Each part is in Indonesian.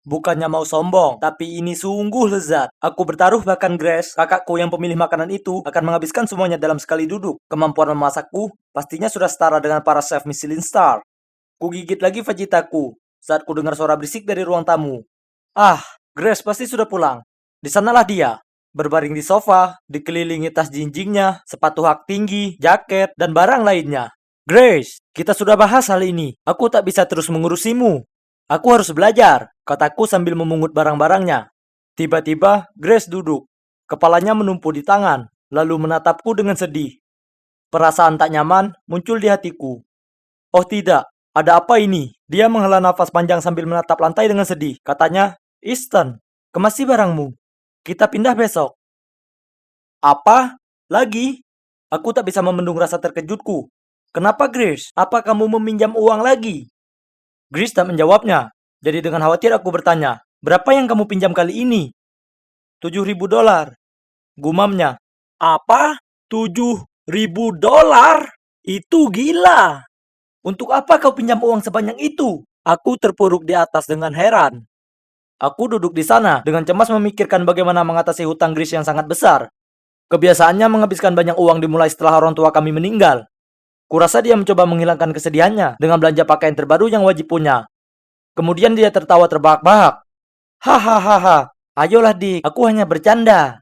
Bukannya mau sombong, tapi ini sungguh lezat. Aku bertaruh bahkan Grace, kakakku yang pemilih makanan itu, akan menghabiskan semuanya dalam sekali duduk. Kemampuan memasakku pastinya sudah setara dengan para chef Michelin star. Ku gigit lagi fajitaku saat ku dengar suara berisik dari ruang tamu. Ah, Grace pasti sudah pulang. Di sanalah dia, berbaring di sofa, dikelilingi tas jinjingnya, sepatu hak tinggi, jaket, dan barang lainnya. Grace, kita sudah bahas hal ini. Aku tak bisa terus mengurusimu. Aku harus belajar, kataku sambil memungut barang-barangnya. Tiba-tiba, Grace duduk. Kepalanya menumpu di tangan, lalu menatapku dengan sedih. Perasaan tak nyaman muncul di hatiku. Oh tidak, ada apa ini? Dia menghela nafas panjang sambil menatap lantai dengan sedih. Katanya, Easton, kemasi barangmu. Kita pindah besok. Apa? Lagi? Aku tak bisa membendung rasa terkejutku. Kenapa, Grace? Apa kamu meminjam uang lagi? Grace tak menjawabnya. Jadi dengan khawatir aku bertanya, berapa yang kamu pinjam kali ini? $7.000. Gumamnya. Apa? $7.000? Itu gila. Untuk apa kau pinjam uang sebanyak itu? Aku terpuruk di atas dengan heran. Aku duduk di sana dengan cemas memikirkan bagaimana mengatasi hutang Grace yang sangat besar. Kebiasaannya menghabiskan banyak uang dimulai setelah orang tua kami meninggal. Kurasa dia mencoba menghilangkan kesedihannya dengan belanja pakaian terbaru yang wajib punya. Kemudian dia tertawa terbahak-bahak. Hahaha, ayolah dik, aku hanya bercanda.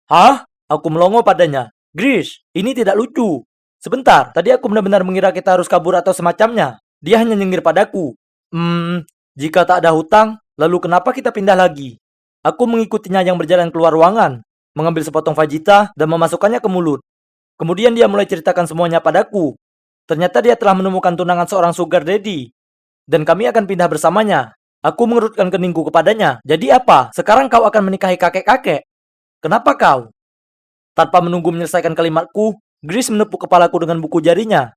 Hah? Aku melongo padanya. Grace, ini tidak lucu. Sebentar, tadi aku benar-benar mengira kita harus kabur atau semacamnya. Dia hanya nyengir padaku. Jika tak ada hutang, lalu kenapa kita pindah lagi? Aku mengikutinya yang berjalan keluar ruangan, mengambil sepotong fajita dan memasukkannya ke mulut. Kemudian dia mulai ceritakan semuanya padaku. Ternyata dia telah menemukan tunangan seorang sugar daddy. Dan kami akan pindah bersamanya. Aku mengerutkan keningku kepadanya. Jadi apa? Sekarang kau akan menikahi kakek-kakek? Kenapa kau? Tanpa menunggu menyelesaikan kalimatku, Grace menepuk kepalaku dengan buku jarinya.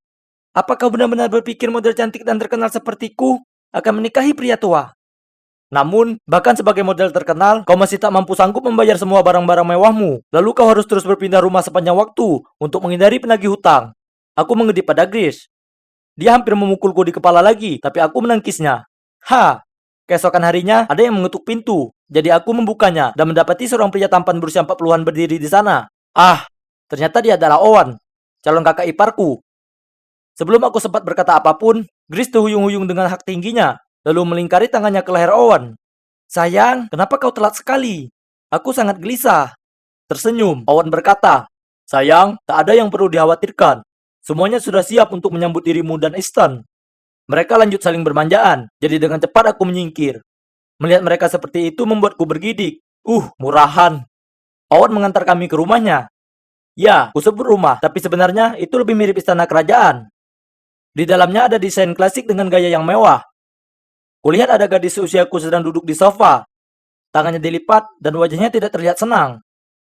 Apa kau benar-benar berpikir model cantik dan terkenal sepertiku akan menikahi pria tua? Namun, bahkan sebagai model terkenal, kau masih tak mampu sanggup membayar semua barang-barang mewahmu. Lalu kau harus terus berpindah rumah sepanjang waktu untuk menghindari penagih hutang. Aku mengedip pada Grace. Dia hampir memukulku di kepala lagi, tapi aku menangkisnya. Ha! Keesokan harinya, ada yang mengetuk pintu. Jadi aku membukanya dan mendapati seorang pria tampan berusia 40-an berdiri di sana. Ah, ternyata dia adalah Owen, calon kakak iparku. Sebelum aku sempat berkata apapun, Grace terhuyung-huyung dengan hak tingginya, lalu melingkari tangannya ke leher Owen. Sayang, kenapa kau telat sekali? Aku sangat gelisah. Tersenyum, Owen berkata, sayang, tak ada yang perlu dikhawatirkan. Semuanya sudah siap untuk menyambut dirimu dan Easton. Mereka lanjut saling bermanjaan, jadi dengan cepat aku menyingkir. Melihat mereka seperti itu membuatku bergidik. Murahan. Owen mengantar kami ke rumahnya. Ya, aku sebut rumah, tapi sebenarnya itu lebih mirip istana kerajaan. Di dalamnya ada desain klasik dengan gaya yang mewah. Kulihat ada gadis seusiaku sedang duduk di sofa. Tangannya dilipat dan wajahnya tidak terlihat senang.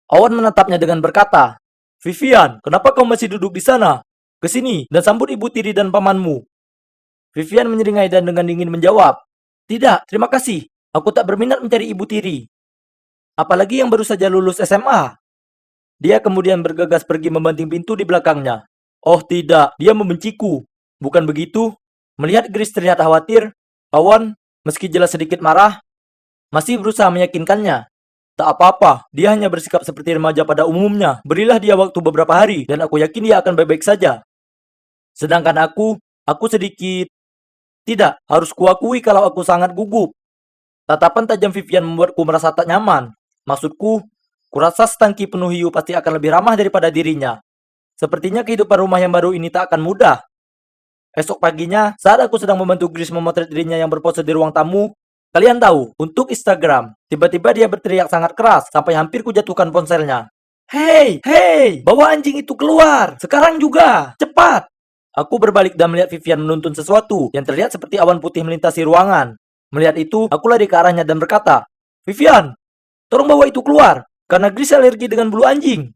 Owen menatapnya dengan berkata, Vivian, kenapa kau masih duduk di sana? Kesini dan sambut ibu tiri dan pamanmu. Vivian menyeringai dan dengan dingin menjawab, tidak, terima kasih. Aku tak berminat mencari ibu tiri. Apalagi yang baru saja lulus SMA. Dia kemudian bergegas pergi membanting pintu di belakangnya. Oh tidak, dia membenciku. Bukan begitu? Melihat Grace terlihat khawatir, Owen, meski jelas sedikit marah, masih berusaha meyakinkannya. Tak apa-apa, dia hanya bersikap seperti remaja pada umumnya. Berilah dia waktu beberapa hari, dan aku yakin dia akan baik-baik saja. Sedangkan aku sedikit... Tidak, harus kuakui kalau aku sangat gugup. Tatapan tajam Vivian membuatku merasa tak nyaman. Maksudku, kurasa setangki penuh hiu pasti akan lebih ramah daripada dirinya. Sepertinya kehidupan rumah yang baru ini tak akan mudah. Esok paginya, saat aku sedang membantu Grace memotret dirinya yang berpose di ruang tamu, kalian tahu, untuk Instagram, tiba-tiba dia berteriak sangat keras sampai hampir kujatuhkan ponselnya. Hei, hei, bawa anjing itu keluar, sekarang juga, cepat! Aku berbalik dan melihat Vivian menuntun sesuatu yang terlihat seperti awan putih melintasi ruangan. Melihat itu, aku lari ke arahnya dan berkata, Vivian, tolong bawa itu keluar, karena Grace alergi dengan bulu anjing.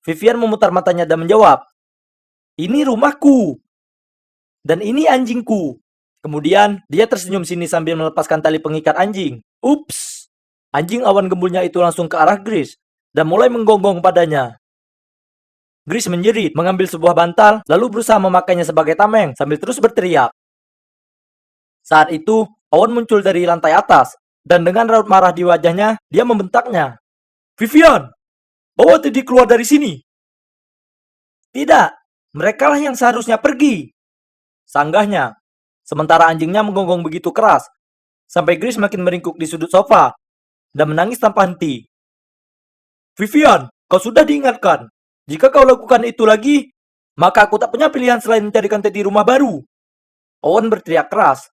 Vivian memutar matanya dan menjawab, ini rumahku. Dan ini anjingku. Kemudian, dia tersenyum sini sambil melepaskan tali pengikat anjing. Ups! Anjing awan gembulnya itu langsung ke arah Grace dan mulai menggonggong padanya. Grace menjerit, mengambil sebuah bantal, lalu berusaha memakainya sebagai tameng sambil terus berteriak. Saat itu, Owen muncul dari lantai atas. Dan dengan raut marah di wajahnya, dia membentaknya. Vivian, bawa Teddy keluar dari sini. Tidak, merekalah yang seharusnya pergi, sanggahnya. Sementara anjingnya menggonggong begitu keras, sampai Grace makin meringkuk di sudut sofa, dan menangis tanpa henti. Vivian, kau sudah diingatkan. Jika kau lakukan itu lagi, maka aku tak punya pilihan selain mencarikan Teddy rumah baru. Owen berteriak keras.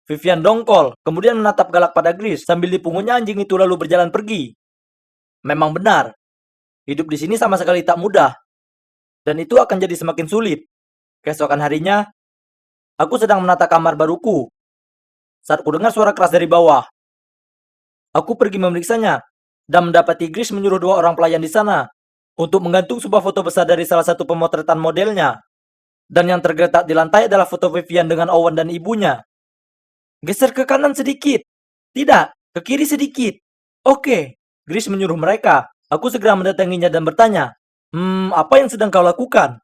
Vivian dongkol, kemudian menatap galak pada Grace sambil dipungutnya anjing itu lalu berjalan pergi. Memang benar, hidup di sini sama sekali tak mudah. Dan itu akan jadi semakin sulit. Keesokan harinya, aku sedang menata kamar baruku saat ku dengar suara keras dari bawah. Aku pergi memeriksanya dan mendapati Grace menyuruh 2 orang pelayan di sana untuk menggantung sebuah foto besar dari salah satu pemotretan modelnya. Dan yang tergeletak di lantai adalah foto Vivian dengan Owen dan ibunya. Geser ke kanan sedikit. Tidak, ke kiri sedikit. Oke, Grace menyuruh mereka. Aku segera mendatanginya dan bertanya, apa yang sedang kau lakukan?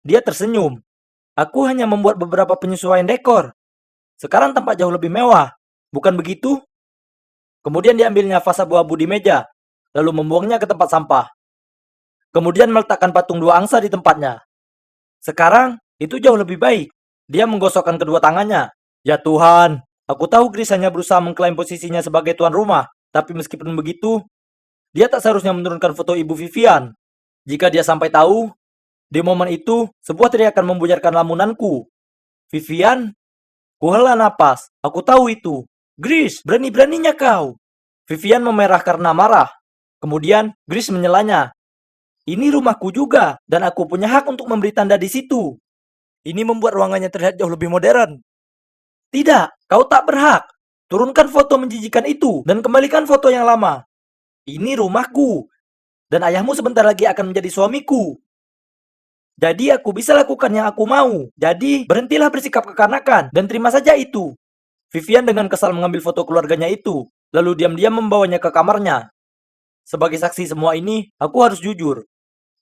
Dia tersenyum. Aku hanya membuat beberapa penyesuaian dekor. Sekarang tampak jauh lebih mewah, bukan begitu? Kemudian diambilnya vas abu-abu di meja, lalu membuangnya ke tempat sampah. Kemudian meletakkan patung 2 angsa di tempatnya. Sekarang, itu jauh lebih baik. Dia menggosokkan kedua tangannya. Ya Tuhan, aku tahu Grace hanya berusaha mengklaim posisinya sebagai tuan rumah, tapi meskipun begitu, dia tak seharusnya menurunkan foto ibu Vivian. Jika dia sampai tahu, di momen itu, sebuah teriakan membuyarkan lamunanku. Vivian? Kuhela napas. Aku tahu itu. Grace, berani-beraninya kau. Vivian memerah karena marah. Kemudian, Grace menyelanya. Ini rumahku juga, dan aku punya hak untuk memberi tanda di situ. Ini membuat ruangannya terlihat jauh lebih modern. Tidak, kau tak berhak. Turunkan foto menjijikan itu, dan kembalikan foto yang lama. Ini rumahku, dan ayahmu sebentar lagi akan menjadi suamiku. Jadi aku bisa lakukan yang aku mau. Jadi berhentilah bersikap kekanakan dan terima saja itu. Vivian dengan kesal mengambil foto keluarganya itu, lalu diam-diam membawanya ke kamarnya. Sebagai saksi semua ini, aku harus jujur.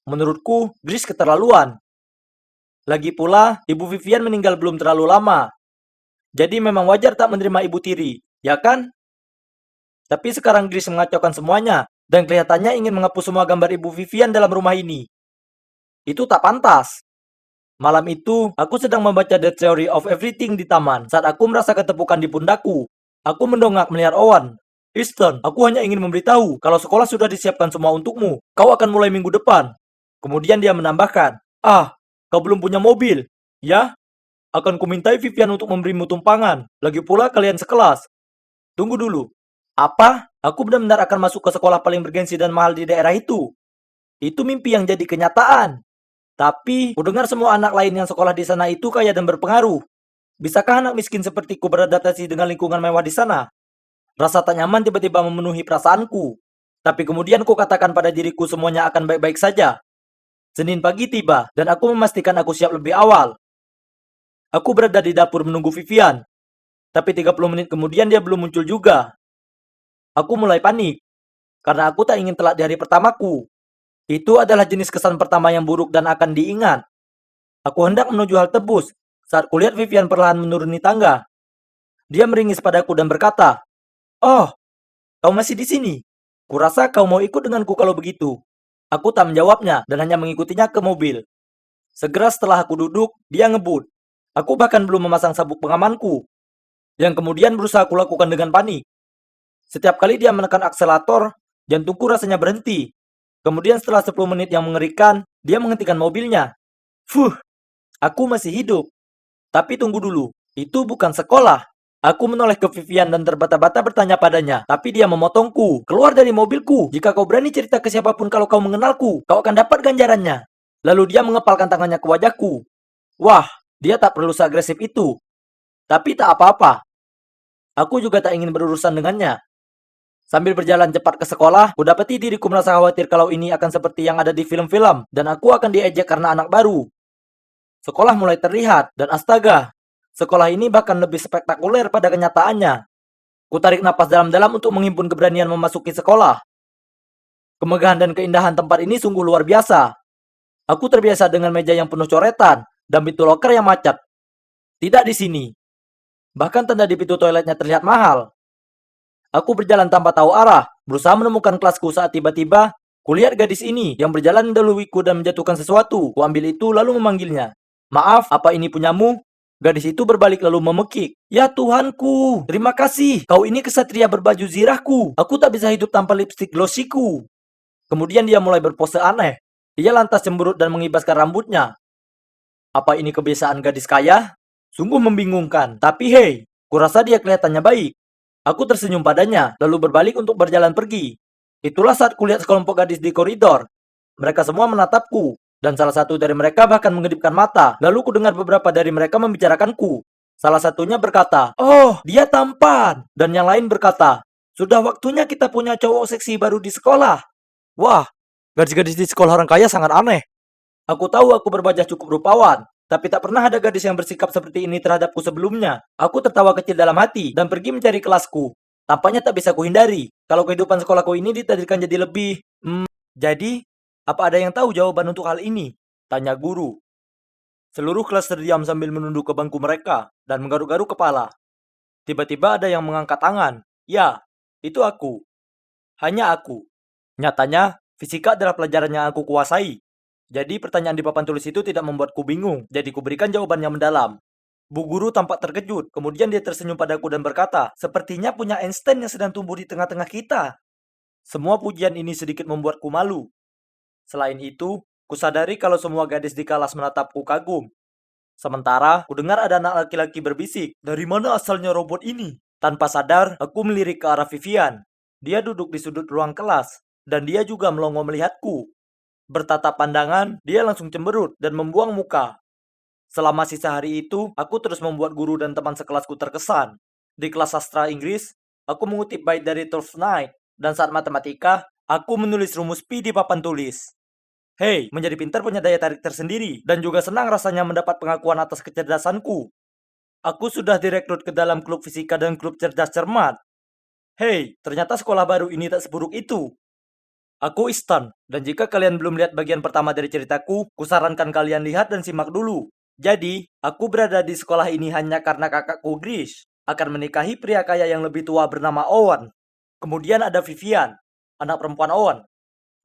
Menurutku, Grace keterlaluan. Lagi pula, ibu Vivian meninggal belum terlalu lama. Jadi memang wajar tak menerima ibu tiri, ya kan? Tapi sekarang Grace mengacaukan semuanya, dan kelihatannya ingin menghapus semua gambar ibu Vivian dalam rumah ini. Itu tak pantas. Malam itu, aku sedang membaca The Theory of Everything di taman saat aku merasa ketepukan di pundakku. Aku mendongak melihat Owen. Easton, aku hanya ingin memberitahu kalau sekolah sudah disiapkan semua untukmu. Kau akan mulai minggu depan. Kemudian dia menambahkan, kau belum punya mobil. Ya, akan kumintai Vivian untuk memberimu tumpangan. Lagi pula kalian sekelas. Tunggu dulu. Apa? Aku benar-benar akan masuk ke sekolah paling bergengsi dan mahal di daerah itu. Itu mimpi yang jadi kenyataan. Tapi, kudengar semua anak lain yang sekolah di sana itu kaya dan berpengaruh. Bisakah anak miskin sepertiku beradaptasi dengan lingkungan mewah di sana? Rasa tak nyaman tiba-tiba memenuhi perasaanku. Tapi kemudian ku katakan pada diriku semuanya akan baik-baik saja. Senin pagi tiba, dan aku memastikan aku siap lebih awal. Aku berada di dapur menunggu Vivian. Tapi 30 menit kemudian dia belum muncul juga. Aku mulai panik, karena aku tak ingin telat di hari pertamaku. Itu adalah jenis kesan pertama yang buruk dan akan diingat. Aku hendak menuju halte bus saat kulihat Vivian perlahan menuruni tangga. Dia meringis padaku dan berkata, "Oh, kau masih di sini? Kurasa kau mau ikut denganku kalau begitu." Aku tak menjawabnya dan hanya mengikutinya ke mobil. Segera setelah aku duduk, dia ngebut. Aku bahkan belum memasang sabuk pengamanku, yang kemudian berusaha aku lakukan dengan panik. Setiap kali dia menekan akselerator, jantungku rasanya berhenti. Kemudian setelah 10 menit yang mengerikan, dia menghentikan mobilnya. Fuh, aku masih hidup. Tapi tunggu dulu, itu bukan sekolah. Aku menoleh ke Vivian dan terbata-bata bertanya padanya, tapi dia memotongku. Keluar dari mobilku, jika kau berani cerita ke siapapun kalau kau mengenalku, kau akan dapat ganjarannya. Lalu dia mengepalkan tangannya ke wajahku. Wah, dia tak perlu seagresif itu. Tapi tak apa-apa. Aku juga tak ingin berurusan dengannya. Sambil berjalan cepat ke sekolah, kudapati diriku merasa khawatir kalau ini akan seperti yang ada di film-film, dan aku akan diejek karena anak baru. Sekolah mulai terlihat, dan astaga, sekolah ini bahkan lebih spektakuler pada kenyataannya. Kutarik napas dalam-dalam untuk menghimpun keberanian memasuki sekolah. Kemegahan dan keindahan tempat ini sungguh luar biasa. Aku terbiasa dengan meja yang penuh coretan, dan pintu loker yang macet. Tidak di sini. Bahkan tanda di pintu toiletnya terlihat mahal. Aku berjalan tanpa tahu arah, berusaha menemukan kelasku saat tiba-tiba kulihat gadis ini yang berjalan mendahuluiku dan menjatuhkan sesuatu. Kuambil itu lalu memanggilnya. Maaf, apa ini punyamu? Gadis itu berbalik lalu memekik. Ya Tuhanku, terima kasih. Kau ini kesatria berbaju zirahku. Aku tak bisa hidup tanpa lipstik glossiku. Kemudian dia mulai berpose aneh. Ia lantas cemberut dan mengibaskan rambutnya. Apa ini kebiasaan gadis kaya? Sungguh membingungkan. Tapi hei, kurasa dia kelihatannya baik. Aku tersenyum padanya, lalu berbalik untuk berjalan pergi. Itulah saat kulihat sekelompok gadis di koridor. Mereka semua menatapku, dan salah satu dari mereka bahkan mengedipkan mata. Lalu kudengar beberapa dari mereka membicarakanku. Salah satunya berkata, "Oh, dia tampan." Dan yang lain berkata, "Sudah waktunya kita punya cowok seksi baru di sekolah." Wah, gadis-gadis di sekolah orang kaya sangat aneh. Aku tahu aku berbajak cukup rupawan, tapi tak pernah ada gadis yang bersikap seperti ini terhadapku sebelumnya. Aku tertawa kecil dalam hati dan pergi mencari kelasku. Tampaknya tak bisa kuhindari. Kalau kehidupan sekolahku ini ditakdirkan jadi lebih... jadi, apa ada yang tahu jawaban untuk hal ini? Tanya guru. Seluruh kelas terdiam sambil menunduk ke bangku mereka dan menggaruk-garuk kepala. Tiba-tiba ada yang mengangkat tangan. Ya, itu aku. Hanya aku. Nyatanya, fisika adalah pelajaran yang aku kuasai. Jadi pertanyaan di papan tulis itu tidak membuatku bingung, jadi kuberikan jawaban yang mendalam. Bu guru tampak terkejut, kemudian dia tersenyum padaku dan berkata, "Sepertinya punya Einstein yang sedang tumbuh di tengah-tengah kita." Semua pujian ini sedikit membuatku malu. Selain itu, kusadari kalau semua gadis di kelas menatapku kagum. Sementara, kudengar ada anak laki-laki berbisik, "Dari mana asalnya robot ini?" Tanpa sadar, aku melirik ke arah Vivian. Dia duduk di sudut ruang kelas, dan dia juga melongo melihatku. Bertatap pandangan, dia langsung cemberut dan membuang muka. Selama sisa hari itu, aku terus membuat guru dan teman sekelasku terkesan. Di kelas sastra Inggris, aku mengutip bait dari Twelfth Night, dan saat matematika, aku menulis rumus pi di papan tulis. Hei, menjadi pintar punya daya tarik tersendiri, dan juga senang rasanya mendapat pengakuan atas kecerdasanku. Aku sudah direkrut ke dalam klub fisika dan klub cerdas cermat. Hei, ternyata sekolah baru ini tak seburuk itu. Aku Istan, dan jika kalian belum lihat bagian pertama dari ceritaku, kusarankan kalian lihat dan simak dulu. Jadi, aku berada di sekolah ini hanya karena kakakku Grish akan menikahi pria kaya yang lebih tua bernama Owen. Kemudian ada Vivian, anak perempuan Owen.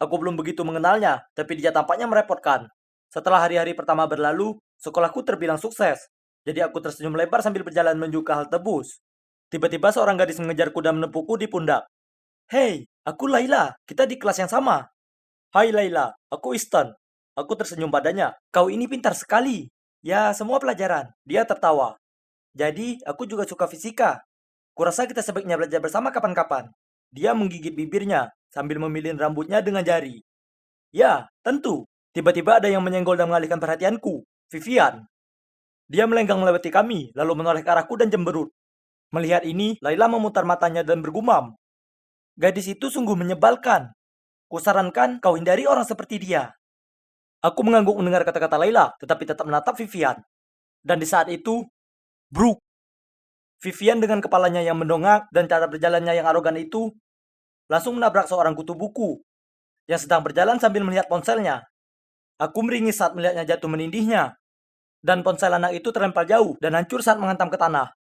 Aku belum begitu mengenalnya, tapi dia tampaknya merepotkan. Setelah hari-hari pertama berlalu, sekolahku terbilang sukses. Jadi aku tersenyum lebar sambil berjalan menuju ke halte bus. Tiba-tiba seorang gadis mengejarku dan menepukku di pundak. Hei, aku Laila. Kita di kelas yang sama. Hai Laila, aku Istan. Aku tersenyum padanya. Kau ini pintar sekali. Ya, semua pelajaran. Dia tertawa. Jadi, aku juga suka fisika. Kurasa kita sebaiknya belajar bersama kapan-kapan. Dia menggigit bibirnya sambil memilin rambutnya dengan jari. Ya, tentu. Tiba-tiba ada yang menyenggol dan mengalihkan perhatianku. Vivian. Dia melenggang melewati kami, lalu menoleh ke arahku dan cemberut. Melihat ini, Laila memutar matanya dan bergumam. Gadis itu sungguh menyebalkan. Kusarankan kau hindari orang seperti dia. Aku mengangguk mendengar kata-kata Laila, tetapi tetap menatap Vivian. Dan di saat itu, bruk. Vivian dengan kepalanya yang mendongak dan cara berjalannya yang arogan itu langsung menabrak seorang kutu buku yang sedang berjalan sambil melihat ponselnya. Aku meringis saat melihatnya jatuh menindihnya. Dan ponsel anak itu terlempar jauh dan hancur saat menghantam ke tanah.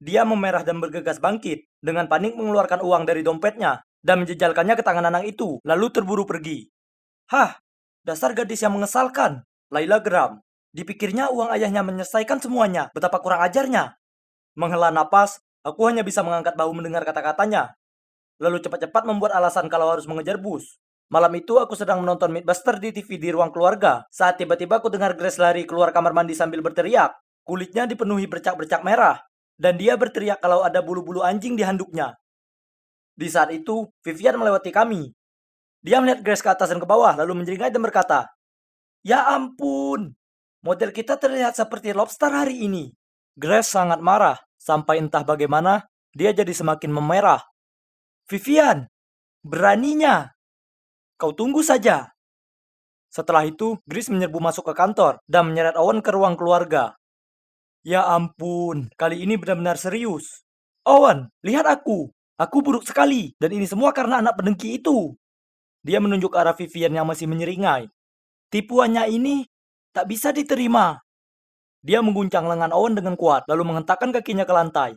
Dia memerah dan bergegas bangkit, dengan panik mengeluarkan uang dari dompetnya dan menjejalkannya ke tangan anak itu, lalu terburu pergi. Hah, dasar gadis yang mengesalkan. Laila geram. Dipikirnya uang ayahnya menyelesaikan semuanya, betapa kurang ajarnya. Menghela napas, aku hanya bisa mengangkat bahu mendengar kata-katanya. Lalu cepat-cepat membuat alasan kalau harus mengejar bus. Malam itu aku sedang menonton Mythbuster di TV di ruang keluarga, saat tiba-tiba aku dengar Grace lari keluar kamar mandi sambil berteriak. Kulitnya dipenuhi bercak-bercak merah, dan dia berteriak kalau ada bulu-bulu anjing di handuknya. Di saat itu, Vivian melewati kami. Dia melihat Grace ke atas dan ke bawah, lalu menjeringai dan berkata, "Ya ampun, model kita terlihat seperti lobster hari ini." Grace sangat marah, sampai entah bagaimana, dia jadi semakin memerah. "Vivian, beraninya. Kau tunggu saja." Setelah itu, Grace menyerbu masuk ke kantor dan menyeret Owen ke ruang keluarga. Ya ampun, kali ini benar-benar serius. "Owen, lihat aku. Aku buruk sekali, dan ini semua karena anak pendengki itu." Dia menunjuk ke arah Vivian yang masih menyeringai. "Tipuannya ini tak bisa diterima." Dia mengguncang lengan Owen dengan kuat, lalu menghentakkan kakinya ke lantai.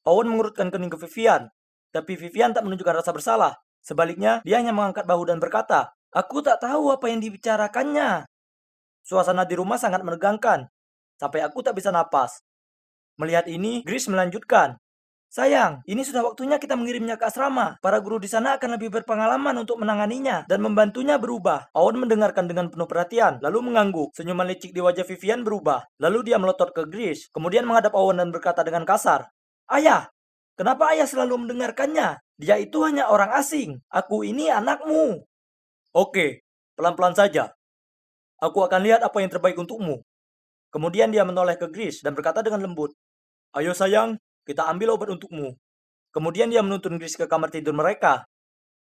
Owen mengurutkan kening ke Vivian. Tapi Vivian tak menunjukkan rasa bersalah. Sebaliknya, dia hanya mengangkat bahu dan berkata, "Aku tak tahu apa yang dibicarakannya." Suasana di rumah sangat menegangkan, sampai aku tak bisa napas. Melihat ini, Grace melanjutkan, "Sayang, ini sudah waktunya kita mengirimnya ke asrama. Para guru di sana akan lebih berpengalaman untuk menanganinya dan membantunya berubah." Owen mendengarkan dengan penuh perhatian, lalu mengangguk. Senyuman licik di wajah Vivian berubah. Lalu dia melotot ke Grace, kemudian menghadap Owen dan berkata dengan kasar, "Ayah, kenapa ayah selalu mendengarkannya? Dia itu hanya orang asing. Aku ini anakmu." "Oke, pelan-pelan saja. Aku akan lihat apa yang terbaik untukmu." Kemudian dia menoleh ke Grace dan berkata dengan lembut, "Ayo sayang, kita ambil obat untukmu." Kemudian dia menuntun Grace ke kamar tidur mereka.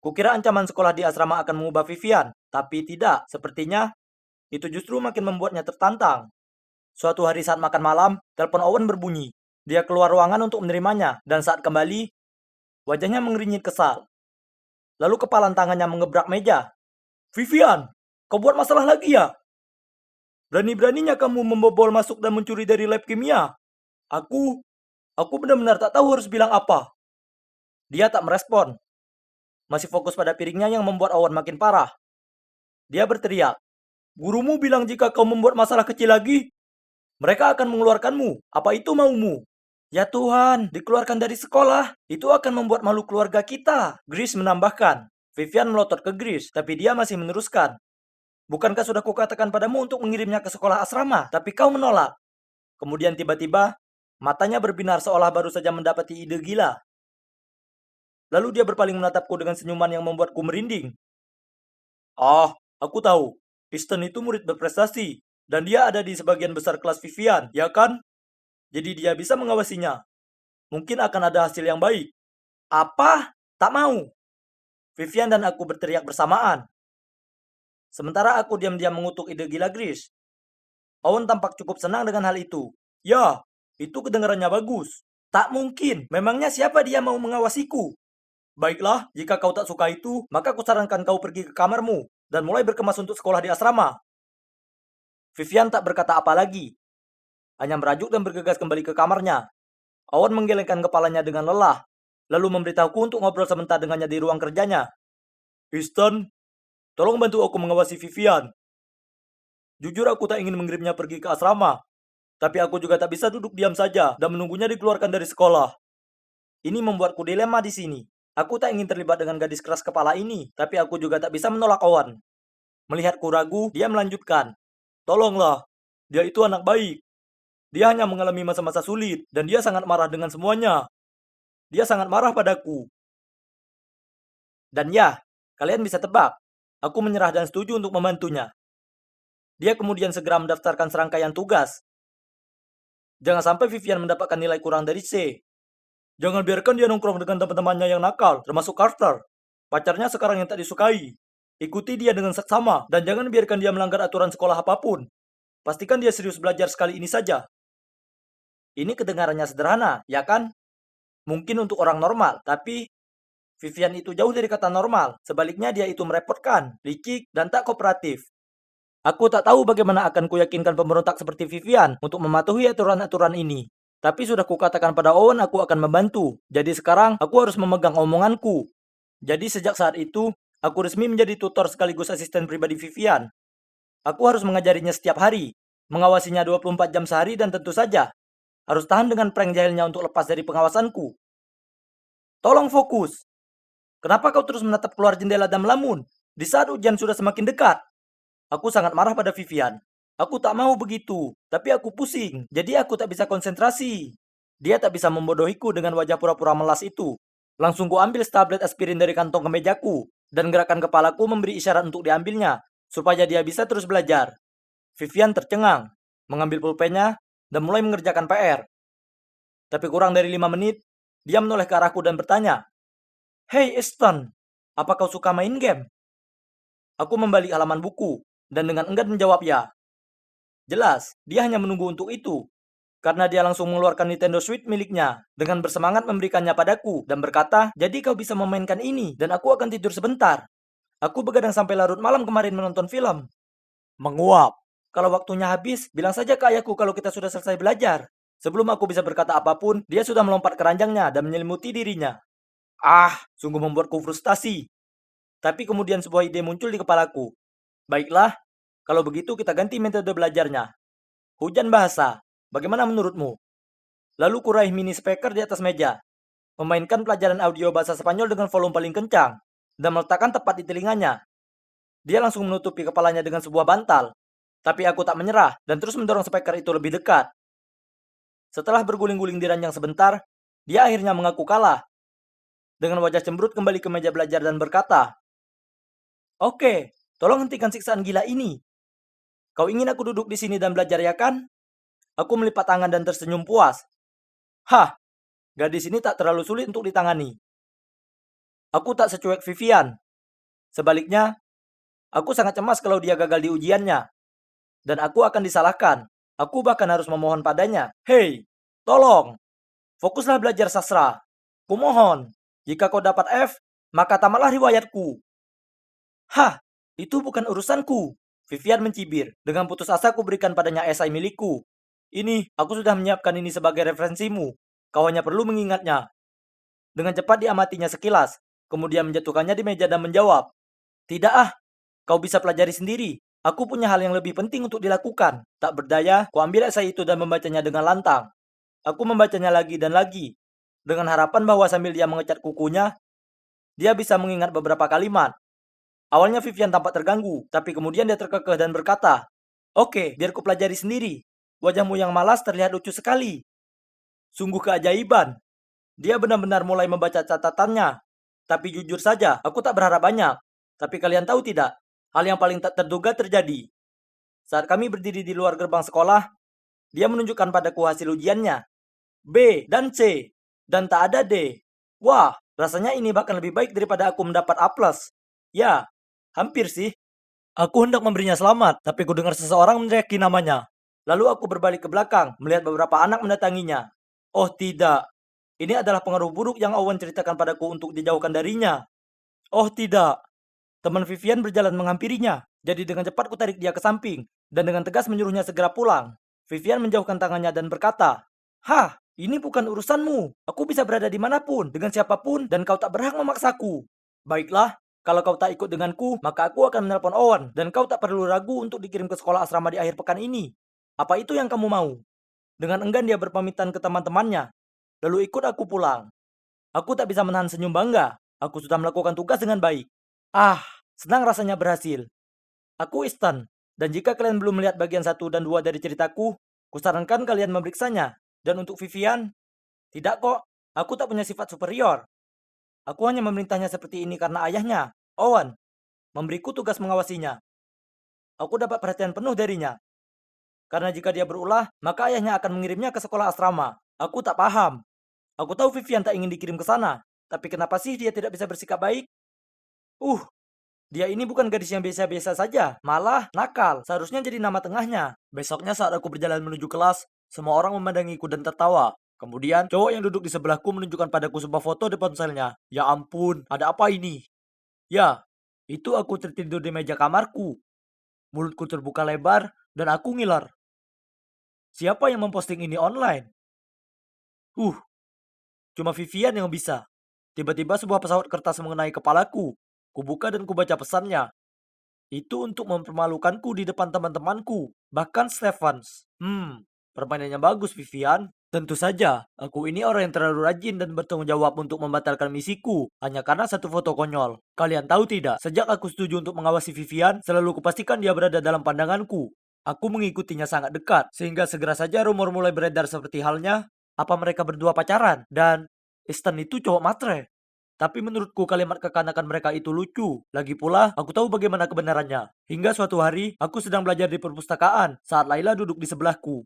Kukira ancaman sekolah di asrama akan mengubah Vivian, tapi tidak. Sepertinya itu justru makin membuatnya tertantang. Suatu hari saat makan malam, telepon Owen berbunyi. Dia keluar ruangan untuk menerimanya, dan saat kembali, wajahnya mengernyit kesal. Lalu kepalan tangannya mengebrak meja. "Vivian, kau buat masalah lagi ya? Berani-beraninya kamu membobol masuk dan mencuri dari lab kimia. Aku, aku benar-benar tak tahu harus bilang apa." Dia tak merespon, masih fokus pada piringnya yang membuat Owen makin parah. Dia berteriak, "Gurumu bilang jika kau membuat masalah kecil lagi, mereka akan mengeluarkanmu. Apa itu maumu?" "Ya Tuhan, dikeluarkan dari sekolah. Itu akan membuat malu keluarga kita," Grace menambahkan. Vivian melotot ke Grace, tapi dia masih meneruskan. "Bukankah sudah kukatakan padamu untuk mengirimnya ke sekolah asrama, tapi kau menolak." Kemudian tiba-tiba, matanya berbinar seolah baru saja mendapati ide gila. Lalu dia berpaling menatapku dengan senyuman yang membuatku merinding. "Ah, aku tahu. Easton itu murid berprestasi, dan dia ada di sebagian besar kelas Vivian, ya kan? Jadi dia bisa mengawasinya. Mungkin akan ada hasil yang baik." "Apa? Tak mau." Vivian dan aku berteriak bersamaan. Sementara aku diam-diam mengutuk ide gila Grace. Owen tampak cukup senang dengan hal itu. "Ya, itu kedengarannya bagus." "Tak mungkin. Memangnya siapa dia mau mengawasiku?" "Baiklah, jika kau tak suka itu, maka kusarankan kau pergi ke kamarmu dan mulai berkemas untuk sekolah di asrama." Vivian tak berkata apa lagi, hanya merajuk dan bergegas kembali ke kamarnya. Owen menggelengkan kepalanya dengan lelah, lalu memberitahuku untuk ngobrol sebentar dengannya di ruang kerjanya. "Easton, tolong bantu aku mengawasi Vivian. Jujur aku tak ingin mengirimnya pergi ke asrama, tapi aku juga tak bisa duduk diam saja dan menunggunya dikeluarkan dari sekolah. Ini membuatku dilema di sini. Aku tak ingin terlibat dengan gadis keras kepala ini, tapi aku juga tak bisa menolak Owen." Melihatku ragu, dia melanjutkan, "Tolonglah, dia itu anak baik. Dia hanya mengalami masa-masa sulit, dan dia sangat marah dengan semuanya. Dia sangat marah padaku." Dan ya, kalian bisa tebak, aku menyerah dan setuju untuk membantunya. Dia kemudian segera mendaftarkan serangkaian tugas. Jangan sampai Vivian mendapatkan nilai kurang dari C. Jangan biarkan dia nongkrong dengan teman-temannya yang nakal, termasuk Carter, pacarnya sekarang yang tak disukai. Ikuti dia dengan seksama, dan jangan biarkan dia melanggar aturan sekolah apapun. Pastikan dia serius belajar sekali ini saja. Ini kedengarannya sederhana, ya kan? Mungkin untuk orang normal, tapi Vivian itu jauh dari kata normal. Sebaliknya dia itu merepotkan, licik, dan tak kooperatif. Aku tak tahu bagaimana akan kuyakinkan pemberontak seperti Vivian untuk mematuhi aturan-aturan ini. Tapi sudah kukatakan pada Owen aku akan membantu. Jadi sekarang aku harus memegang omonganku. Jadi sejak saat itu, aku resmi menjadi tutor sekaligus asisten pribadi Vivian. Aku harus mengajarinya setiap hari, mengawasinya 24 jam sehari dan tentu saja harus tahan dengan prank jahilnya untuk lepas dari pengawasanku. "Tolong fokus. Kenapa kau terus menatap keluar jendela dan melamun di saat ujian sudah semakin dekat?" Aku sangat marah pada Vivian. Aku tak mau begitu, tapi aku pusing, jadi aku tak bisa konsentrasi. Dia tak bisa membodohiku dengan wajah pura-pura melas itu. Langsung ku ambil tablet aspirin dari kantong kemejaku, dan gerakan kepalaku memberi isyarat untuk diambilnya, supaya dia bisa terus belajar. Vivian tercengang, mengambil pulpennya, dan mulai mengerjakan PR. Tapi kurang dari 5 menit, dia menoleh ke arahku dan bertanya, "Hey Easton, apa kau suka main game?" Aku membalik halaman buku, dan dengan enggan menjawab ya. Jelas, dia hanya menunggu untuk itu. Karena dia langsung mengeluarkan Nintendo Switch miliknya, dengan bersemangat memberikannya padaku, dan berkata, "Jadi kau bisa memainkan ini, dan aku akan tidur sebentar." Aku begadang sampai larut malam kemarin menonton film. Menguap. Kalau waktunya habis, bilang saja ke ayahku kalau kita sudah selesai belajar. Sebelum aku bisa berkata apapun, dia sudah melompat ke ranjangnya dan menyelimuti dirinya. Sungguh membuatku frustasi. Tapi kemudian sebuah ide muncul di kepalaku. Baiklah, kalau begitu kita ganti metode belajarnya. Hujan bahasa, bagaimana menurutmu? Lalu kuraih mini speaker di atas meja, memainkan pelajaran audio bahasa Spanyol dengan volume paling kencang, dan meletakkan tepat di telinganya. Dia langsung menutupi kepalanya dengan sebuah bantal. Tapi aku tak menyerah dan terus mendorong speaker itu lebih dekat. Setelah berguling-guling di ranjang sebentar, dia akhirnya mengaku kalah. Dengan wajah cemberut kembali ke meja belajar dan berkata, "Oke, tolong hentikan siksaan gila ini. Kau ingin aku duduk di sini dan belajar ya kan?" Aku melipat tangan dan tersenyum puas. Hah, gadis ini tak terlalu sulit untuk ditangani. Aku tak secuek Vivian. Sebaliknya, aku sangat cemas kalau dia gagal di ujiannya. Dan aku akan disalahkan. Aku bahkan harus memohon padanya. Hei, tolong, fokuslah belajar sastra. Kumohon, jika kau dapat F, maka tamatlah riwayatku. Hah, itu bukan urusanku. Vivian mencibir. Dengan putus asa aku berikan padanya esai milikku. Ini, aku sudah menyiapkan ini sebagai referensimu. Kau hanya perlu mengingatnya. Dengan cepat diamatinya sekilas, kemudian menjatuhkannya di meja dan menjawab, "Tidak kau bisa pelajari sendiri. Aku punya hal yang lebih penting untuk dilakukan." Tak berdaya, kuambil esai itu dan membacanya dengan lantang. Aku membacanya lagi dan lagi, dengan harapan bahwa sambil dia mengecat kukunya, dia bisa mengingat beberapa kalimat. Awalnya Vivian tampak terganggu, tapi kemudian dia terkekeh dan berkata, "Oke, biar ku pelajari sendiri. Wajahmu yang malas terlihat lucu sekali." Sungguh keajaiban. Dia benar-benar mulai membaca catatannya. Tapi jujur saja, aku tak berharap banyak. Tapi kalian tahu tidak, hal yang paling tak terduga terjadi. Saat kami berdiri di luar gerbang sekolah, dia menunjukkan padaku hasil ujiannya. B dan C, dan tak ada D. Wah, rasanya ini bahkan lebih baik daripada aku mendapat A+. Ya, hampir sih. Aku hendak memberinya selamat, tapi ku dengar seseorang meneriaki namanya. Lalu aku berbalik ke belakang, melihat beberapa anak mendatanginya. Oh tidak, ini adalah pengaruh buruk yang Owen ceritakan padaku untuk dijauhkan darinya. Oh tidak, teman Vivian berjalan menghampirinya. Jadi dengan cepat ku tarik dia ke samping, dan dengan tegas menyuruhnya segera pulang. Vivian menjauhkan tangannya dan berkata, "Hah, ini bukan urusanmu. Aku bisa berada dimanapun, dengan siapapun, dan kau tak berhak memaksaku." Baiklah, kalau kau tak ikut denganku, maka aku akan menelpon Owen, dan kau tak perlu ragu untuk dikirim ke sekolah asrama di akhir pekan ini. Apa itu yang kamu mau? Dengan enggan dia berpamitan ke teman-temannya, lalu ikut aku pulang. Aku tak bisa menahan senyum bangga. Aku sudah melakukan tugas dengan baik. Ah, senang rasanya berhasil. Aku Istan, dan jika kalian belum melihat bagian 1 dan 2 dari ceritaku, kusarankan kalian memeriksanya. Dan untuk Vivian, tidak kok, aku tak punya sifat superior. Aku hanya memerintahnya seperti ini karena ayahnya, Owen, memberiku tugas mengawasinya. Aku dapat perhatian penuh darinya. Karena jika dia berulah, maka ayahnya akan mengirimnya ke sekolah asrama. Aku tak paham. Aku tahu Vivian tak ingin dikirim ke sana. Tapi kenapa sih dia tidak bisa bersikap baik? Uh, Dia ini bukan gadis yang biasa-biasa saja, malah nakal. Seharusnya jadi nama tengahnya. Besoknya saat aku berjalan menuju kelas, semua orang memandangiku dan tertawa. Kemudian, cowok yang duduk di sebelahku menunjukkan padaku sebuah foto di ponselnya. Ya ampun, ada apa ini? Ya, itu aku tertidur di meja kamarku. Mulutku terbuka lebar, dan aku ngiler. Siapa yang memposting ini online? Uh, Cuma Vivian yang bisa. Tiba-tiba sebuah pesawat kertas mengenai kepalaku. Kubuka dan kubaca pesannya. Itu untuk mempermalukanku di depan teman-temanku, bahkan Stephens. Permainannya bagus, Vivian. Tentu saja, aku ini orang yang terlalu rajin dan bertanggung jawab untuk membatalkan misiku, hanya karena satu foto konyol. Kalian tahu tidak, sejak aku setuju untuk mengawasi Vivian, selalu kupastikan dia berada dalam pandanganku. Aku mengikutinya sangat dekat, sehingga segera saja rumor mulai beredar seperti halnya, apa mereka berdua pacaran, dan Stan itu cowok matre. Tapi menurutku kalimat kekanakan mereka itu lucu. Lagi pula, aku tahu bagaimana kebenarannya. Hingga suatu hari, aku sedang belajar di perpustakaan saat Laila duduk di sebelahku.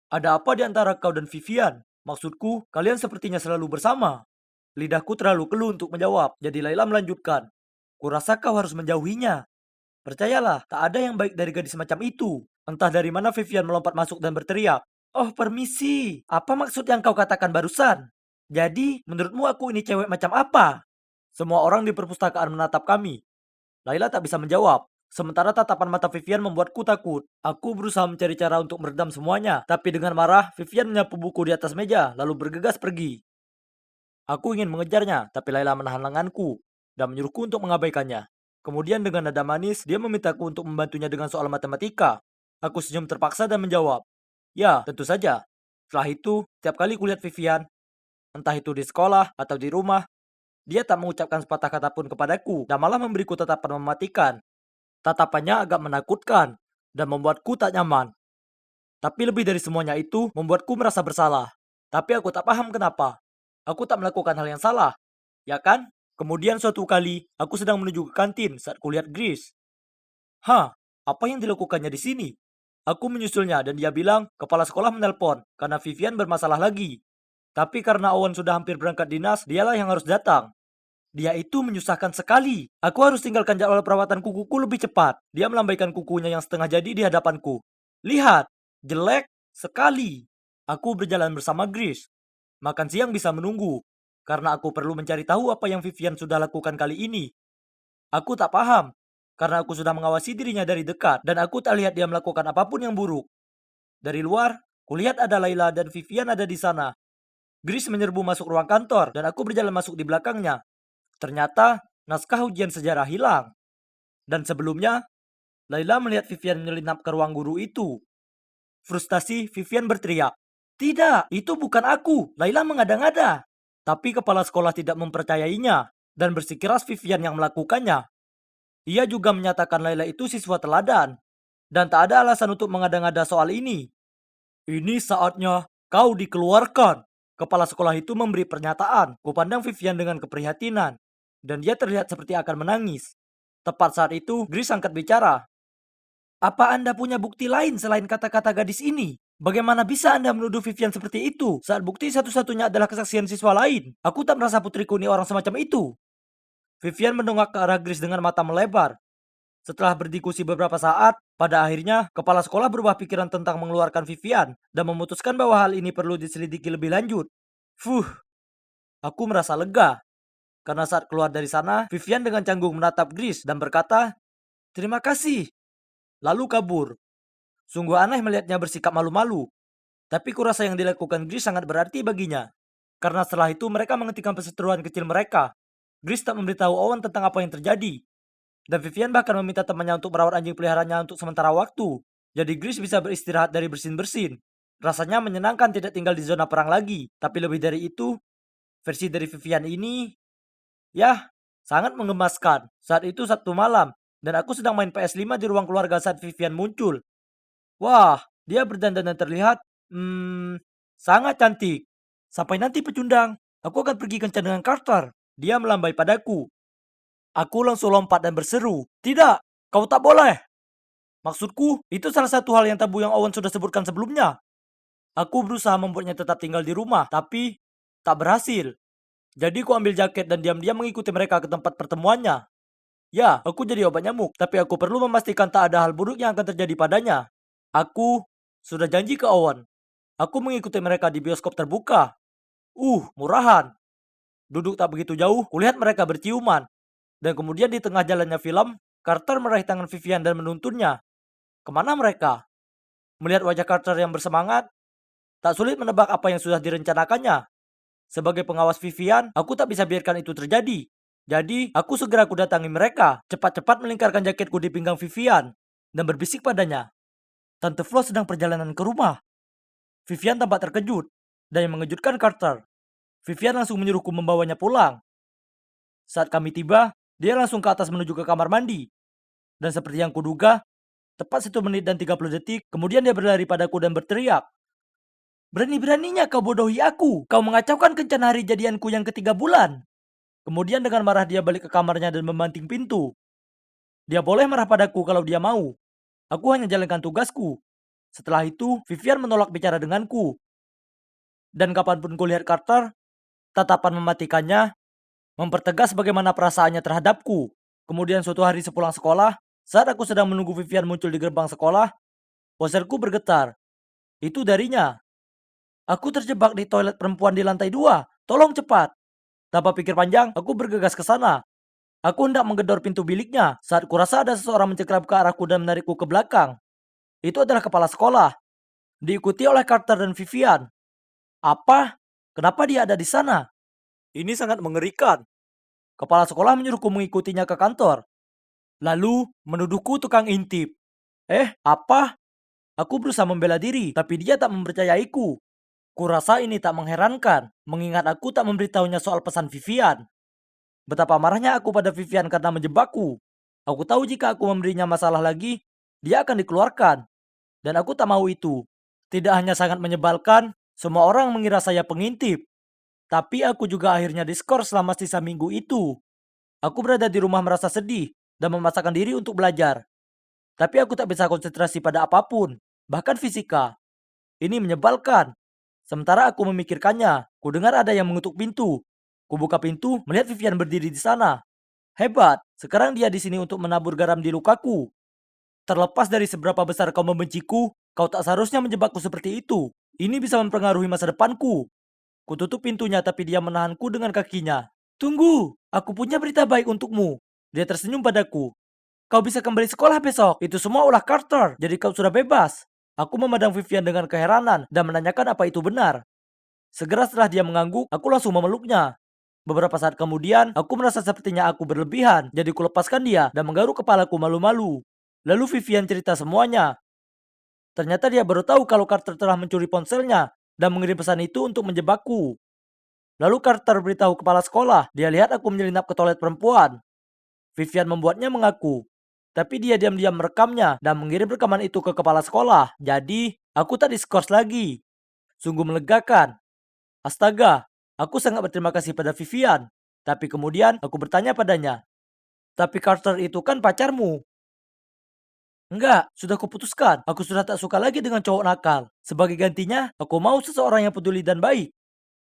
Ada apa di antara kau dan Vivian? Maksudku, kalian sepertinya selalu bersama. Lidahku terlalu keluh untuk menjawab, jadi Laila melanjutkan. Kurasa kau harus menjauhinya. Percayalah, tak ada yang baik dari gadis macam itu. Entah dari mana Vivian melompat masuk dan berteriak. Oh, permisi. Apa maksud yang kau katakan barusan? Jadi, menurutmu aku ini cewek macam apa? Semua orang di perpustakaan menatap kami. Laila tak bisa menjawab. Sementara tatapan mata Vivian membuatku takut. Aku berusaha mencari cara untuk meredam semuanya. Tapi dengan marah, Vivian menyapu buku di atas meja, lalu bergegas pergi. Aku ingin mengejarnya, tapi Laila menahan lenganku dan menyuruhku untuk mengabaikannya. Kemudian dengan nada manis, dia memintaku untuk membantunya dengan soal matematika. Aku senyum terpaksa dan menjawab, "Ya, tentu saja." Setelah itu, setiap kali kulihat Vivian, entah itu di sekolah atau di rumah, dia tak mengucapkan sepatah kata pun kepadaku dan malah memberiku tatapan mematikan. Tatapannya agak menakutkan dan membuatku tak nyaman. Tapi lebih dari semuanya itu, membuatku merasa bersalah. Tapi aku tak paham kenapa. Aku tak melakukan hal yang salah, ya kan? Kemudian suatu kali, aku sedang menuju ke kantin saat kulihat Grace. Hah, apa yang dilakukannya di sini? Aku menyusulnya dan dia bilang kepala sekolah menelpon karena Vivian bermasalah lagi. Tapi karena Owen sudah hampir berangkat dinas, dialah yang harus datang. Dia itu menyusahkan sekali. Aku harus tinggalkan jadwal perawatan kukuku lebih cepat. Dia melambaikan kukunya yang setengah jadi di hadapanku. Lihat, jelek sekali. Aku berjalan bersama Grace. Makan siang bisa menunggu, karena aku perlu mencari tahu apa yang Vivian sudah lakukan kali ini. Aku tak paham, karena aku sudah mengawasi dirinya dari dekat, dan aku tak lihat dia melakukan apapun yang buruk. Dari luar, kulihat ada Laila dan Vivian ada di sana. Grace menyerbu masuk ruang kantor, dan aku berjalan masuk di belakangnya. Ternyata, naskah ujian sejarah hilang. Dan sebelumnya, Laila melihat Vivian menyelinap ke ruang guru itu. Frustasi, Vivian berteriak, "Tidak, itu bukan aku. Laila mengada-ngada." Tapi kepala sekolah tidak mempercayainya dan bersikeras Vivian yang melakukannya. Ia juga menyatakan Laila itu siswa teladan dan tak ada alasan untuk mengada-ngada soal ini. "Ini saatnya kau dikeluarkan." Kepala sekolah itu memberi pernyataan. Kupandang Vivian dengan keprihatinan dan dia terlihat seperti akan menangis. Tepat saat itu, Grace angkat bicara. "Apa Anda punya bukti lain selain kata-kata gadis ini? Bagaimana bisa Anda menuduh Vivian seperti itu saat bukti satu-satunya adalah kesaksian siswa lain? Aku tak merasa putriku ini orang semacam itu." Vivian mendongak ke arah Grace dengan mata melebar. Setelah berdiskusi beberapa saat, pada akhirnya kepala sekolah berubah pikiran tentang mengeluarkan Vivian dan memutuskan bahwa hal ini perlu diselidiki lebih lanjut. Fuh, aku merasa lega. Karena saat keluar dari sana, Vivian dengan canggung menatap Grace dan berkata, "Terima kasih." Lalu kabur. Sungguh aneh melihatnya bersikap malu-malu. Tapi kurasa yang dilakukan Grace sangat berarti baginya. Karena setelah itu mereka menghentikan perseteruan kecil mereka. Grace tak memberitahu Owen tentang apa yang terjadi. Dan Vivian bahkan meminta temannya untuk merawat anjing peliharaannya untuk sementara waktu. Jadi Grace bisa beristirahat dari bersin-bersin. Rasanya menyenangkan tidak tinggal di zona perang lagi. Tapi lebih dari itu, versi dari Vivian ini, ya, sangat menggemaskan. Saat itu Sabtu malam, dan aku sedang main PS5 di ruang keluarga saat Vivian muncul. Wah, dia berdandan dan terlihat, sangat cantik. Sampai nanti pecundang, aku akan pergi kencan dengan Carter. Dia melambai padaku. Aku langsung lompat dan berseru, "Tidak, kau tak boleh." Maksudku, itu salah satu hal yang tabu yang Owen sudah sebutkan sebelumnya. Aku berusaha membuatnya tetap tinggal di rumah, tapi tak berhasil. Jadi ku ambil jaket dan diam-diam mengikuti mereka ke tempat pertemuannya. Ya, aku jadi obat nyamuk, tapi aku perlu memastikan tak ada hal buruk yang akan terjadi padanya. Aku sudah janji ke Owen. Aku mengikuti mereka di bioskop terbuka. Murahan. Duduk tak begitu jauh, kulihat mereka berciuman. Dan kemudian di tengah jalannya film, Carter meraih tangan Vivian dan menuntunnya. Kemana mereka? Melihat wajah Carter yang bersemangat, tak sulit menebak apa yang sudah direncanakannya. Sebagai pengawas Vivian, aku tak bisa biarkan itu terjadi. Jadi, aku segera datangi mereka, cepat-cepat melingkarkan jaketku di pinggang Vivian, dan berbisik padanya. "Tante Flo sedang perjalanan ke rumah." Vivian tampak terkejut, dan yang mengejutkan Carter. Vivian langsung menyuruhku membawanya pulang. Saat kami tiba, dia langsung ke atas menuju ke kamar mandi. Dan seperti yang kuduga, tepat 1 menit dan 30 detik, kemudian dia berlari padaku dan berteriak, "Berani-beraninya kau bodohi aku. Kau mengacaukan kencan hari jadianku yang ketiga bulan." Kemudian dengan marah dia balik ke kamarnya dan membanting pintu. Dia boleh marah padaku kalau dia mau. Aku hanya jalankan tugasku. Setelah itu, Vivian menolak bicara denganku. Dan kapanpun kulihat Carter, tatapan mematikannya mempertegas bagaimana perasaannya terhadapku. Kemudian suatu hari sepulang sekolah, saat aku sedang menunggu Vivian muncul di gerbang sekolah, ponselku bergetar. Itu darinya. "Aku terjebak di toilet perempuan di lantai 2. Tolong cepat." Tanpa pikir panjang, aku bergegas ke sana. Aku hendak menggedor pintu biliknya saat kurasa ada seseorang mencekrap ke arahku dan menarikku ke belakang. Itu adalah kepala sekolah, diikuti oleh Carter dan Vivian. Apa? Kenapa dia ada di sana? Ini sangat mengerikan. Kepala sekolah menyuruhku mengikutinya ke kantor. Lalu menuduhku tukang intip. Apa? Aku berusaha membela diri, tapi dia tak mempercayaiku. Kurasa ini tak mengherankan, mengingat aku tak memberitahunya soal pesan Vivian. Betapa marahnya aku pada Vivian karena menjebakku. Aku tahu jika aku memberinya masalah lagi, dia akan dikeluarkan. Dan aku tak mau itu. Tidak hanya sangat menyebalkan, semua orang mengira saya pengintip. Tapi aku juga akhirnya diskor selama sisa minggu itu. Aku berada di rumah merasa sedih dan memaksakan diri untuk belajar. Tapi aku tak bisa konsentrasi pada apapun, bahkan fisika. Ini menyebalkan. Sementara aku memikirkannya, ku dengar ada yang mengetuk pintu. Ku buka pintu, melihat Vivian berdiri di sana. Hebat, sekarang dia di sini untuk menabur garam di lukaku. Terlepas dari seberapa besar kau membenciku, kau tak seharusnya menjebakku seperti itu. Ini bisa mempengaruhi masa depanku. Ku tutup pintunya tapi dia menahanku dengan kakinya. Tunggu, aku punya berita baik untukmu. Dia tersenyum padaku. Kau bisa kembali sekolah besok. Itu semua ulah Carter, jadi kau sudah bebas. Aku memandang Vivian dengan keheranan dan menanyakan apa itu benar. Segera setelah dia mengangguk, aku langsung memeluknya. Beberapa saat kemudian, aku merasa sepertinya aku berlebihan, jadi kulepaskan dia dan menggaruk kepalaku malu-malu. Lalu Vivian cerita semuanya. Ternyata dia baru tahu kalau Carter telah mencuri ponselnya dan mengirim pesan itu untuk menjebakku. Lalu Carter beritahu kepala sekolah, dia lihat aku menyelinap ke toilet perempuan. Vivian membuatnya mengaku. Tapi dia diam-diam merekamnya dan mengirim rekaman itu ke kepala sekolah. Jadi, aku tak diskors lagi. Sungguh melegakan. Astaga, aku sangat berterima kasih pada Vivian. Tapi kemudian aku bertanya padanya, tapi Carter itu kan pacarmu. Enggak, sudah kuputuskan. Aku sudah tak suka lagi dengan cowok nakal. Sebagai gantinya, aku mau seseorang yang peduli dan baik.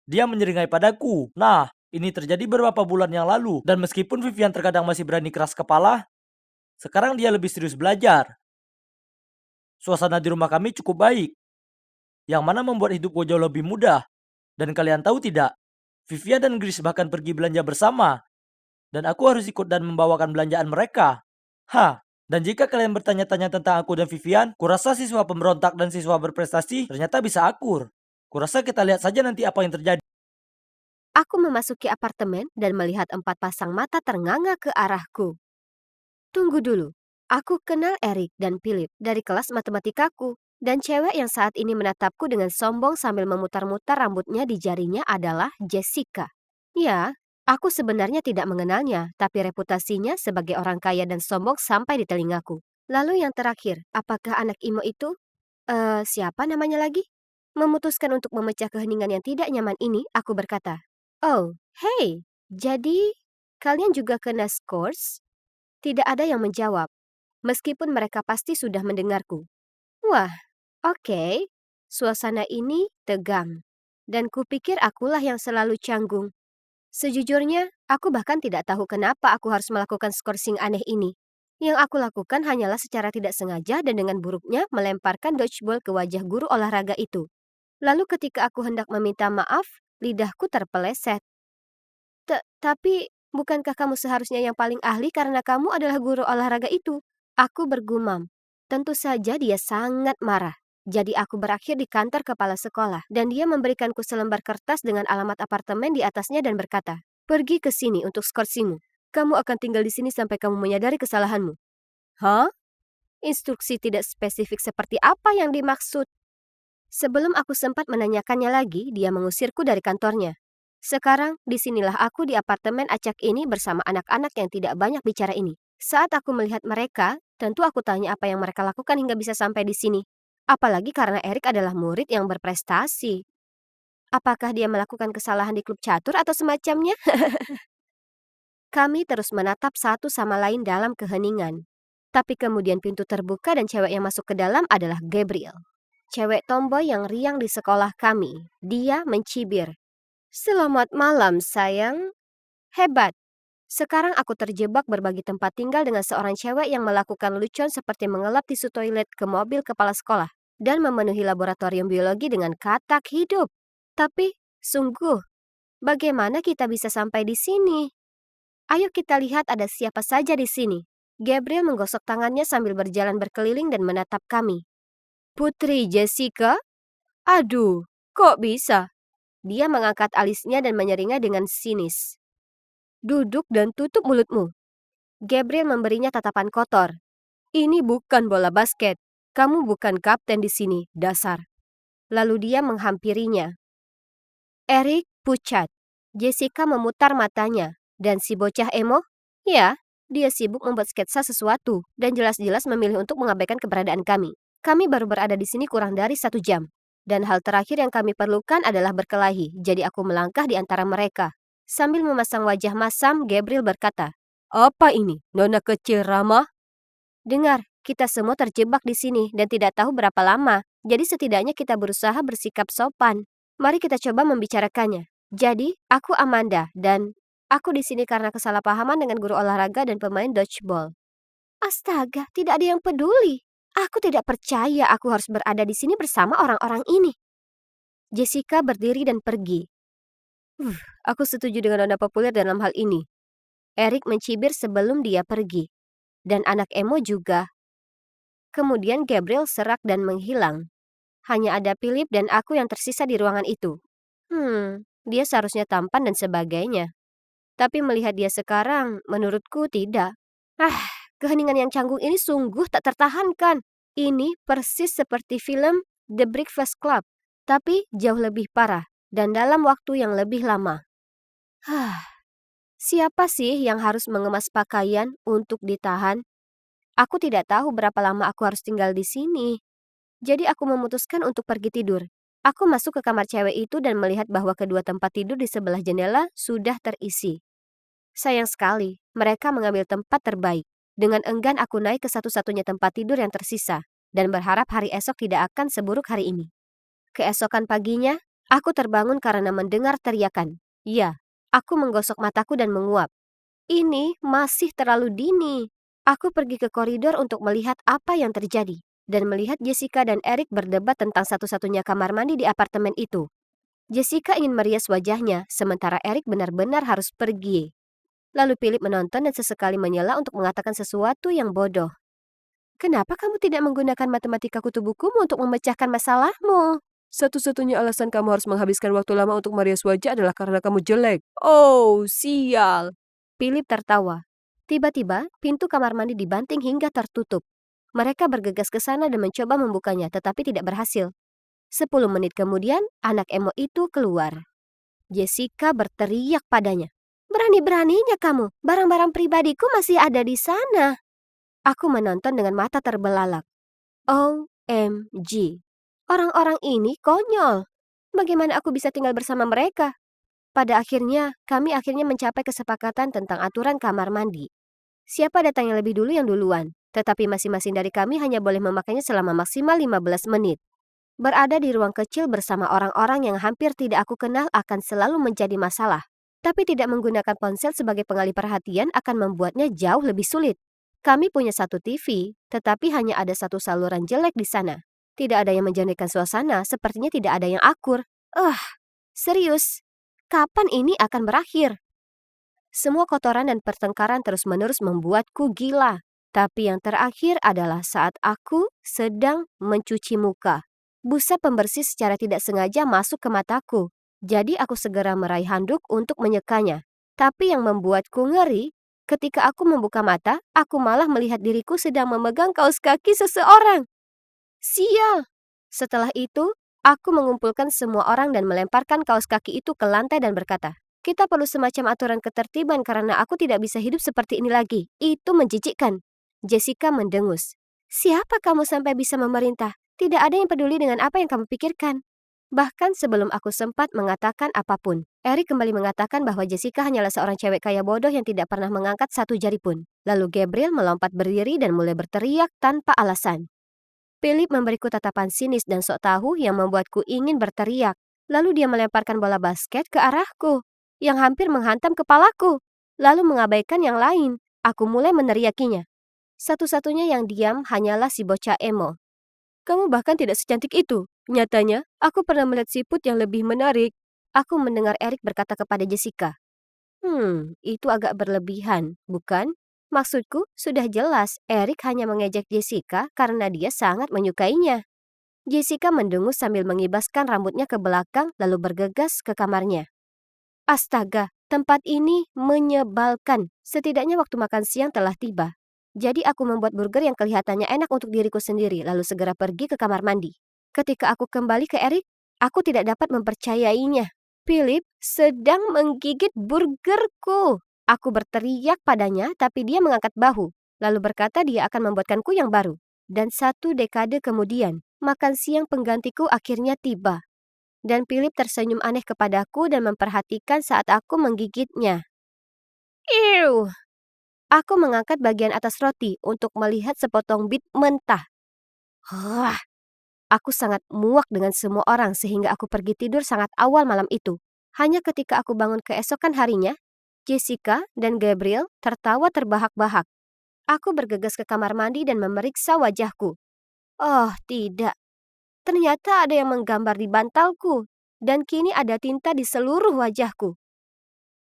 Dia menyeringai padaku. Nah, ini terjadi beberapa bulan yang lalu. Dan meskipun Vivian terkadang masih berani keras kepala, sekarang dia lebih serius belajar. Suasana di rumah kami cukup baik, yang mana membuat hidupku jauh lebih mudah. Dan kalian tahu tidak, Vivian dan Grace bahkan pergi belanja bersama. Dan aku harus ikut dan membawakan belanjaan mereka. Dan jika kalian bertanya-tanya tentang aku dan Vivian, kurasa siswa pemberontak dan siswa berprestasi ternyata bisa akur. Kurasa kita lihat saja nanti apa yang terjadi. Aku memasuki apartemen dan melihat 4 pasang mata ternganga ke arahku. Tunggu dulu, aku kenal Eric dan Philip dari kelas matematikaku. Dan cewek yang saat ini menatapku dengan sombong sambil memutar-mutar rambutnya di jarinya adalah Jessica. Ya, aku sebenarnya tidak mengenalnya, tapi reputasinya sebagai orang kaya dan sombong sampai di telingaku. Lalu yang terakhir, apakah anak Imo itu? Siapa namanya lagi? Memutuskan untuk memecah keheningan yang tidak nyaman ini, aku berkata, "Oh, hey, jadi kalian juga kena scores?" Tidak ada yang menjawab, meskipun mereka pasti sudah mendengarku. Wah, oke. Suasana ini tegang. Dan kupikir akulah yang selalu canggung. Sejujurnya, aku bahkan tidak tahu kenapa aku harus melakukan skorsing aneh ini. Yang aku lakukan hanyalah secara tidak sengaja dan dengan buruknya melemparkan dodgeball ke wajah guru olahraga itu. Lalu ketika aku hendak meminta maaf, lidahku terpeleset. Tapi, bukankah kamu seharusnya yang paling ahli karena kamu adalah guru olahraga itu? Aku bergumam. Tentu saja dia sangat marah. Jadi aku berakhir di kantor kepala sekolah dan dia memberikanku selembar kertas dengan alamat apartemen di atasnya dan berkata, "Pergi ke sini untuk skorsimu. Kamu akan tinggal di sini sampai kamu menyadari kesalahanmu." Hah? Instruksi tidak spesifik seperti apa yang dimaksud? Sebelum aku sempat menanyakannya lagi, dia mengusirku dari kantornya. Sekarang, disinilah aku di apartemen acak ini bersama anak-anak yang tidak banyak bicara ini. Saat aku melihat mereka, tentu aku tanya apa yang mereka lakukan hingga bisa sampai di sini. Apalagi karena Eric adalah murid yang berprestasi. Apakah dia melakukan kesalahan di klub catur atau semacamnya? Kami terus menatap satu sama lain dalam keheningan. Tapi kemudian pintu terbuka dan cewek yang masuk ke dalam adalah Gabriel. Cewek tomboy yang riang di sekolah kami. Dia mencibir. "Selamat malam, sayang." Hebat. Sekarang aku terjebak berbagi tempat tinggal dengan seorang cewek yang melakukan lucon seperti mengelap tisu toilet ke mobil kepala sekolah dan memenuhi laboratorium biologi dengan katak hidup. Tapi, sungguh, bagaimana kita bisa sampai di sini? Ayo kita lihat ada siapa saja di sini. Gabriel menggosok tangannya sambil berjalan berkeliling dan menatap kami. "Putri Jessica? Aduh, kok bisa? Dia mengangkat alisnya dan menyeringai dengan sinis. Duduk dan tutup mulutmu. Gabriel memberinya tatapan kotor. Ini bukan bola basket. Kamu bukan kapten di sini, dasar. Lalu dia menghampirinya. Eric pucat. Jessica memutar matanya. Dan si bocah emo? Ya, dia sibuk membuat sketsa sesuatu dan jelas-jelas memilih untuk mengabaikan keberadaan kami. Kami baru berada di sini kurang dari 1 jam. Dan hal terakhir yang kami perlukan adalah berkelahi, jadi aku melangkah di antara mereka. Sambil memasang wajah masam, Gabriel berkata, "Apa ini, nona kecil ramah?" Dengar, kita semua terjebak di sini dan tidak tahu berapa lama. Jadi setidaknya kita berusaha bersikap sopan. Mari kita coba membicarakannya. Jadi, aku Amanda dan aku di sini karena kesalahpahaman dengan guru olahraga dan pemain dodgeball. Astaga, tidak ada yang peduli. Aku tidak percaya aku harus berada di sini bersama orang-orang ini. Jessica berdiri dan pergi. Aku setuju dengan nona populer dalam hal ini. Eric mencibir sebelum dia pergi. Dan anak emo juga. Kemudian Gabriel serak dan menghilang. Hanya ada Philip dan aku yang tersisa di ruangan itu. Dia seharusnya tampan dan sebagainya. Tapi melihat dia sekarang, menurutku tidak. Keheningan yang canggung ini sungguh tak tertahankan. Ini persis seperti film The Breakfast Club, tapi jauh lebih parah dan dalam waktu yang lebih lama. Siapa sih yang harus mengemas pakaian untuk ditahan? Aku tidak tahu berapa lama aku harus tinggal di sini. Jadi aku memutuskan untuk pergi tidur. Aku masuk ke kamar cewek itu dan melihat bahwa kedua tempat tidur di sebelah jendela sudah terisi. Sayang sekali, mereka mengambil tempat terbaik. Dengan enggan aku naik ke satu-satunya tempat tidur yang tersisa dan berharap hari esok tidak akan seburuk hari ini. Keesokan paginya, aku terbangun karena mendengar teriakan. Ya, aku menggosok mataku dan menguap. Ini masih terlalu dini. Aku pergi ke koridor untuk melihat apa yang terjadi dan melihat Jessica dan Eric berdebat tentang satu-satunya kamar mandi di apartemen itu. Jessica ingin merias wajahnya, sementara Eric benar-benar harus pergi. Lalu Philip menonton dan sesekali menyela untuk mengatakan sesuatu yang bodoh. Kenapa kamu tidak menggunakan matematika kutu bukumu untuk memecahkan masalahmu? Satu-satunya alasan kamu harus menghabiskan waktu lama untuk merias wajah adalah karena kamu jelek. Oh, sial. Philip tertawa. Tiba-tiba, pintu kamar mandi dibanting hingga tertutup. Mereka bergegas ke sana dan mencoba membukanya, tetapi tidak berhasil. 10 menit kemudian, anak emo itu keluar. Jessica berteriak padanya. Berani-beraninya kamu, barang-barang pribadiku masih ada di sana. Aku menonton dengan mata terbelalak. OMG, orang-orang ini konyol. Bagaimana aku bisa tinggal bersama mereka? Pada akhirnya, kami mencapai kesepakatan tentang aturan kamar mandi. Siapa datang yang lebih dulu yang duluan, tetapi masing-masing dari kami hanya boleh memakainya selama maksimal 15 menit. Berada di ruang kecil bersama orang-orang yang hampir tidak aku kenal akan selalu menjadi masalah. Tapi tidak menggunakan ponsel sebagai pengalih perhatian akan membuatnya jauh lebih sulit. Kami punya satu TV, tetapi hanya ada satu saluran jelek di sana. Tidak ada yang menjernihkan suasana, sepertinya tidak ada yang akur. Serius, kapan ini akan berakhir? Semua kotoran dan pertengkaran terus-menerus membuatku gila. Tapi yang terakhir adalah saat aku sedang mencuci muka. Busa pembersih secara tidak sengaja masuk ke mataku. Jadi aku segera meraih handuk untuk menyekanya. Tapi yang membuatku ngeri, ketika aku membuka mata, aku malah melihat diriku sedang memegang kaos kaki seseorang. Sial! Setelah itu, aku mengumpulkan semua orang dan melemparkan kaos kaki itu ke lantai dan berkata, kita perlu semacam aturan ketertiban karena aku tidak bisa hidup seperti ini lagi. Itu menjijikkan. Jessica mendengus. Siapa kamu sampai bisa memerintah? Tidak ada yang peduli dengan apa yang kamu pikirkan. Bahkan sebelum aku sempat mengatakan apapun, Eric kembali mengatakan bahwa Jessica hanyalah seorang cewek kaya bodoh yang tidak pernah mengangkat satu jari pun. Lalu Gabriel melompat berdiri dan mulai berteriak tanpa alasan. Philip memberiku tatapan sinis dan sok tahu yang membuatku ingin berteriak. Lalu dia melemparkan bola basket ke arahku, yang hampir menghantam kepalaku. Lalu mengabaikan yang lain, aku mulai meneriakinya. Satu-satunya yang diam hanyalah si bocah emo. Kamu bahkan tidak secantik itu. Nyatanya, aku pernah melihat siput yang lebih menarik. Aku mendengar Eric berkata kepada Jessica. Itu agak berlebihan, bukan? Maksudku, sudah jelas Eric hanya mengejek Jessica karena dia sangat menyukainya. Jessica mendengus sambil mengibaskan rambutnya ke belakang lalu bergegas ke kamarnya. Astaga, tempat ini menyebalkan. Setidaknya waktu makan siang telah tiba. Jadi aku membuat burger yang kelihatannya enak untuk diriku sendiri lalu segera pergi ke kamar mandi. Ketika aku kembali ke Eric, aku tidak dapat mempercayainya. Philip sedang menggigit burgerku. Aku berteriak padanya tapi dia mengangkat bahu. Lalu berkata dia akan membuatkanku yang baru. Dan 1 dekade kemudian, makan siang penggantiku akhirnya tiba. Dan Philip tersenyum aneh kepadaku dan memperhatikan saat aku menggigitnya. Ew! Aku mengangkat bagian atas roti untuk melihat sepotong bit mentah. Wah, aku sangat muak dengan semua orang sehingga aku pergi tidur sangat awal malam itu. Hanya ketika aku bangun keesokan harinya, Jessica dan Gabriel tertawa terbahak-bahak. Aku bergegas ke kamar mandi dan memeriksa wajahku. Oh, tidak. Ternyata ada yang menggambar di bantalku, dan kini ada tinta di seluruh wajahku.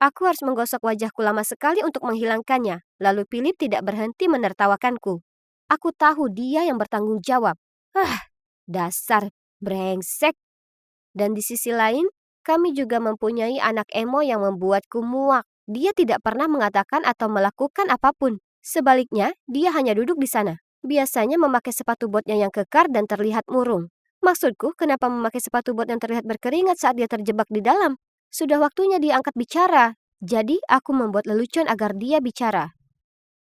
Aku harus menggosok wajahku lama sekali untuk menghilangkannya, lalu Philip tidak berhenti menertawakanku. Aku tahu dia yang bertanggung jawab. Dasar brengsek. Dan di sisi lain, kami juga mempunyai anak emo yang membuatku muak. Dia tidak pernah mengatakan atau melakukan apapun. Sebaliknya, dia hanya duduk di sana. Biasanya memakai sepatu botnya yang kekar dan terlihat murung. Maksudku, kenapa memakai sepatu bot yang terlihat berkeringat saat dia terjebak di dalam? Sudah waktunya dia angkat bicara. Jadi, aku membuat lelucon agar dia bicara.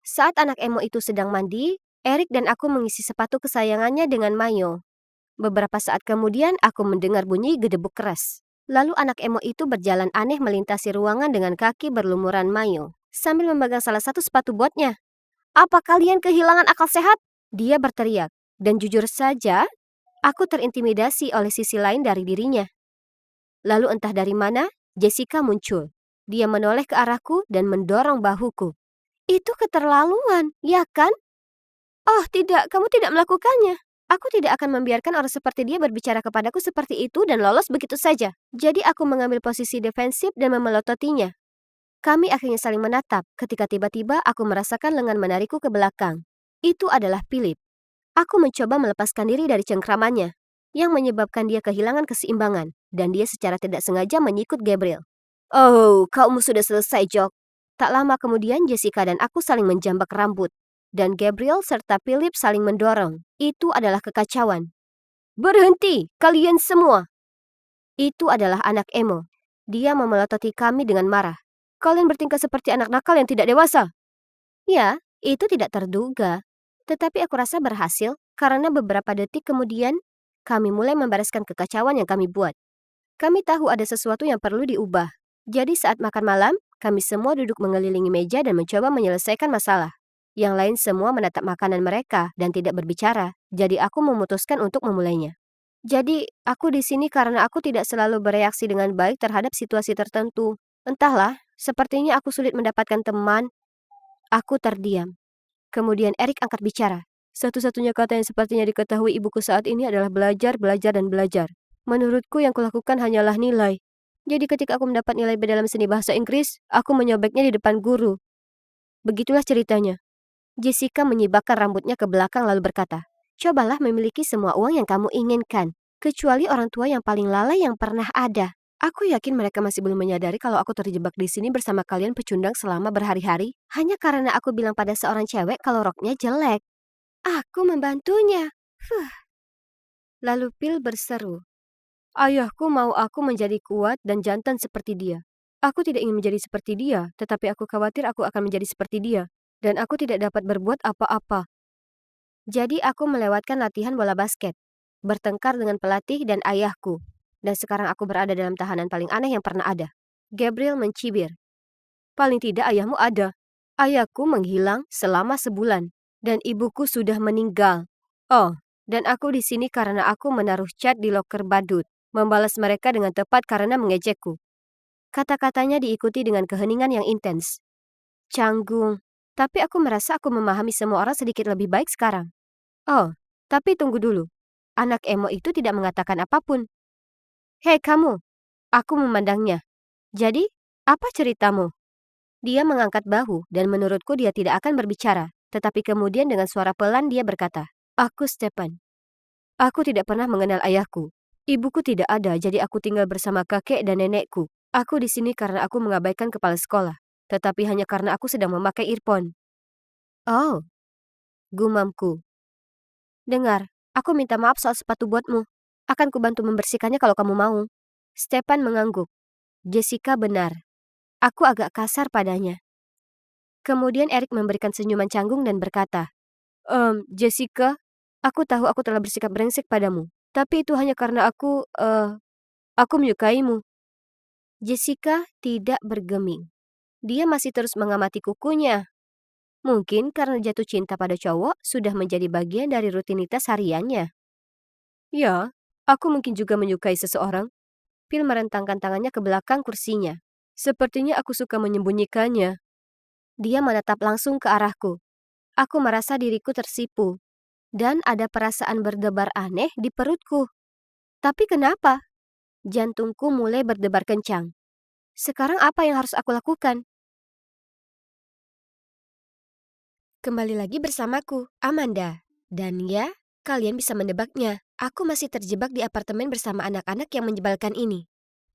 Saat anak emo itu sedang mandi, Eric dan aku mengisi sepatu kesayangannya dengan mayo. Beberapa saat kemudian, aku mendengar bunyi gedebuk keras. Lalu anak emo itu berjalan aneh melintasi ruangan dengan kaki berlumuran mayo, sambil memegang salah satu sepatu botnya. Apa kalian kehilangan akal sehat? Dia berteriak. Dan jujur saja, aku terintimidasi oleh sisi lain dari dirinya. Lalu entah dari mana, Jessica muncul. Dia menoleh ke arahku dan mendorong bahuku. Itu keterlaluan, ya kan? Oh tidak, kamu tidak melakukannya. Aku tidak akan membiarkan orang seperti dia berbicara kepadaku seperti itu dan lolos begitu saja. Jadi aku mengambil posisi defensif dan memelototinya. Kami akhirnya saling menatap ketika tiba-tiba aku merasakan lengan menarikku ke belakang. Itu adalah Philip. Aku mencoba melepaskan diri dari cengkramannya, yang menyebabkan dia kehilangan keseimbangan, dan dia secara tidak sengaja menyikut Gabriel. Oh, kamu sudah selesai, Jock. Tak lama kemudian Jessica dan aku saling menjambak rambut, dan Gabriel serta Philip saling mendorong. Itu adalah kekacauan. Berhenti, kalian semua! Itu adalah anak emo. Dia memelototi kami dengan marah. Kalian bertingkah seperti anak nakal yang tidak dewasa. Ya, itu tidak terduga. Tetapi aku rasa berhasil karena beberapa detik kemudian kami mulai membereskan kekacauan yang kami buat. Kami tahu ada sesuatu yang perlu diubah. Jadi saat makan malam, kami semua duduk mengelilingi meja dan mencoba menyelesaikan masalah. Yang lain semua menatap makanan mereka dan tidak berbicara. Jadi aku memutuskan untuk memulainya. Jadi, aku di sini karena aku tidak selalu bereaksi dengan baik terhadap situasi tertentu. Entahlah, sepertinya aku sulit mendapatkan teman. Aku terdiam. Kemudian Eric angkat bicara. Satu-satunya kata yang sepertinya diketahui ibuku saat ini adalah belajar, belajar, dan belajar. Menurutku yang kulakukan hanyalah nilai. Jadi ketika aku mendapat nilai B dalam seni bahasa Inggris, aku menyobeknya di depan guru. Begitulah ceritanya. Jessica menyibakkan rambutnya ke belakang lalu berkata, cobalah memiliki semua uang yang kamu inginkan, kecuali orang tua yang paling lalai yang pernah ada. Aku yakin mereka masih belum menyadari kalau aku terjebak di sini bersama kalian pecundang selama berhari-hari, hanya karena aku bilang pada seorang cewek kalau roknya jelek. Aku membantunya. Lalu Phil berseru, ayahku mau aku menjadi kuat dan jantan seperti dia. Aku tidak ingin menjadi seperti dia, tetapi aku khawatir aku akan menjadi seperti dia. Dan aku tidak dapat berbuat apa-apa. Jadi aku melewatkan latihan bola basket, bertengkar dengan pelatih dan ayahku. Dan sekarang aku berada dalam tahanan paling aneh yang pernah ada. Gabriel mencibir. Paling tidak ayahmu ada. Ayahku menghilang selama sebulan. Dan ibuku sudah meninggal. Oh, dan aku di sini karena aku menaruh cat di loker badut. Membalas mereka dengan tepat karena mengejekku. Kata-katanya diikuti dengan keheningan yang intens. Canggung. Tapi aku merasa aku memahami semua orang sedikit lebih baik sekarang. Oh, tapi tunggu dulu. Anak emo itu tidak mengatakan apapun. Hei kamu, aku memandangnya. Jadi, apa ceritamu? Dia mengangkat bahu dan menurutku dia tidak akan berbicara. Tetapi kemudian dengan suara pelan dia berkata, aku Stephen. Aku tidak pernah mengenal ayahku. Ibuku tidak ada, jadi aku tinggal bersama kakek dan nenekku. Aku di sini karena aku mengabaikan kepala sekolah, tetapi hanya karena aku sedang memakai earphone. Oh, gumamku. Dengar, aku minta maaf soal sepatu buatmu. Akan kubantu membersihkannya kalau kamu mau. Stefan mengangguk. Jessica benar. Aku agak kasar padanya. Kemudian Erik memberikan senyuman canggung dan berkata, Jessica, aku tahu aku telah bersikap brengsek padamu. Tapi itu hanya karena aku menyukaimu. Jessica tidak bergeming. Dia masih terus mengamati kukunya. Mungkin karena jatuh cinta pada cowok sudah menjadi bagian dari rutinitas hariannya. Ya, aku mungkin juga menyukai seseorang. Phil merentangkan tangannya ke belakang kursinya. Sepertinya aku suka menyembunyikannya. Dia menatap langsung ke arahku. Aku merasa diriku tersipu. Dan ada perasaan berdebar aneh di perutku. Tapi kenapa? Jantungku mulai berdebar kencang. Sekarang apa yang harus aku lakukan? Kembali lagi bersamaku, Amanda. Dan ya, kalian bisa mendebaknya. Aku masih terjebak di apartemen bersama anak-anak yang menyebalkan ini.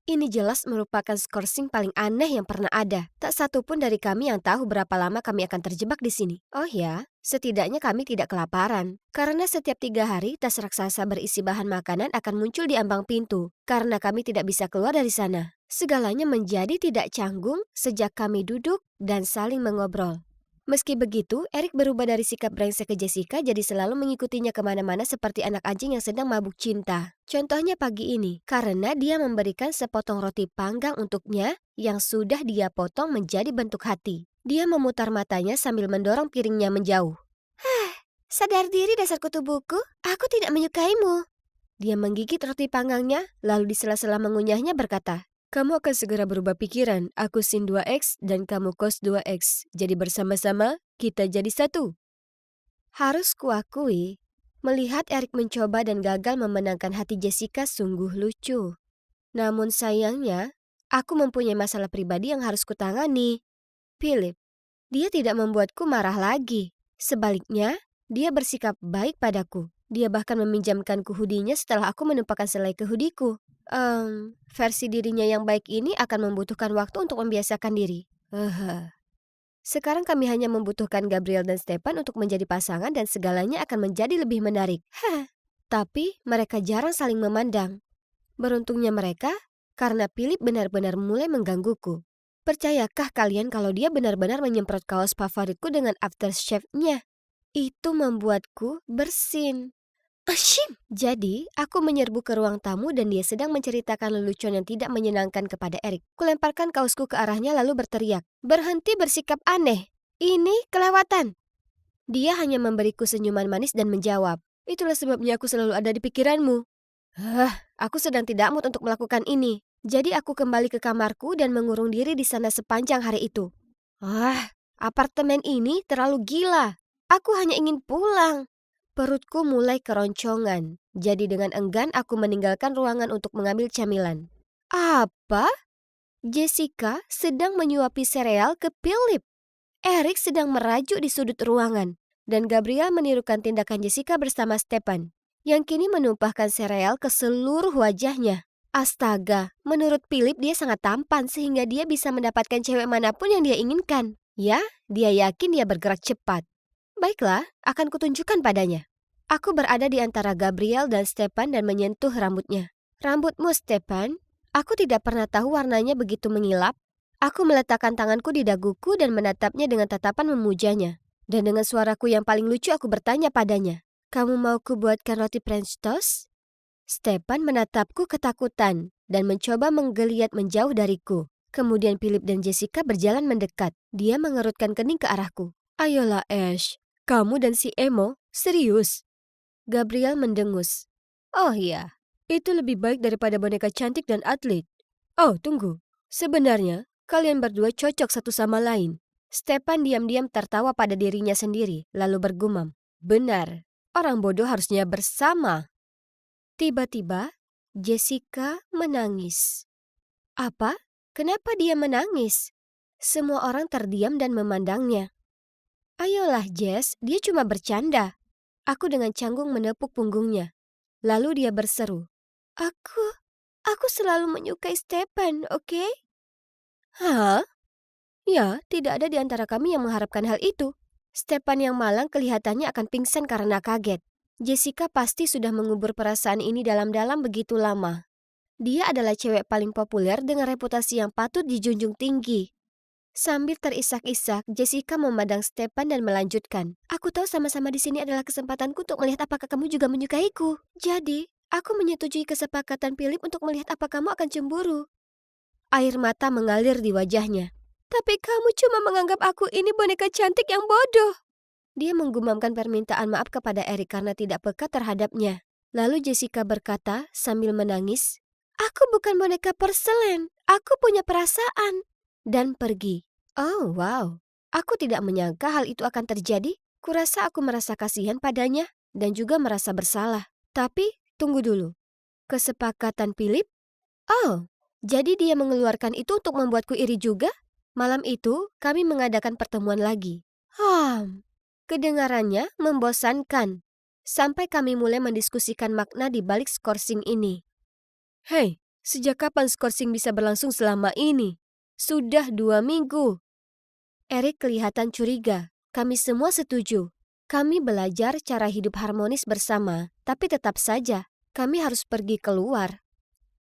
Ini jelas merupakan skorsing paling aneh yang pernah ada. Tak satu pun dari kami yang tahu berapa lama kami akan terjebak di sini. Oh ya, setidaknya kami tidak kelaparan. Karena setiap 3 hari, tas raksasa berisi bahan makanan akan muncul di ambang pintu. Karena kami tidak bisa keluar dari sana. Segalanya menjadi tidak canggung sejak kami duduk dan saling mengobrol. Meski begitu, Erik berubah dari sikap brengsek ke Jessica jadi selalu mengikutinya kemana-mana seperti anak anjing yang sedang mabuk cinta. Contohnya pagi ini, karena dia memberikan sepotong roti panggang untuknya yang sudah dia potong menjadi bentuk hati. Dia memutar matanya sambil mendorong piringnya menjauh. Sadar diri dasar kutu buku, aku tidak menyukaimu. Dia menggigit roti panggangnya, lalu di sela-sela mengunyahnya berkata, kamu akan segera berubah pikiran. Aku sin 2X dan kamu cos 2X. Jadi bersama-sama, kita jadi satu. Harus kuakui, melihat Erik mencoba dan gagal memenangkan hati Jessica sungguh lucu. Namun sayangnya, aku mempunyai masalah pribadi yang harus kutangani. Philip, dia tidak membuatku marah lagi. Sebaliknya, dia bersikap baik padaku. Dia bahkan meminjamkanku hoodie-nya setelah aku menumpahkan selai ke hoodie-ku. Versi dirinya yang baik ini akan membutuhkan waktu untuk membiasakan diri. Sekarang kami hanya membutuhkan Gabriel dan Stefan untuk menjadi pasangan dan segalanya akan menjadi lebih menarik. Tapi mereka jarang saling memandang. Beruntungnya mereka, karena Philip benar-benar mulai menggangguku. Percayakah kalian kalau dia benar-benar menyemprot kaos favoritku dengan aftershave-nya? Itu membuatku bersin. Asyim! Jadi, aku menyerbu ke ruang tamu dan dia sedang menceritakan lelucon yang tidak menyenangkan kepada Erik. Kulemparkan kaosku ke arahnya lalu berteriak, berhenti bersikap aneh. Ini kelewatan. Dia hanya memberiku senyuman manis dan menjawab, itulah sebabnya aku selalu ada di pikiranmu. Aku sedang tidak mood untuk melakukan ini. Jadi aku kembali ke kamarku dan mengurung diri di sana sepanjang hari itu. Apartemen ini terlalu gila. Aku hanya ingin pulang. Perutku mulai keroncongan, jadi dengan enggan aku meninggalkan ruangan untuk mengambil camilan. Apa? Jessica sedang menyuapi sereal ke Philip. Erik sedang merajuk di sudut ruangan, dan Gabriel menirukan tindakan Jessica bersama Stefan, yang kini menumpahkan sereal ke seluruh wajahnya. Astaga, menurut Philip dia sangat tampan sehingga dia bisa mendapatkan cewek manapun yang dia inginkan. Ya, dia yakin dia bergerak cepat. Baiklah, akan kutunjukkan padanya. Aku berada di antara Gabriel dan Stefan dan menyentuh rambutnya. Rambutmu, Stefan? Aku tidak pernah tahu warnanya begitu mengilap. Aku meletakkan tanganku di daguku dan menatapnya dengan tatapan memujanya. Dan dengan suaraku yang paling lucu aku bertanya padanya, kamu mau kubuatkan roti French toast? Stefan menatapku ketakutan dan mencoba menggeliat menjauh dariku. Kemudian Philip dan Jessica berjalan mendekat. Dia mengerutkan kening ke arahku. Ayolah Ash. Kamu dan si Emo, serius? Gabriel mendengus. Oh iya, itu lebih baik daripada boneka cantik dan atlet. Oh, tunggu. Sebenarnya, kalian berdua cocok satu sama lain. Stefan diam-diam tertawa pada dirinya sendiri, lalu bergumam. Benar, orang bodoh harusnya bersama. Tiba-tiba, Jessica menangis. Apa? Kenapa dia menangis? Semua orang terdiam dan memandangnya. Ayolah Jess, dia cuma bercanda. Aku dengan canggung menepuk punggungnya. Lalu dia berseru, Aku selalu menyukai Stefan, oke? Hah? Ya, tidak ada di antara kami yang mengharapkan hal itu. Stefan yang malang kelihatannya akan pingsan karena kaget. Jessica pasti sudah mengubur perasaan ini dalam-dalam begitu lama. Dia adalah cewek paling populer dengan reputasi yang patut dijunjung tinggi. Sambil terisak-isak, Jessica memandang Stefan dan melanjutkan. Aku tahu sama-sama di sini adalah kesempatanku untuk melihat apakah kamu juga menyukaiku. Jadi, aku menyetujui kesepakatan Philip untuk melihat apa kamu akan cemburu. Air mata mengalir di wajahnya. Tapi kamu cuma menganggap aku ini boneka cantik yang bodoh. Dia menggumamkan permintaan maaf kepada Eric karena tidak peka terhadapnya. Lalu Jessica berkata sambil menangis, Aku bukan boneka porselen, aku punya perasaan. Dan pergi. Oh wow, aku tidak menyangka hal itu akan terjadi. Kurasa aku merasa kasihan padanya dan juga merasa bersalah. Tapi tunggu dulu, kesepakatan Philip? Oh, jadi dia mengeluarkan itu untuk membuatku iri juga? Malam itu kami mengadakan pertemuan lagi. Kedengarannya membosankan. Sampai kami mulai mendiskusikan makna di balik skorsing ini. Hei, sejak kapan skorsing bisa berlangsung selama ini? Sudah 2 minggu. Eric kelihatan curiga. Kami semua setuju. Kami belajar cara hidup harmonis bersama, tapi tetap saja kami harus pergi keluar.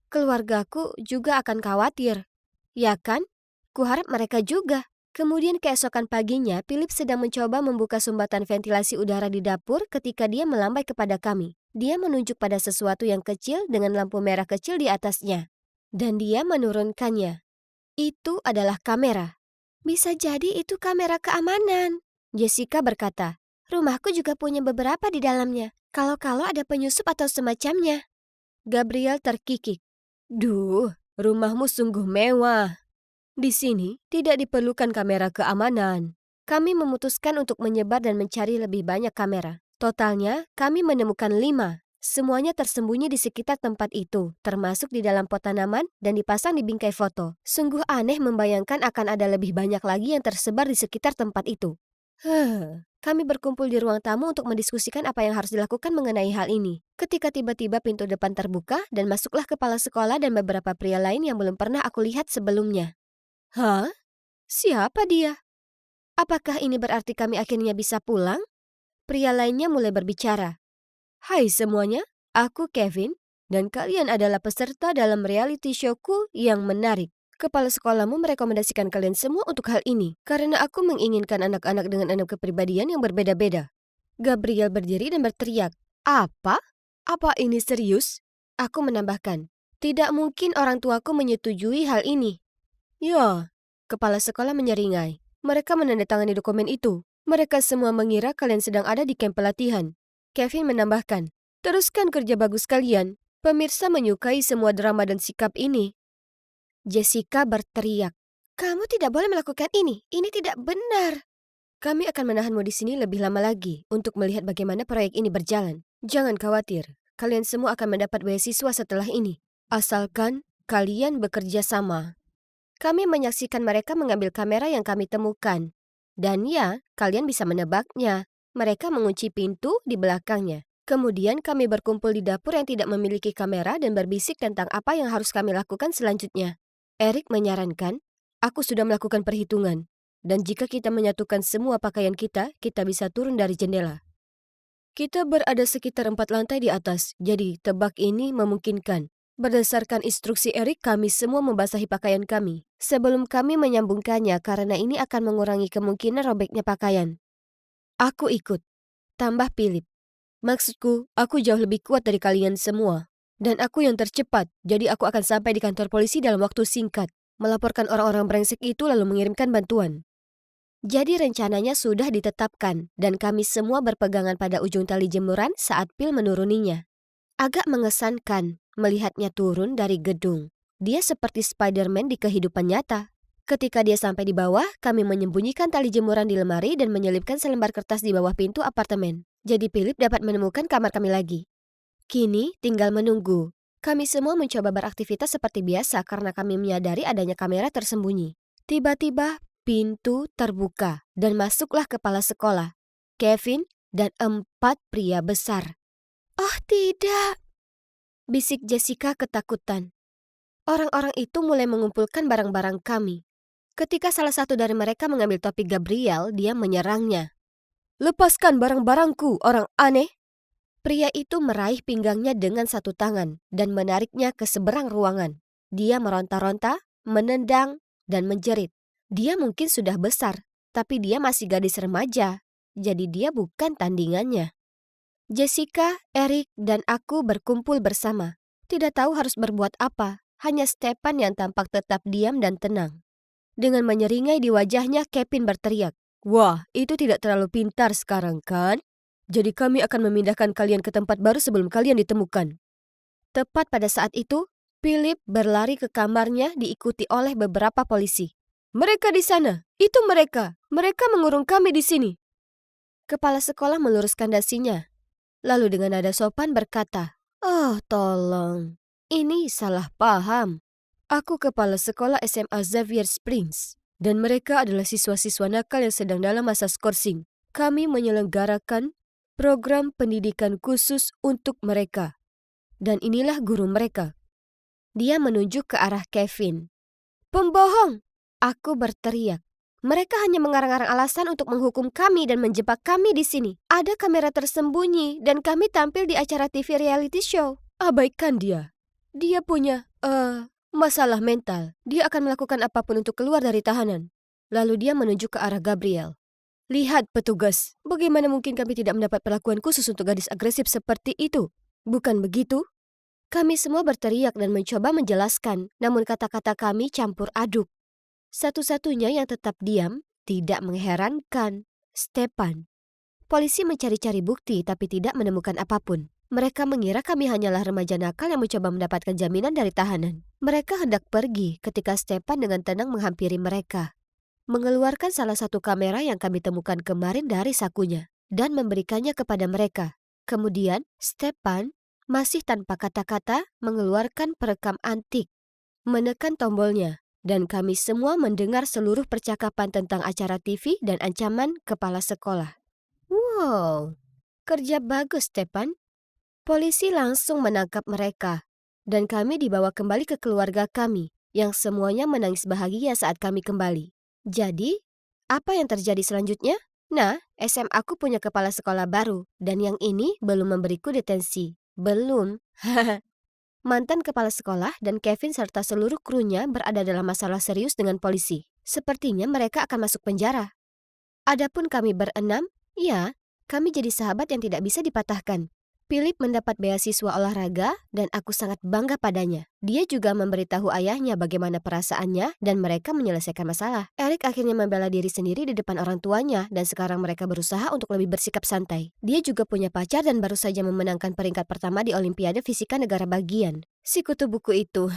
Keluargaku juga akan khawatir. Ya kan? Kuharap mereka juga. Kemudian keesokan paginya, Philip sedang mencoba membuka sumbatan ventilasi udara di dapur ketika dia melambai kepada kami. Dia menunjuk pada sesuatu yang kecil dengan lampu merah kecil di atasnya. Dan dia menurunkannya. Itu adalah kamera. Bisa jadi itu kamera keamanan. Jessica berkata, rumahku juga punya beberapa di dalamnya. Kalau-kalau ada penyusup atau semacamnya. Gabriel terkikik. Duh, rumahmu sungguh mewah. Di sini tidak diperlukan kamera keamanan. Kami memutuskan untuk menyebar dan mencari lebih banyak kamera. Totalnya, kami menemukan 5. Semuanya tersembunyi di sekitar tempat itu, termasuk di dalam pot tanaman dan dipasang di bingkai foto. Sungguh aneh membayangkan akan ada lebih banyak lagi yang tersebar di sekitar tempat itu. Kami berkumpul di ruang tamu untuk mendiskusikan apa yang harus dilakukan mengenai hal ini. Ketika tiba-tiba pintu depan terbuka dan masuklah kepala sekolah dan beberapa pria lain yang belum pernah aku lihat sebelumnya. Hah? Siapa dia? Apakah ini berarti kami akhirnya bisa pulang? Pria lainnya mulai berbicara. Hai semuanya, aku Kevin, dan kalian adalah peserta dalam reality showku yang menarik. Kepala sekolahmu merekomendasikan kalian semua untuk hal ini, karena aku menginginkan anak-anak dengan 6 kepribadian yang berbeda-beda. Gabriel berdiri dan berteriak, Apa? Apa ini serius? Aku menambahkan, tidak mungkin orang tuaku menyetujui hal ini. Ya, kepala sekolah menyeringai. Mereka menandatangani dokumen itu. Mereka semua mengira kalian sedang ada di kamp pelatihan. Kevin menambahkan, teruskan kerja bagus kalian. Pemirsa menyukai semua drama dan sikap ini. Jessica berteriak, kamu tidak boleh melakukan ini. Ini tidak benar. Kami akan menahanmu di sini lebih lama lagi untuk melihat bagaimana proyek ini berjalan. Jangan khawatir, kalian semua akan mendapat beasiswa setelah ini. Asalkan kalian bekerja sama. Kami menyaksikan mereka mengambil kamera yang kami temukan. Dan ya, kalian bisa menebaknya. Mereka mengunci pintu di belakangnya. Kemudian kami berkumpul di dapur yang tidak memiliki kamera dan berbisik tentang apa yang harus kami lakukan selanjutnya. Eric menyarankan, aku sudah melakukan perhitungan. Dan jika kita menyatukan semua pakaian kita bisa turun dari jendela. Kita berada sekitar 4 lantai di atas, jadi tebak ini memungkinkan. Berdasarkan instruksi Eric, kami semua membasahi pakaian kami sebelum kami menyambungkannya karena ini akan mengurangi kemungkinan robeknya pakaian. Aku ikut, tambah Philip. Maksudku, aku jauh lebih kuat dari kalian semua. Dan aku yang tercepat, jadi aku akan sampai di kantor polisi dalam waktu singkat. Melaporkan orang-orang brengsek itu lalu mengirimkan bantuan. Jadi rencananya sudah ditetapkan dan kami semua berpegangan pada ujung tali jemuran saat Phil menuruninya. Agak mengesankan melihatnya turun dari gedung. Dia seperti Spider-Man di kehidupan nyata. Ketika dia sampai di bawah, kami menyembunyikan tali jemuran di lemari dan menyelipkan selembar kertas di bawah pintu apartemen. Jadi Philip dapat menemukan kamar kami lagi. Kini tinggal menunggu. Kami semua mencoba beraktivitas seperti biasa karena kami menyadari adanya kamera tersembunyi. Tiba-tiba pintu terbuka dan masuklah kepala sekolah, Kevin dan 4 pria besar. Oh tidak, bisik Jessica ketakutan. Orang-orang itu mulai mengumpulkan barang-barang kami. Ketika salah satu dari mereka mengambil topi Gabriel, dia menyerangnya. "Lepaskan barang-barangku, orang aneh!" Pria itu meraih pinggangnya dengan satu tangan dan menariknya ke seberang ruangan. Dia meronta-ronta, menendang, dan menjerit. Dia mungkin sudah besar, tapi dia masih gadis remaja, jadi dia bukan tandingannya. Jessica, Eric, dan aku berkumpul bersama. Tidak tahu harus berbuat apa, hanya Stefan yang tampak tetap diam dan tenang. Dengan menyeringai di wajahnya, Kevin berteriak, "Wah, itu tidak terlalu pintar sekarang, kan? Jadi kami akan memindahkan kalian ke tempat baru sebelum kalian ditemukan." Tepat pada saat itu, Philip berlari ke kamarnya diikuti oleh beberapa polisi. "Mereka di sana! Itu mereka! Mereka mengurung kami di sini!" Kepala sekolah meluruskan dasinya. Lalu dengan nada sopan berkata, "Oh, tolong. Ini salah paham. Aku kepala sekolah SMA Xavier Springs. Dan mereka adalah siswa-siswa nakal yang sedang dalam masa skorsing. Kami menyelenggarakan program pendidikan khusus untuk mereka. Dan inilah guru mereka." Dia menunjuk ke arah Kevin. "Pembohong!" Aku berteriak. "Mereka hanya mengarang-arang alasan untuk menghukum kami dan menjebak kami di sini. Ada kamera tersembunyi dan kami tampil di acara TV reality show." "Abaikan dia. Dia punya, masalah mental. Dia akan melakukan apapun untuk keluar dari tahanan." Lalu dia menunjuk ke arah Gabriel. "Lihat petugas, bagaimana mungkin kami tidak mendapat perlakuan khusus untuk gadis agresif seperti itu? Bukan begitu?" Kami semua berteriak dan mencoba menjelaskan, namun kata-kata kami campur aduk. Satu-satunya yang tetap diam, tidak mengherankan, Stefan. Polisi mencari-cari bukti tapi tidak menemukan apapun. Mereka mengira kami hanyalah remaja nakal yang mencoba mendapatkan jaminan dari tahanan. Mereka hendak pergi ketika Stefan dengan tenang menghampiri mereka, mengeluarkan salah satu kamera yang kami temukan kemarin dari sakunya, dan memberikannya kepada mereka. Kemudian, Stefan masih tanpa kata-kata mengeluarkan perekam antik, menekan tombolnya, dan kami semua mendengar seluruh percakapan tentang acara TV dan ancaman kepala sekolah. Wow, kerja bagus, Stefan. Polisi langsung menangkap mereka, dan kami dibawa kembali ke keluarga kami, yang semuanya menangis bahagia saat kami kembali. Jadi, apa yang terjadi selanjutnya? Nah, SM aku punya kepala sekolah baru, dan yang ini belum memberiku detensi. Belum. Mantan kepala sekolah dan Kevin serta seluruh krunya berada dalam masalah serius dengan polisi. Sepertinya mereka akan masuk penjara. Adapun kami berenam, ya, kami jadi sahabat yang tidak bisa dipatahkan. Philip mendapat beasiswa olahraga dan aku sangat bangga padanya. Dia juga memberitahu ayahnya bagaimana perasaannya dan mereka menyelesaikan masalah. Eric akhirnya membela diri sendiri di depan orang tuanya dan sekarang mereka berusaha untuk lebih bersikap santai. Dia juga punya pacar dan baru saja memenangkan peringkat pertama di Olimpiade Fisika Negara Bagian. Si kutu buku itu.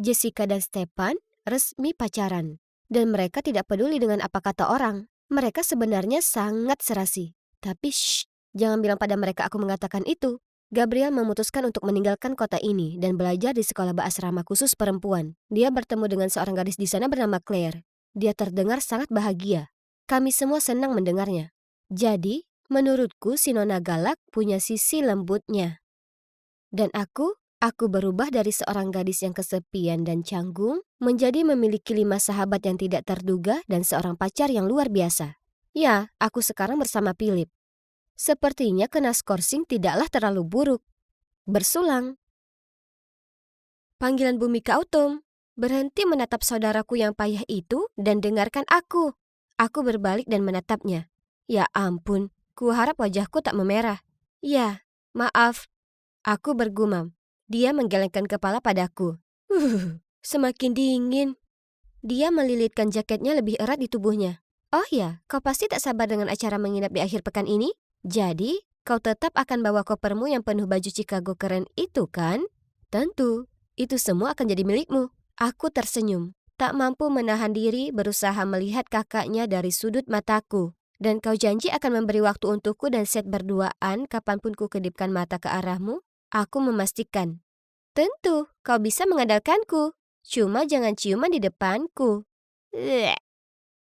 Jessica dan Stefan resmi pacaran. Dan mereka tidak peduli dengan apa kata orang. Mereka sebenarnya sangat serasi. Tapi shh, jangan bilang pada mereka aku mengatakan itu. Gabriel memutuskan untuk meninggalkan kota ini dan belajar di sekolah asrama khusus perempuan. Dia bertemu dengan seorang gadis di sana bernama Claire. Dia terdengar sangat bahagia. Kami semua senang mendengarnya. Jadi, menurutku si Nona Galak punya sisi lembutnya. Dan aku berubah dari seorang gadis yang kesepian dan canggung menjadi memiliki 5 sahabat yang tidak terduga dan seorang pacar yang luar biasa. Ya, aku sekarang bersama Philip. Sepertinya kena skorsing tidaklah terlalu buruk. Bersulang. Panggilan Bhumika Autumn. Berhenti menatap saudaraku yang payah itu dan dengarkan aku. Aku berbalik dan menatapnya. Ya ampun, kuharap wajahku tak memerah. Ya, maaf. Aku bergumam. Dia menggelengkan kepala padaku. Semakin dingin. Dia melilitkan jaketnya lebih erat di tubuhnya. Oh ya, kau pasti tak sabar dengan acara menginap di akhir pekan ini? Jadi, kau tetap akan bawa kopermu yang penuh baju Chicago keren itu kan? Tentu, itu semua akan jadi milikmu. Aku tersenyum, tak mampu menahan diri berusaha melihat kakaknya dari sudut mataku. Dan kau janji akan memberi waktu untukku dan set berduaan kapanpun ku kedipkan mata ke arahmu? Aku memastikan. Tentu, kau bisa mengandalkanku. Cuma jangan ciuman di depanku. Bleh.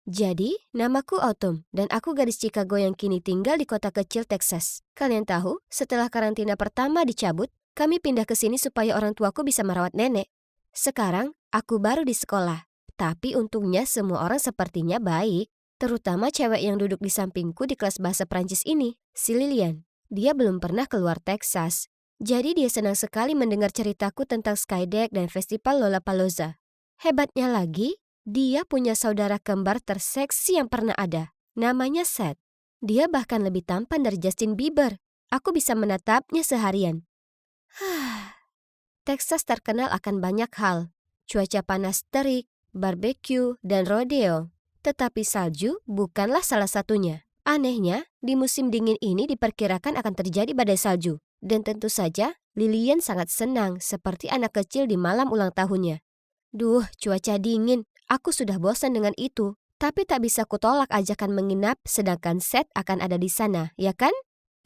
Jadi, namaku Autumn dan aku gadis Chicago yang kini tinggal di kota kecil Texas. Kalian tahu, setelah karantina pertama dicabut, Kami pindah ke sini supaya orang tuaku bisa merawat nenek. Sekarang, aku baru di sekolah. Tapi untungnya semua orang sepertinya baik. Terutama cewek yang duduk di sampingku di kelas bahasa Prancis ini, si Lilian. Dia belum pernah keluar Texas. Jadi dia senang sekali mendengar ceritaku tentang Skydeck dan festival Lollapalooza. Hebatnya lagi, dia punya saudara kembar terseksi yang pernah ada. Namanya Seth. Dia bahkan lebih tampan dari Justin Bieber. Aku bisa menatapnya seharian. Texas terkenal akan banyak hal. Cuaca panas terik, barbecue, dan rodeo. Tetapi salju bukanlah salah satunya. Anehnya, di musim dingin ini diperkirakan akan terjadi badai salju. Dan tentu saja, Lilian sangat senang seperti anak kecil di malam ulang tahunnya. Duh, cuaca dingin. Aku sudah bosan dengan itu. Tapi tak bisa kutolak ajakan menginap sedangkan Seth akan ada di sana, ya kan?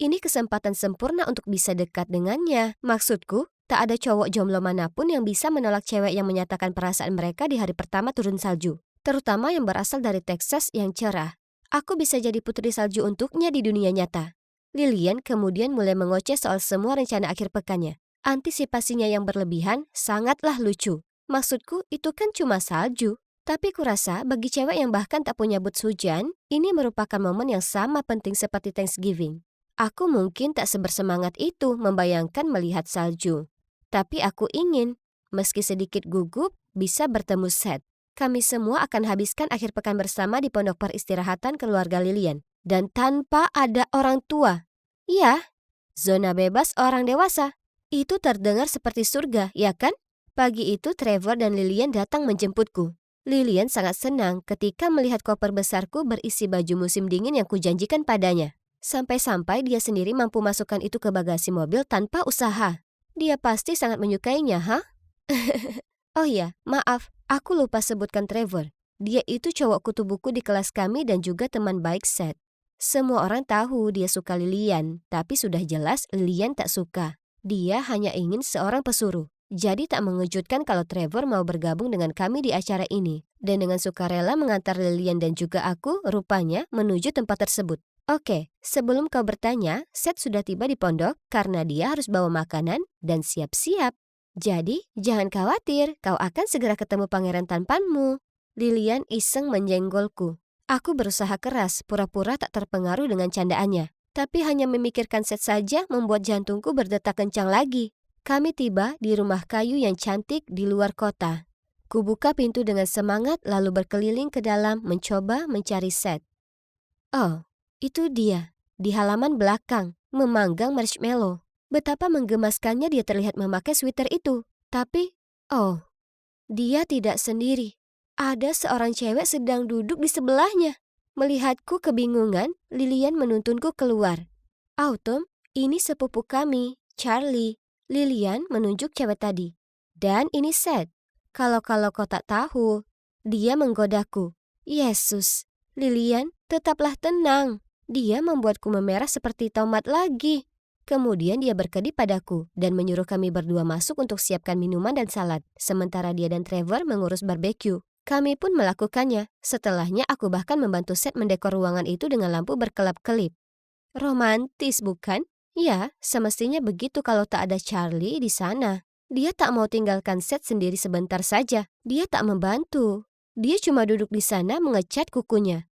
Ini kesempatan sempurna untuk bisa dekat dengannya. Maksudku, tak ada cowok jomblo manapun yang bisa menolak cewek yang menyatakan perasaan mereka di hari pertama turun salju. Terutama yang berasal dari Texas yang cerah. Aku bisa jadi putri salju untuknya di dunia nyata. Lilian kemudian mulai mengoceh soal semua rencana akhir pekannya. Antisipasinya yang berlebihan sangatlah lucu. Maksudku, itu kan cuma salju. Tapi kurasa bagi cewek yang bahkan tak punya boots hujan, ini merupakan momen yang sama penting seperti Thanksgiving. Aku mungkin tak sebersemangat itu membayangkan melihat salju. Tapi aku ingin, meski sedikit gugup, bisa bertemu Seth. Kami semua akan habiskan akhir pekan bersama di pondok peristirahatan keluarga Lilian. Dan tanpa ada orang tua. Ya, zona bebas orang dewasa. Itu terdengar seperti surga, ya kan? Pagi itu Trevor dan Lilian datang menjemputku. Lilian sangat senang ketika melihat koper besarku berisi baju musim dingin yang kujanjikan padanya. Sampai-sampai dia sendiri mampu masukkan itu ke bagasi mobil tanpa usaha. Dia pasti sangat menyukainya, ha? Oh iya, maaf, aku lupa sebutkan Trevor. Dia itu cowok kutu buku di kelas kami dan juga teman baik Seth. Semua orang tahu dia suka Lilian, tapi sudah jelas Lilian tak suka. Dia hanya ingin seorang pesuruh. Jadi tak mengejutkan kalau Trevor mau bergabung dengan kami di acara ini. Dan dengan sukarela mengantar Lilian dan juga aku, rupanya, menuju tempat tersebut. Oke, sebelum kau bertanya, Seth sudah tiba di pondok karena dia harus bawa makanan dan siap-siap. Jadi, jangan khawatir, kau akan segera ketemu pangeran tampanmu. Lilian iseng menyenggolku. Aku berusaha keras, pura-pura tak terpengaruh dengan candaannya. Tapi hanya memikirkan Seth saja membuat jantungku berdetak kencang lagi. Kami tiba di rumah kayu yang cantik di luar kota. Kubuka pintu dengan semangat lalu berkeliling ke dalam mencoba mencari Seth. Oh, itu dia, di halaman belakang, memanggang marshmallow. Betapa menggemaskannya dia terlihat memakai sweater itu. Tapi, oh, dia tidak sendiri. Ada seorang cewek sedang duduk di sebelahnya. Melihatku kebingungan, Lilian menuntunku keluar. Autumn, ini sepupu kami, Charlie. Lilian menunjuk cewek tadi. Dan ini Seth. Kalau kau tak tahu, dia menggodaku. Yesus, Lilian, tetaplah tenang. Dia membuatku memerah seperti tomat lagi. Kemudian dia berkedip padaku dan menyuruh kami berdua masuk untuk siapkan minuman dan salad. Sementara dia dan Trevor mengurus barbecue. Kami pun melakukannya. Setelahnya aku bahkan membantu Seth mendekor ruangan itu dengan lampu berkelap-kelip. Romantis bukan? Ya, semestinya begitu kalau tak ada Charlie di sana. Dia tak mau tinggalkan Seth sendiri sebentar saja. Dia tak membantu. Dia cuma duduk di sana mengecat kukunya.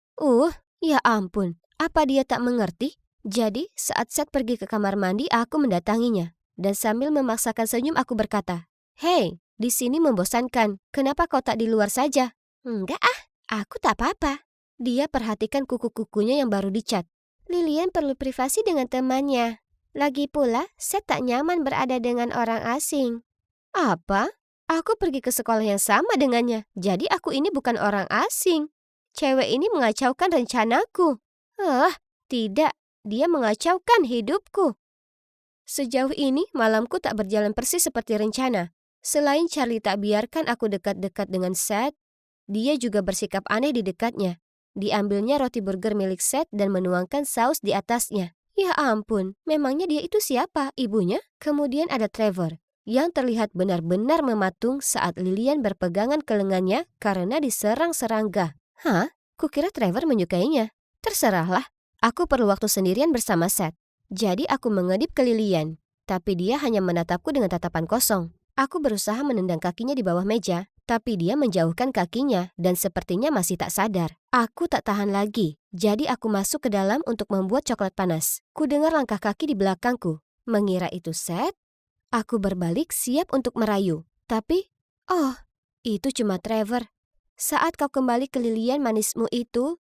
Ya ampun. Apa dia tak mengerti? Jadi, saat Seth pergi ke kamar mandi, aku mendatanginya. Dan sambil memaksakan senyum aku berkata, "Hei, di sini membosankan. Kenapa kau tak di luar saja?" "Enggak aku tak apa-apa." Dia perhatikan kuku-kukunya yang baru dicat. Lilian perlu privasi dengan temannya. Lagi pula, Seth tak nyaman berada dengan orang asing. Apa? Aku pergi ke sekolah yang sama dengannya. Jadi aku ini bukan orang asing. Cewek ini mengacaukan rencanaku. Tidak. Dia mengacaukan hidupku. Sejauh ini, malamku tak berjalan persis seperti rencana. Selain Charlie tak biarkan aku dekat-dekat dengan Seth, dia juga bersikap aneh di dekatnya. Diambilnya roti burger milik Seth dan menuangkan saus di atasnya. Ya ampun, memangnya dia itu siapa? Ibunya? Kemudian ada Trevor, yang terlihat benar-benar mematung saat Lilian berpegangan ke lengannya karena diserang serangga. Kukira Trevor menyukainya. Terserahlah. Aku perlu waktu sendirian bersama Seth. Jadi aku mengedip ke Lilian. tapi dia hanya menatapku dengan tatapan kosong. Aku berusaha menendang kakinya di bawah meja, tapi dia menjauhkan kakinya dan sepertinya masih tak sadar. Aku tak tahan lagi, jadi aku masuk ke dalam untuk membuat coklat panas. Ku dengar langkah kaki di belakangku. Mengira itu Seth, aku berbalik siap untuk merayu. Tapi, oh, itu cuma Trevor. Saat kau kembali ke lilian manismu itu,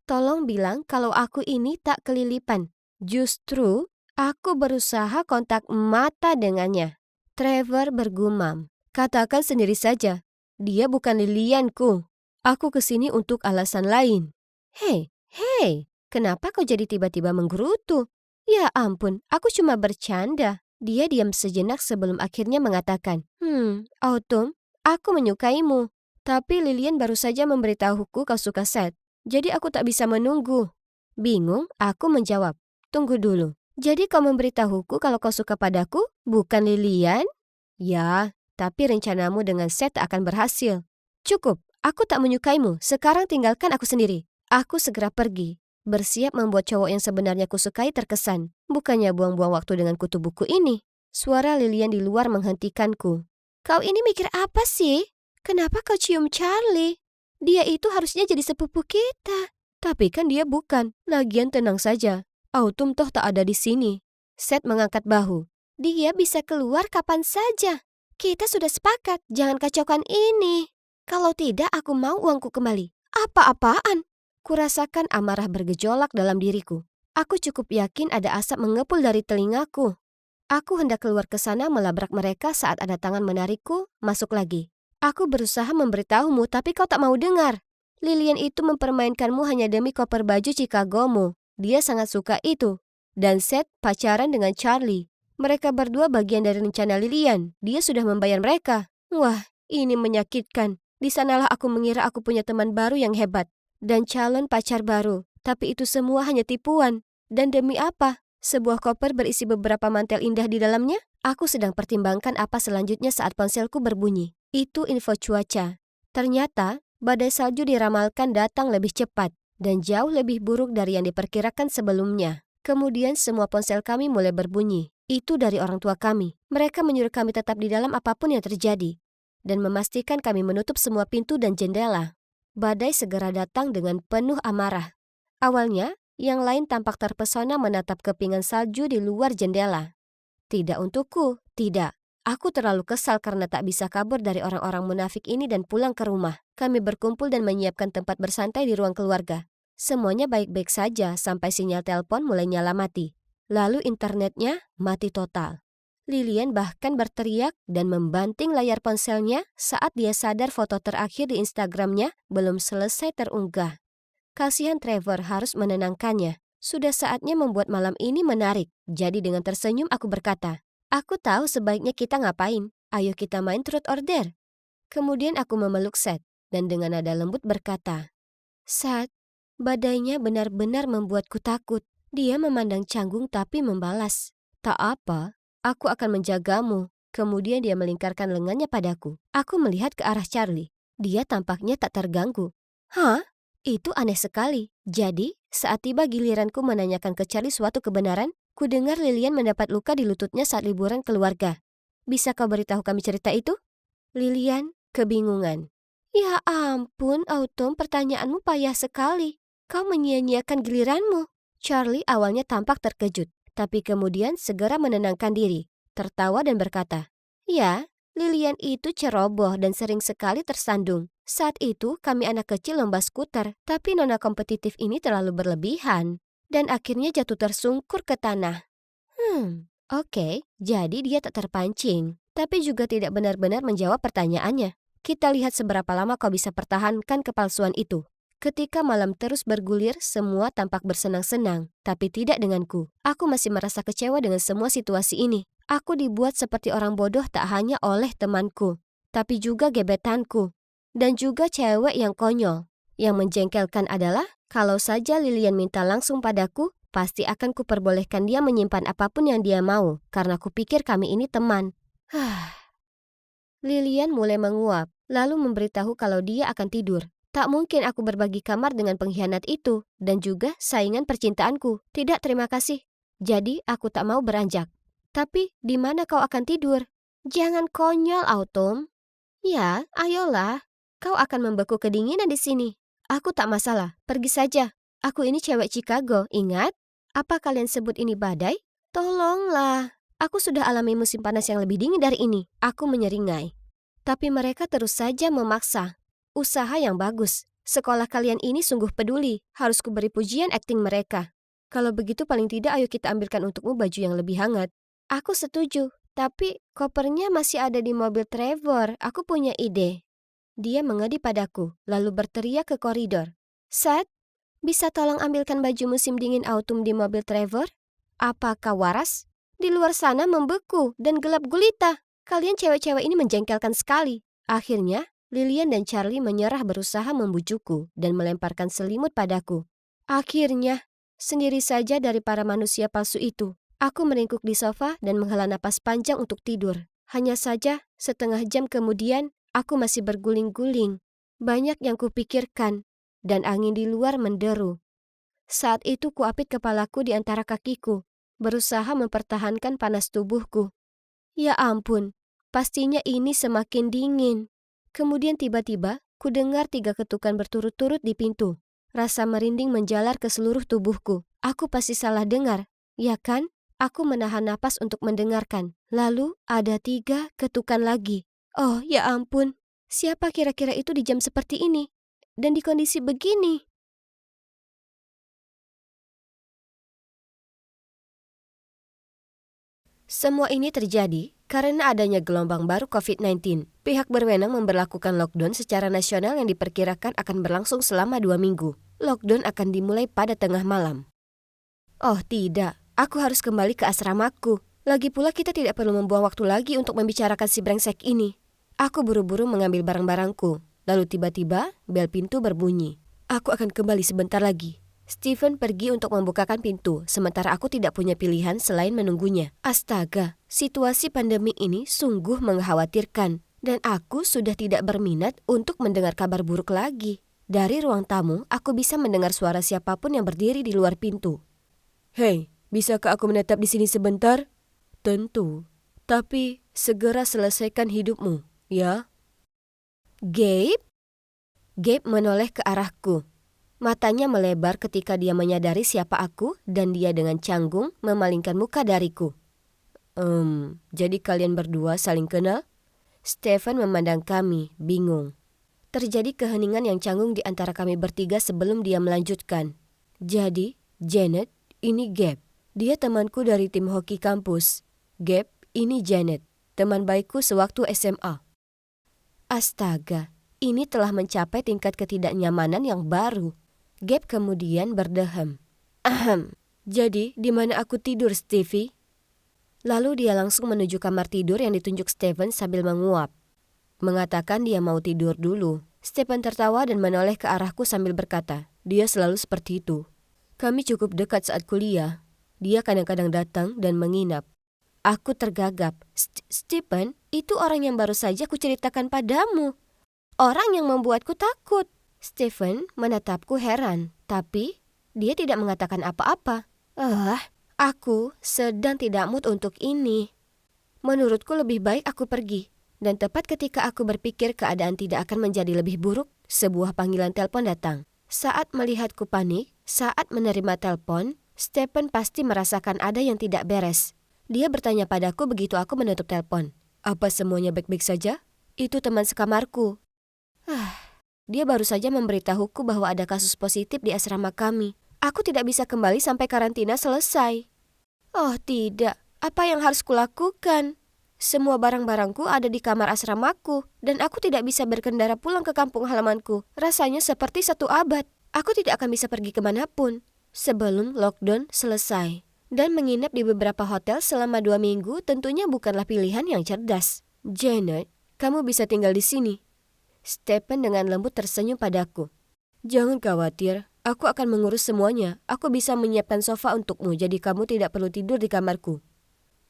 tolong bilang kalau aku ini tak kelilipan. Justru, aku berusaha kontak mata dengannya. Trevor bergumam. Katakan sendiri saja, dia bukan lilianku. Aku kesini untuk alasan lain. Hei, kenapa kau jadi tiba-tiba menggerutu? Ya ampun, aku cuma bercanda. Dia diam sejenak sebelum akhirnya mengatakan, Autumn, aku menyukaimu. Tapi Lilian baru saja memberitahuku kau suka Seth. Jadi aku tak bisa menunggu. Bingung, aku menjawab. Tunggu dulu. Jadi kau memberitahuku kalau kau suka padaku, bukan Lilian? Ya, tapi rencanamu dengan Seth tak akan berhasil. Cukup, aku tak menyukaimu. Sekarang tinggalkan aku sendiri. Aku segera pergi. Bersiap membuat cowok yang sebenarnya kusukai terkesan. Bukannya buang-buang waktu dengan kutu buku ini. Suara Lilian di luar menghentikanku. Kau ini mikir apa sih? Kenapa kau cium Charlie? Dia itu harusnya jadi sepupu kita. Tapi kan dia bukan. Lagian tenang saja. Autumn toh tak ada di sini. Seth mengangkat bahu. Dia bisa keluar kapan saja. Kita sudah sepakat, jangan kacaukan ini. Kalau tidak, aku mau uangku kembali. Apa-apaan? Kurasakan amarah bergejolak dalam diriku. Aku cukup yakin ada asap mengepul dari telingaku. Aku hendak keluar ke sana melabrak mereka saat ada tangan menarikku, masuk lagi. Aku berusaha memberitahumu tapi kau tak mau dengar. Lilian itu mempermainkanmu hanya demi koper baju Chicagomu. Dia sangat suka itu. Dan Seth pacaran dengan Charlie. Mereka berdua bagian dari rencana Lilian. Dia sudah membayar mereka. Wah, ini menyakitkan. Di sanalah aku mengira aku punya teman baru yang hebat. Dan calon pacar baru. Tapi itu semua hanya tipuan. Dan demi apa? Sebuah koper berisi beberapa mantel indah di dalamnya? Aku sedang pertimbangkan apa selanjutnya saat ponselku berbunyi. Itu info cuaca. Ternyata, badai salju diramalkan datang lebih cepat. Dan jauh lebih buruk dari yang diperkirakan sebelumnya. Kemudian semua ponsel kami mulai berbunyi. Itu dari orang tua kami. Mereka menyuruh kami tetap di dalam apapun yang terjadi. Dan memastikan kami menutup semua pintu dan jendela. Badai segera datang dengan penuh amarah. Awalnya, yang lain tampak terpesona menatap kepingan salju di luar jendela. Tidak untukku, tidak. Aku terlalu kesal karena tak bisa kabur dari orang-orang munafik ini dan pulang ke rumah. Kami berkumpul dan menyiapkan tempat bersantai di ruang keluarga. Semuanya baik-baik saja sampai sinyal telepon mulai nyala mati. Lalu internetnya mati total. Lilian bahkan berteriak dan membanting layar ponselnya saat dia sadar foto terakhir di Instagramnya belum selesai terunggah. Kasihan Trevor harus menenangkannya. Sudah saatnya membuat malam ini menarik. Jadi dengan tersenyum aku berkata, aku tahu sebaiknya kita ngapain. Ayo kita main truth or dare. Kemudian aku memeluk Seth dan dengan nada lembut berkata, Seth, badainya benar-benar membuatku takut. Dia memandang canggung tapi membalas, tak apa, aku akan menjagamu. Kemudian dia melingkarkan lengannya padaku. Aku melihat ke arah Charlie. Dia tampaknya tak terganggu. Hah? Itu aneh sekali. Jadi, saat tiba giliranku menanyakan ke Charlie suatu kebenaran, ku dengar Lilian mendapat luka di lututnya saat liburan keluarga. Bisa kau beritahu kami cerita itu? Lilian kebingungan. Ya ampun, Autumn, pertanyaanmu payah sekali. Kau menyia-nyiakan giliranmu. Charlie awalnya tampak terkejut, tapi kemudian segera menenangkan diri, tertawa dan berkata, ya, Lilian itu ceroboh dan sering sekali tersandung. Saat itu kami anak kecil lomba skuter, tapi nona kompetitif ini terlalu berlebihan. Dan akhirnya jatuh tersungkur ke tanah. Oke, jadi dia tak terpancing, tapi juga tidak benar-benar menjawab pertanyaannya. Kita lihat seberapa lama kau bisa pertahankan kepalsuan itu. Ketika malam terus bergulir, semua tampak bersenang-senang, tapi tidak denganku. Aku masih merasa kecewa dengan semua situasi ini. Aku dibuat seperti orang bodoh tak hanya oleh temanku, tapi juga gebetanku. Dan juga cewek yang konyol. Yang menjengkelkan adalah, kalau saja Lilian minta langsung padaku, pasti akan kuperbolehkan dia menyimpan apapun yang dia mau, karena kupikir kami ini teman. Lilian mulai menguap, lalu memberitahu kalau dia akan tidur. Tak mungkin aku berbagi kamar dengan pengkhianat itu, dan juga saingan percintaanku. Tidak, terima kasih. Jadi, aku tak mau beranjak. Tapi di mana kau akan tidur? Jangan konyol, Autumn. Ya, ayolah. Kau akan membeku kedinginan di sini. Aku tak masalah, pergi saja. Aku ini cewek Chicago, ingat? Apa kalian sebut ini badai? Tolonglah. Aku sudah alami musim panas yang lebih dingin dari ini. Aku menyeringai. Tapi mereka terus saja memaksa. Usaha yang bagus. Sekolah kalian ini sungguh peduli. Harus kuberi pujian akting mereka. Kalau begitu paling tidak ayo kita ambilkan untukmu baju yang lebih hangat. Aku setuju. Tapi kopernya masih ada di mobil Trevor. Aku punya ide. Dia mengedi padaku, lalu berteriak ke koridor. Seth, bisa tolong ambilkan baju musim dingin autumn di mobil Trevor? Apa kau waras? Di luar sana membeku dan gelap gulita. Kalian cewek-cewek ini menjengkelkan sekali. Akhirnya, Lillian dan Charlie menyerah berusaha membujukku dan melemparkan selimut padaku. Akhirnya, sendiri saja dari para manusia palsu itu. Aku meringkuk di sofa dan menghela napas panjang untuk tidur. Hanya saja, setengah jam kemudian, aku masih berguling-guling. Banyak yang kupikirkan, dan angin di luar menderu. Saat itu kuapit kepalaku di antara kakiku, berusaha mempertahankan panas tubuhku. Ya ampun, pastinya ini semakin dingin. Kemudian tiba-tiba, ku dengar 3 ketukan berturut-turut di pintu. Rasa merinding menjalar ke seluruh tubuhku. Aku pasti salah dengar, ya kan? Aku menahan napas untuk mendengarkan. Lalu ada 3 ketukan lagi. Oh, ya ampun. Siapa kira-kira itu di jam seperti ini? Dan di kondisi begini? Semua ini terjadi karena adanya gelombang baru COVID-19. Pihak berwenang memberlakukan lockdown secara nasional yang diperkirakan akan berlangsung selama 2 minggu. Lockdown akan dimulai pada tengah malam. Oh tidak, aku harus kembali ke asramaku. Lagi pula kita tidak perlu membuang waktu lagi untuk membicarakan si brengsek ini. Aku buru-buru mengambil barang-barangku. Lalu tiba-tiba bel pintu berbunyi. Aku akan kembali sebentar lagi. Stephen pergi untuk membukakan pintu, sementara aku tidak punya pilihan selain menunggunya. Astaga, situasi pandemi ini sungguh mengkhawatirkan. Dan aku sudah tidak berminat untuk mendengar kabar buruk lagi. Dari ruang tamu, aku bisa mendengar suara siapapun yang berdiri di luar pintu. Hei, bisakah aku menetap di sini sebentar? Tentu, tapi segera selesaikan hidupmu, ya? Gabe? Gabe menoleh ke arahku. Matanya melebar ketika dia menyadari siapa aku dan dia dengan canggung memalingkan muka dariku. Jadi kalian berdua saling kenal? Stephen memandang kami, bingung. Terjadi keheningan yang canggung di antara kami bertiga sebelum dia melanjutkan. Jadi, Janet, ini Gabe. Dia temanku dari tim hoki kampus. Gabe, ini Janet, teman baikku sewaktu SMA. Astaga, ini telah mencapai tingkat ketidaknyamanan yang baru. Gabe kemudian berdehem. Jadi, di mana aku tidur, Stevie? Lalu dia langsung menuju kamar tidur yang ditunjuk Stephen sambil menguap. Mengatakan dia mau tidur dulu. Stephen tertawa dan menoleh ke arahku sambil berkata, dia selalu seperti itu. Kami cukup dekat saat kuliah. Dia kadang-kadang datang dan menginap. Aku tergagap. Stephen, itu orang yang baru saja kuceritakan padamu. Orang yang membuatku takut. Stephen menatapku heran, tapi dia tidak mengatakan apa-apa. Aku sedang tidak mood untuk ini. Menurutku lebih baik aku pergi. Dan tepat ketika aku berpikir keadaan tidak akan menjadi lebih buruk, sebuah panggilan telepon datang. Saat melihatku panik, saat menerima telepon, Stephen pasti merasakan ada yang tidak beres. Dia bertanya padaku begitu aku menutup telepon. Apa semuanya baik-baik saja? Itu teman sekamarku. Dia baru saja memberitahuku bahwa ada kasus positif di asrama kami. Aku tidak bisa kembali sampai karantina selesai. Oh tidak, apa yang harus kulakukan? Semua barang-barangku ada di kamar asramaku, dan aku tidak bisa berkendara pulang ke kampung halamanku. Rasanya seperti 1 abad. Aku tidak akan bisa pergi kemanapun sebelum lockdown selesai. Dan menginap di beberapa hotel selama 2 minggu tentunya bukanlah pilihan yang cerdas. Janet, kamu bisa tinggal di sini. Stephen dengan lembut tersenyum padaku. Jangan khawatir, aku akan mengurus semuanya. Aku bisa menyiapkan sofa untukmu, jadi kamu tidak perlu tidur di kamarku.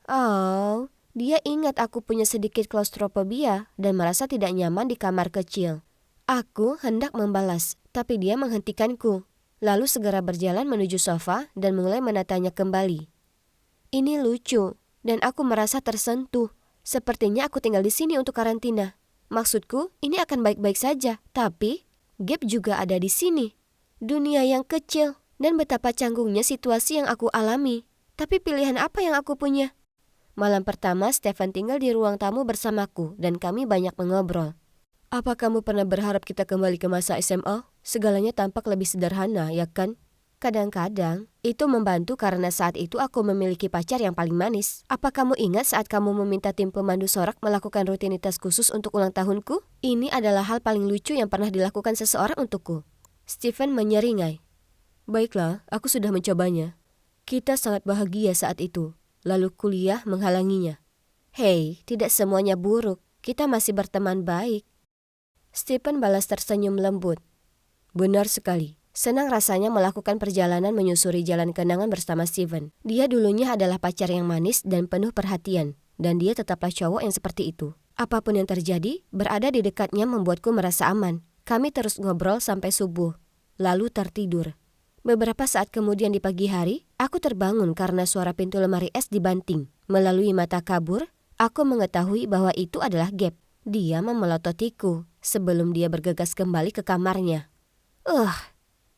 Oh, dia ingat aku punya sedikit klaustrofobia dan merasa tidak nyaman di kamar kecil. Aku hendak membalas, tapi dia menghentikanku. Lalu segera berjalan menuju sofa dan mulai menatanya kembali. Ini lucu. dan aku merasa tersentuh. Sepertinya aku tinggal di sini untuk karantina. Maksudku, ini akan baik-baik saja, tapi Gabe juga ada di sini. Dunia yang kecil, dan betapa canggungnya situasi yang aku alami. Tapi pilihan apa yang aku punya? Malam pertama, Stephen tinggal di ruang tamu bersamaku dan kami banyak mengobrol. Apa kamu pernah berharap kita kembali ke masa SMA? Segalanya tampak lebih sederhana, ya kan? Kadang-kadang, itu membantu karena saat itu aku memiliki pacar yang paling manis. Apa kamu ingat saat kamu meminta tim pemandu sorak melakukan rutinitas khusus untuk ulang tahunku? Ini adalah hal paling lucu yang pernah dilakukan seseorang untukku. Stephen menyeringai. Baiklah, aku sudah mencobanya. Kita sangat bahagia saat itu. Lalu kuliah menghalanginya. Hei, tidak semuanya buruk. Kita masih berteman baik. Stephen balas tersenyum lembut. Benar sekali. Senang rasanya melakukan perjalanan menyusuri jalan kenangan bersama Stephen. Dia dulunya adalah pacar yang manis dan penuh perhatian. Dan dia tetaplah cowok yang seperti itu. Apapun yang terjadi, berada di dekatnya membuatku merasa aman. Kami terus ngobrol sampai subuh. Lalu tertidur. Beberapa saat kemudian di pagi hari, aku terbangun karena suara pintu lemari es dibanting. Melalui mata kabur, aku mengetahui bahwa itu adalah Gabe. Dia memelototiku sebelum dia bergegas kembali ke kamarnya.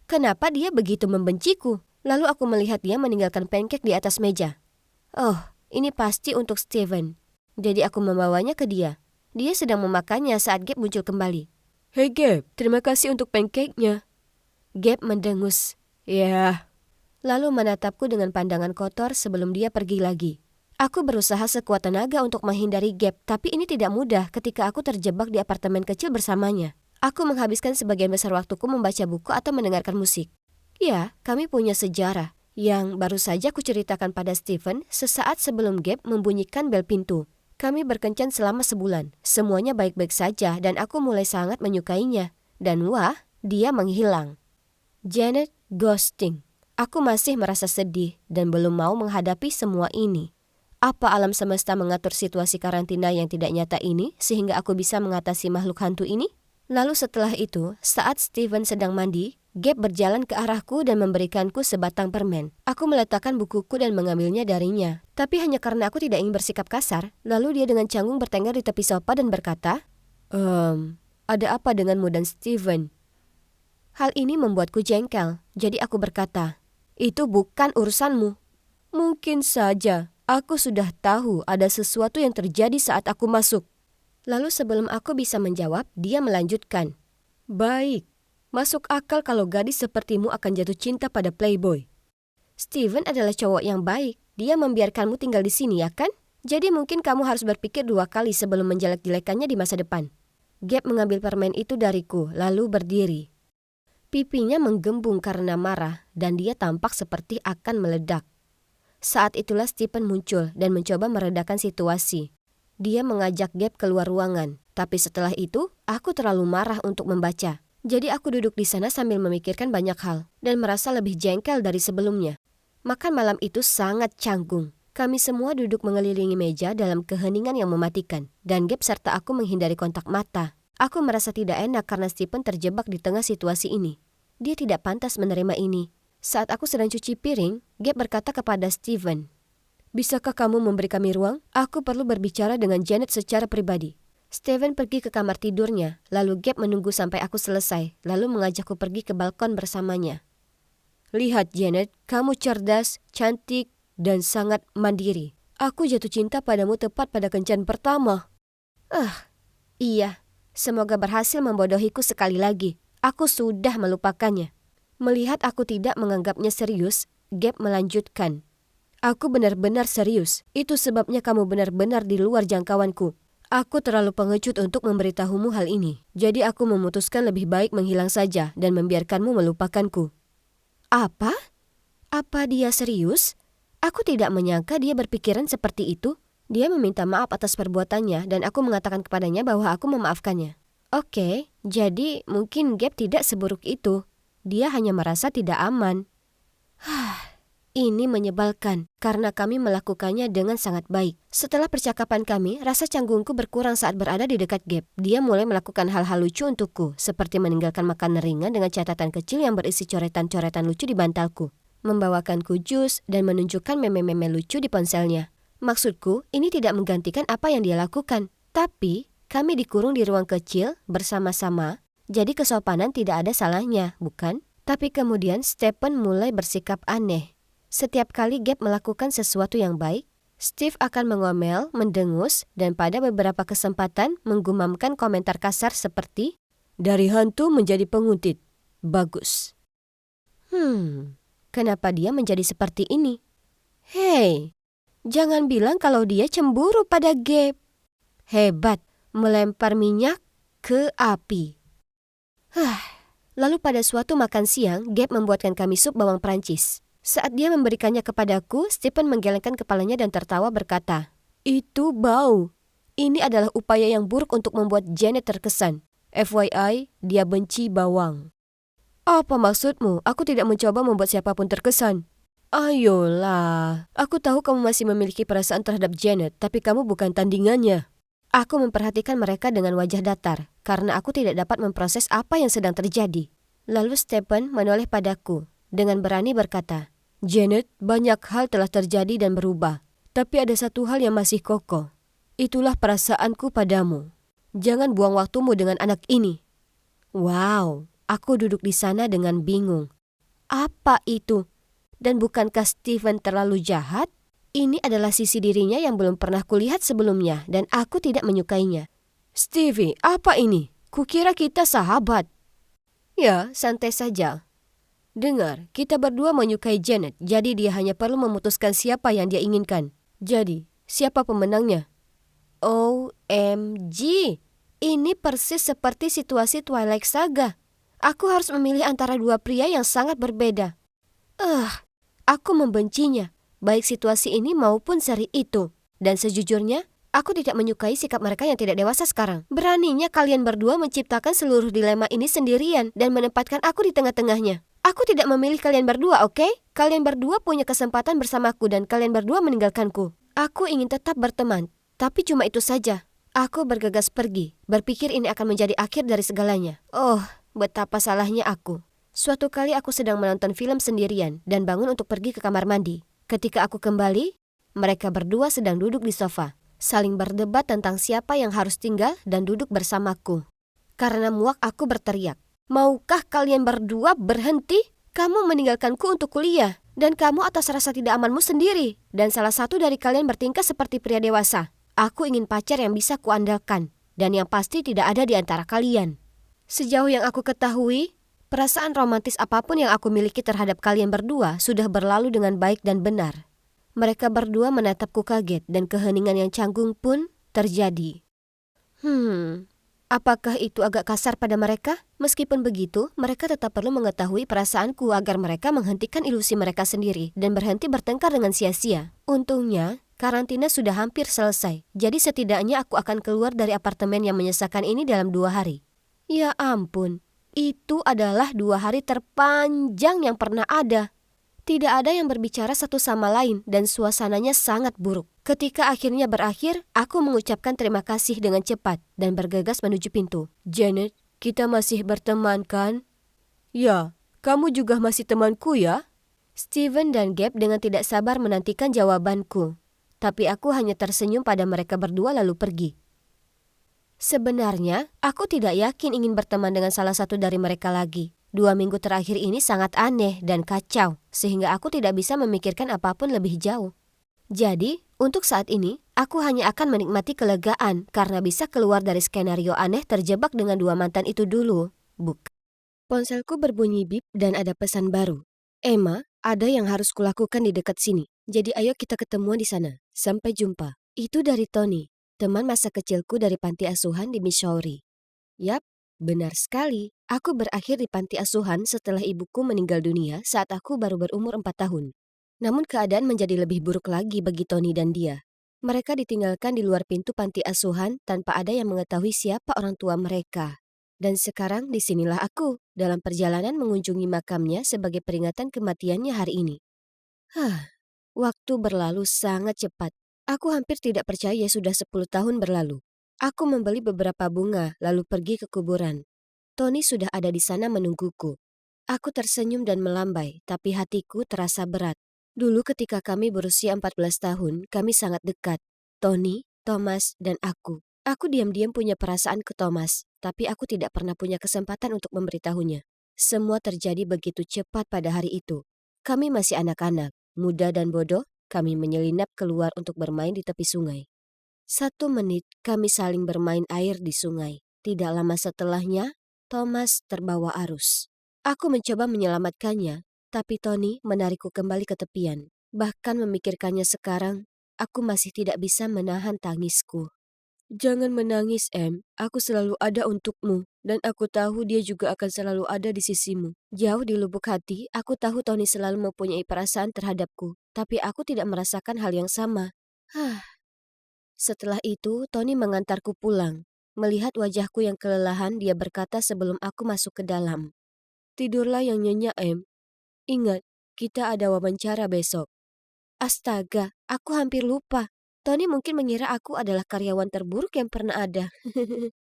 Kenapa dia begitu membenciku? Lalu aku melihat dia meninggalkan pancake di atas meja. Oh, ini pasti untuk Stephen. Jadi aku membawanya ke dia. Dia sedang memakannya saat Gabe muncul kembali. Hei Gabe, terima kasih untuk pancake-nya. Gabe mendengus. Ya. Lalu menatapku dengan pandangan kotor sebelum dia pergi lagi. Aku berusaha sekuat tenaga untuk menghindari Gabe, tapi ini tidak mudah ketika aku terjebak di apartemen kecil bersamanya. Aku menghabiskan sebagian besar waktuku membaca buku atau mendengarkan musik. Ya, kami punya sejarah yang baru saja kuceritakan pada Stephen sesaat sebelum Gabe membunyikan bel pintu. Kami berkencan selama sebulan. Semuanya baik-baik saja dan aku mulai sangat menyukainya. Dan wah, dia menghilang. Janet ghosting. Aku masih merasa sedih dan belum mau menghadapi semua ini. Apa alam semesta mengatur situasi karantina yang tidak nyata ini sehingga aku bisa mengatasi makhluk hantu ini? Lalu setelah itu, saat Stephen sedang mandi, Gabe berjalan ke arahku dan memberikanku sebatang permen. Aku meletakkan bukuku dan mengambilnya darinya. Tapi hanya karena aku tidak ingin bersikap kasar, lalu dia dengan canggung bertengger di tepi sofa dan berkata, ada apa denganmu dan Stephen? Hal ini membuatku jengkel, jadi aku berkata, itu bukan urusanmu. Mungkin saja, aku sudah tahu ada sesuatu yang terjadi saat aku masuk. Lalu sebelum aku bisa menjawab, dia melanjutkan. Baik, masuk akal kalau gadis sepertimu akan jatuh cinta pada playboy. Steven adalah cowok yang baik, dia membiarkanmu tinggal di sini ya kan? Jadi mungkin kamu harus berpikir 2 kali sebelum menjelek-jelekannya di masa depan. Gabe mengambil permen itu dariku, lalu berdiri. Pipinya menggembung karena marah dan dia tampak seperti akan meledak. Saat itulah Stephen muncul dan mencoba meredakan situasi. Dia mengajak Gabe keluar ruangan, tapi setelah itu aku terlalu marah untuk membaca. Jadi aku duduk di sana sambil memikirkan banyak hal dan merasa lebih jengkel dari sebelumnya. Makan malam itu sangat canggung. Kami semua duduk mengelilingi meja dalam keheningan yang mematikan dan Gabe serta aku menghindari kontak mata. Aku merasa tidak enak karena Stephen terjebak di tengah situasi ini. Dia tidak pantas menerima ini. Saat aku sedang cuci piring, Gabe berkata kepada Stephen, bisakah kamu memberi kami ruang? Aku perlu berbicara dengan Janet secara pribadi. Stephen pergi ke kamar tidurnya, lalu Gabe menunggu sampai aku selesai, lalu mengajakku pergi ke balkon bersamanya. Lihat Janet, kamu cerdas, cantik, dan sangat mandiri. Aku jatuh cinta padamu tepat pada kencan pertama. Iya. Semoga berhasil membodohiku sekali lagi. Aku sudah melupakannya. Melihat aku tidak menganggapnya serius, Gabe melanjutkan. Aku benar-benar serius. Itu sebabnya kamu benar-benar di luar jangkauanku. Aku terlalu pengecut untuk memberitahumu hal ini. Jadi aku memutuskan lebih baik menghilang saja dan membiarkanmu melupakanku. Apa? Apa dia serius? Aku tidak menyangka dia berpikiran seperti itu. Dia meminta maaf atas perbuatannya dan aku mengatakan kepadanya bahwa aku memaafkannya. Oke, jadi mungkin Gabe tidak seburuk itu. Dia hanya merasa tidak aman. Ini menyebalkan karena kami melakukannya dengan sangat baik. Setelah percakapan kami, rasa canggungku berkurang saat berada di dekat Gabe. Dia mulai melakukan hal-hal lucu untukku, seperti meninggalkan makanan ringan dengan catatan kecil yang berisi coretan-coretan lucu di bantalku, membawakanku jus dan menunjukkan meme-meme lucu di ponselnya. Maksudku, ini tidak menggantikan apa yang dia lakukan. Tapi, kami dikurung di ruang kecil bersama-sama, jadi kesopanan tidak ada salahnya, bukan? Tapi kemudian Stephen mulai bersikap aneh. Setiap kali Gabe melakukan sesuatu yang baik, Steve akan mengomel, mendengus, dan pada beberapa kesempatan menggumamkan komentar kasar seperti, "Dari hantu menjadi penguntit. Bagus." Kenapa dia menjadi seperti ini? Hei, jangan bilang kalau dia cemburu pada Gabe. Hebat, melempar minyak ke api. Lalu pada suatu makan siang, Gabe membuatkan kami sup bawang Prancis. Saat dia memberikannya kepadaku, Stephen menggelengkan kepalanya dan tertawa berkata, "Itu bau. Ini adalah upaya yang buruk untuk membuat Janet terkesan. FYI, dia benci bawang." "Apa maksudmu? Aku tidak mencoba membuat siapapun terkesan." "Ayolah, aku tahu kamu masih memiliki perasaan terhadap Janet, tapi kamu bukan tandingannya." Aku memperhatikan mereka dengan wajah datar, karena aku tidak dapat memproses apa yang sedang terjadi. Lalu Stephen menoleh padaku, dengan berani berkata, "Janet, banyak hal telah terjadi dan berubah, tapi ada satu hal yang masih kokoh. Itulah perasaanku padamu. Jangan buang waktumu dengan anak ini." Wow, aku duduk di sana dengan bingung. Apa itu? Dan bukankah Stephen terlalu jahat? Ini adalah sisi dirinya yang belum pernah kulihat sebelumnya dan aku tidak menyukainya. "Stevie, apa ini? Kukira kita sahabat." "Ya, santai saja. Dengar, kita berdua menyukai Janet, jadi dia hanya perlu memutuskan siapa yang dia inginkan. Jadi, siapa pemenangnya?" OMG, ini persis seperti situasi Twilight Saga. Aku harus memilih antara dua pria yang sangat berbeda. Aku membencinya, baik situasi ini maupun seri itu. Dan sejujurnya, aku tidak menyukai sikap mereka yang tidak dewasa sekarang. Beraninya kalian berdua menciptakan seluruh dilema ini sendirian dan menempatkan aku di tengah-tengahnya. Aku tidak memilih kalian berdua, oke? Kalian berdua punya kesempatan bersamaku dan kalian berdua meninggalkanku. Aku ingin tetap berteman, tapi cuma itu saja. Aku bergegas pergi, berpikir ini akan menjadi akhir dari segalanya. Oh, betapa salahnya aku. Suatu kali aku sedang menonton film sendirian dan bangun untuk pergi ke kamar mandi. Ketika aku kembali, mereka berdua sedang duduk di sofa, saling berdebat tentang siapa yang harus tinggal dan duduk bersamaku. Karena muak aku berteriak, "Maukah kalian berdua berhenti? Kamu meninggalkanku untuk kuliah, dan kamu atas rasa tidak amanmu sendiri. Dan salah satu dari kalian bertingkah seperti pria dewasa. Aku ingin pacar yang bisa kuandalkan, dan yang pasti tidak ada di antara kalian." Sejauh yang aku ketahui, perasaan romantis apapun yang aku miliki terhadap kalian berdua sudah berlalu dengan baik dan benar. Mereka berdua menatapku kaget dan keheningan yang canggung pun terjadi. Apakah itu agak kasar pada mereka? Meskipun begitu, mereka tetap perlu mengetahui perasaanku agar mereka menghentikan ilusi mereka sendiri dan berhenti bertengkar dengan sia-sia. Untungnya, karantina sudah hampir selesai, jadi setidaknya aku akan keluar dari apartemen yang menyesakan ini dalam 2 hari. Ya ampun. Itu adalah 2 hari terpanjang yang pernah ada. Tidak ada yang berbicara satu sama lain dan suasananya sangat buruk. Ketika akhirnya berakhir, aku mengucapkan terima kasih dengan cepat dan bergegas menuju pintu. "Janet, kita masih berteman kan?" "Ya, kamu juga masih temanku ya?" Steven dan Gabe dengan tidak sabar menantikan jawabanku. Tapi aku hanya tersenyum pada mereka berdua lalu pergi. Sebenarnya, aku tidak yakin ingin berteman dengan salah satu dari mereka lagi. 2 minggu terakhir ini sangat aneh dan kacau, sehingga aku tidak bisa memikirkan apapun lebih jauh. Jadi, untuk saat ini, aku hanya akan menikmati kelegaan karena bisa keluar dari skenario aneh terjebak dengan 2 mantan itu dulu. Ponselku berbunyi bip dan ada pesan baru. "Emma, ada yang harus kulakukan di dekat sini. Jadi ayo kita ketemuan di sana. Sampai jumpa." Itu dari Tony, teman masa kecilku dari panti asuhan di Missouri. Yap, benar sekali. Aku berakhir di panti asuhan setelah ibuku meninggal dunia saat aku baru berumur 4 tahun. Namun keadaan menjadi lebih buruk lagi bagi Tony dan dia. Mereka ditinggalkan di luar pintu panti asuhan tanpa ada yang mengetahui siapa orang tua mereka. Dan sekarang disinilah aku, dalam perjalanan mengunjungi makamnya sebagai peringatan kematiannya hari ini. Waktu berlalu sangat cepat. Aku hampir tidak percaya sudah 10 tahun berlalu. Aku membeli beberapa bunga lalu pergi ke kuburan. Tony sudah ada di sana menungguku. Aku tersenyum dan melambai, tapi hatiku terasa berat. Dulu ketika kami berusia 14 tahun, kami sangat dekat. Tony, Thomas, dan aku. Aku diam-diam punya perasaan ke Thomas, tapi aku tidak pernah punya kesempatan untuk memberitahunya. Semua terjadi begitu cepat pada hari itu. Kami masih anak-anak, muda dan bodoh, kami menyelinap keluar untuk bermain di tepi sungai. 1 menit kami saling bermain air di sungai. Tidak lama setelahnya, Thomas terbawa arus. Aku mencoba menyelamatkannya, tapi Tony menarikku kembali ke tepian. Bahkan memikirkannya sekarang, aku masih tidak bisa menahan tangisku. Jangan menangis, Em. Aku selalu ada untukmu, dan aku tahu dia juga akan selalu ada di sisimu. Jauh di lubuk hati, aku tahu Tony selalu mempunyai perasaan terhadapku, tapi aku tidak merasakan hal yang sama. Setelah itu, Tony mengantarku pulang. Melihat wajahku yang kelelahan, dia berkata sebelum aku masuk ke dalam. Tidurlah yang nyenyak, Em. Ingat, kita ada wawancara besok. Astaga, aku hampir lupa. Tony mungkin mengira aku adalah karyawan terburuk yang pernah ada.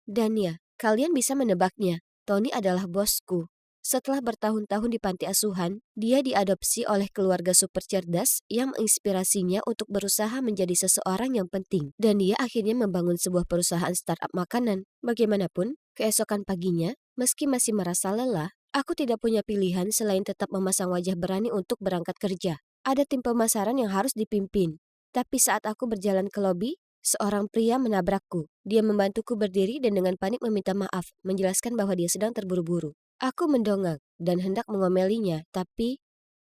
Dan ya, kalian bisa menebaknya. Tony adalah bosku. Setelah bertahun-tahun di panti asuhan, dia diadopsi oleh keluarga super cerdas yang menginspirasinya untuk berusaha menjadi seseorang yang penting. Dan dia akhirnya membangun sebuah perusahaan startup makanan. Bagaimanapun, keesokan paginya, meski masih merasa lelah, aku tidak punya pilihan selain tetap memasang wajah berani untuk berangkat kerja. Ada tim pemasaran yang harus dipimpin. Tapi saat aku berjalan ke lobi, seorang pria menabrakku. Dia membantuku berdiri dan dengan panik meminta maaf, menjelaskan bahwa dia sedang terburu-buru. Aku mendongak dan hendak mengomelinya, tapi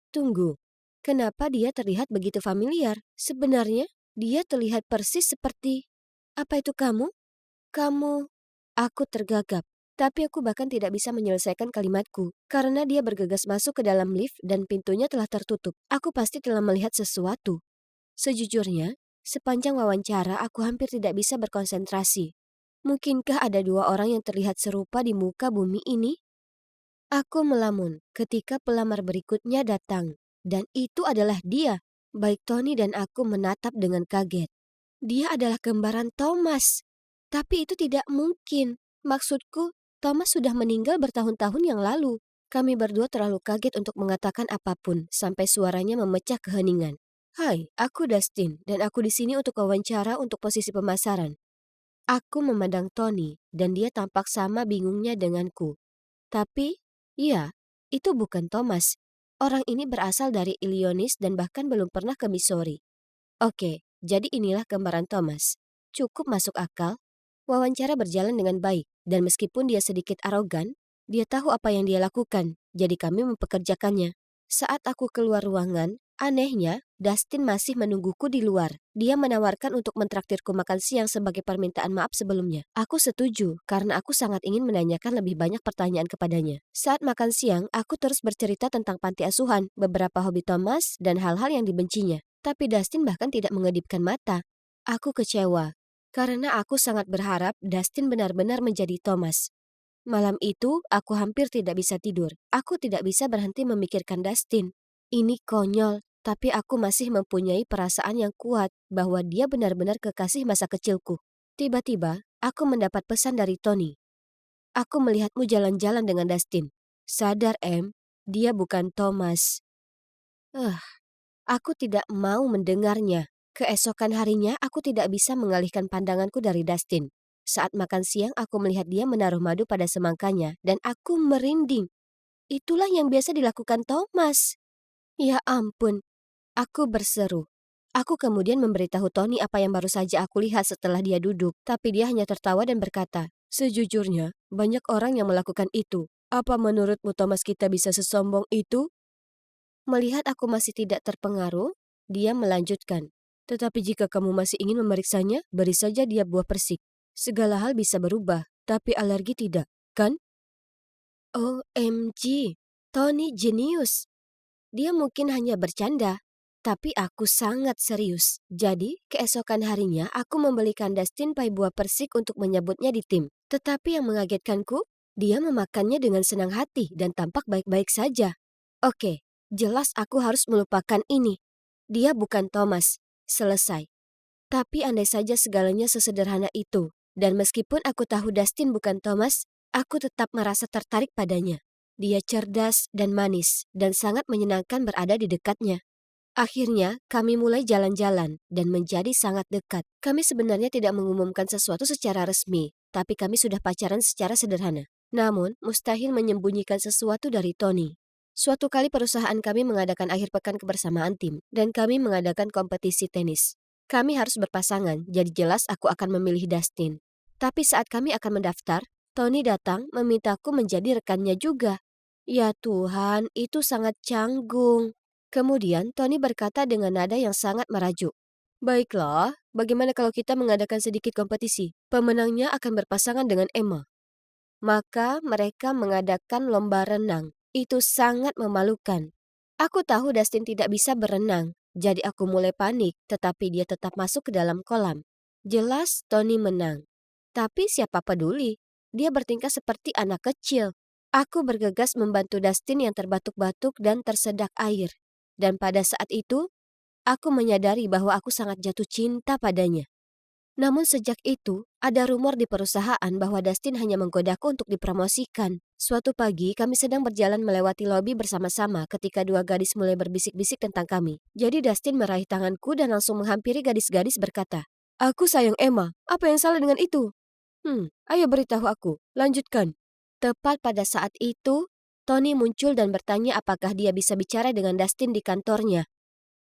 tunggu. Kenapa dia terlihat begitu familiar? Sebenarnya, dia terlihat persis seperti... Apa itu kamu? Kamu... Aku tergagap. Tapi aku bahkan tidak bisa menyelesaikan kalimatku, karena dia bergegas masuk ke dalam lift dan pintunya telah tertutup. Aku pasti telah melihat sesuatu. Sejujurnya, sepanjang wawancara aku hampir tidak bisa berkonsentrasi. Mungkinkah ada 2 orang yang terlihat serupa di muka bumi ini? Aku melamun ketika pelamar berikutnya datang. Dan itu adalah dia. Baik Tony dan aku menatap dengan kaget. Dia adalah kembaran Thomas. Tapi itu tidak mungkin. Maksudku, Thomas sudah meninggal bertahun-tahun yang lalu. Kami berdua terlalu kaget untuk mengatakan apapun sampai suaranya memecah keheningan. Hai, aku Dustin dan aku di sini untuk wawancara untuk posisi pemasaran. Aku memandang Tony dan dia tampak sama bingungnya denganku. Tapi, iya, itu bukan Thomas. Orang ini berasal dari Illinois dan bahkan belum pernah ke Missouri. Oke, jadi inilah gambaran Thomas. Cukup masuk akal. Wawancara berjalan dengan baik, dan meskipun dia sedikit arogan, dia tahu apa yang dia lakukan, jadi kami mempekerjakannya. Saat aku keluar ruangan, anehnya, Dustin masih menungguku di luar. Dia menawarkan untuk mentraktirku makan siang sebagai permintaan maaf sebelumnya. Aku setuju, karena aku sangat ingin menanyakan lebih banyak pertanyaan kepadanya. Saat makan siang, aku terus bercerita tentang panti asuhan, beberapa hobi Thomas, dan hal-hal yang dibencinya. Tapi Dustin bahkan tidak mengedipkan mata. Aku kecewa, karena aku sangat berharap Dustin benar-benar menjadi Thomas. Malam itu, aku hampir tidak bisa tidur. Aku tidak bisa berhenti memikirkan Dustin. Ini konyol, tapi aku masih mempunyai perasaan yang kuat bahwa dia benar-benar kekasih masa kecilku. Tiba-tiba, aku mendapat pesan dari Tony. Aku melihatmu jalan-jalan dengan Dustin. Sadar, Em, dia bukan Thomas. Aku tidak mau mendengarnya. Keesokan harinya, aku tidak bisa mengalihkan pandanganku dari Dustin. Saat makan siang, aku melihat dia menaruh madu pada semangkanya, dan aku merinding. Itulah yang biasa dilakukan Thomas. Ya ampun, aku berseru. Aku kemudian memberitahu Tony apa yang baru saja aku lihat setelah dia duduk, tapi dia hanya tertawa dan berkata, sejujurnya, banyak orang yang melakukan itu. Apa menurutmu Thomas kita bisa sesombong itu? Melihat aku masih tidak terpengaruh, dia melanjutkan. Tetapi jika kamu masih ingin memeriksanya, beri saja dia buah persik. Segala hal bisa berubah, tapi alergi tidak, kan? OMG, Tony jenius. Dia mungkin hanya bercanda, tapi aku sangat serius. Jadi, keesokan harinya aku membelikan Dustin pai buah persik untuk menyebutnya di tim. Tetapi yang mengagetkanku, dia memakannya dengan senang hati dan tampak baik-baik saja. Oke, jelas aku harus melupakan ini. Dia bukan Thomas. Selesai. Tapi andai saja segalanya sesederhana itu, dan meskipun aku tahu Dustin bukan Thomas, aku tetap merasa tertarik padanya. Dia cerdas dan manis, dan sangat menyenangkan berada di dekatnya. Akhirnya, kami mulai jalan-jalan dan menjadi sangat dekat. Kami sebenarnya tidak mengumumkan sesuatu secara resmi, tapi kami sudah pacaran secara sederhana. Namun, mustahil menyembunyikan sesuatu dari Tony. Suatu kali perusahaan kami mengadakan akhir pekan kebersamaan tim, dan kami mengadakan kompetisi tenis. Kami harus berpasangan, jadi jelas aku akan memilih Dustin. Tapi saat kami akan mendaftar, Tony datang memintaku menjadi rekannya juga. Ya Tuhan, itu sangat canggung. Kemudian Tony berkata dengan nada yang sangat merajuk. Baiklah, bagaimana kalau kita mengadakan sedikit kompetisi? Pemenangnya akan berpasangan dengan Emma. Maka mereka mengadakan lomba renang. Itu sangat memalukan. Aku tahu Dustin tidak bisa berenang, jadi aku mulai panik, tetapi dia tetap masuk ke dalam kolam. Jelas Tony menang. Tapi siapa peduli? Dia bertingkah seperti anak kecil. Aku bergegas membantu Dustin yang terbatuk-batuk dan tersedak air. Dan pada saat itu, aku menyadari bahwa aku sangat jatuh cinta padanya. Namun sejak itu, ada rumor di perusahaan bahwa Dustin hanya menggodaku untuk dipromosikan. Suatu pagi, kami sedang berjalan melewati lobi bersama-sama ketika dua gadis mulai berbisik-bisik tentang kami. Jadi Dustin meraih tanganku dan langsung menghampiri gadis-gadis berkata, "Aku sayang Emma, apa yang salah dengan itu?" Ayo beritahu aku, lanjutkan. Tepat pada saat itu, Tony muncul dan bertanya apakah dia bisa bicara dengan Dustin di kantornya.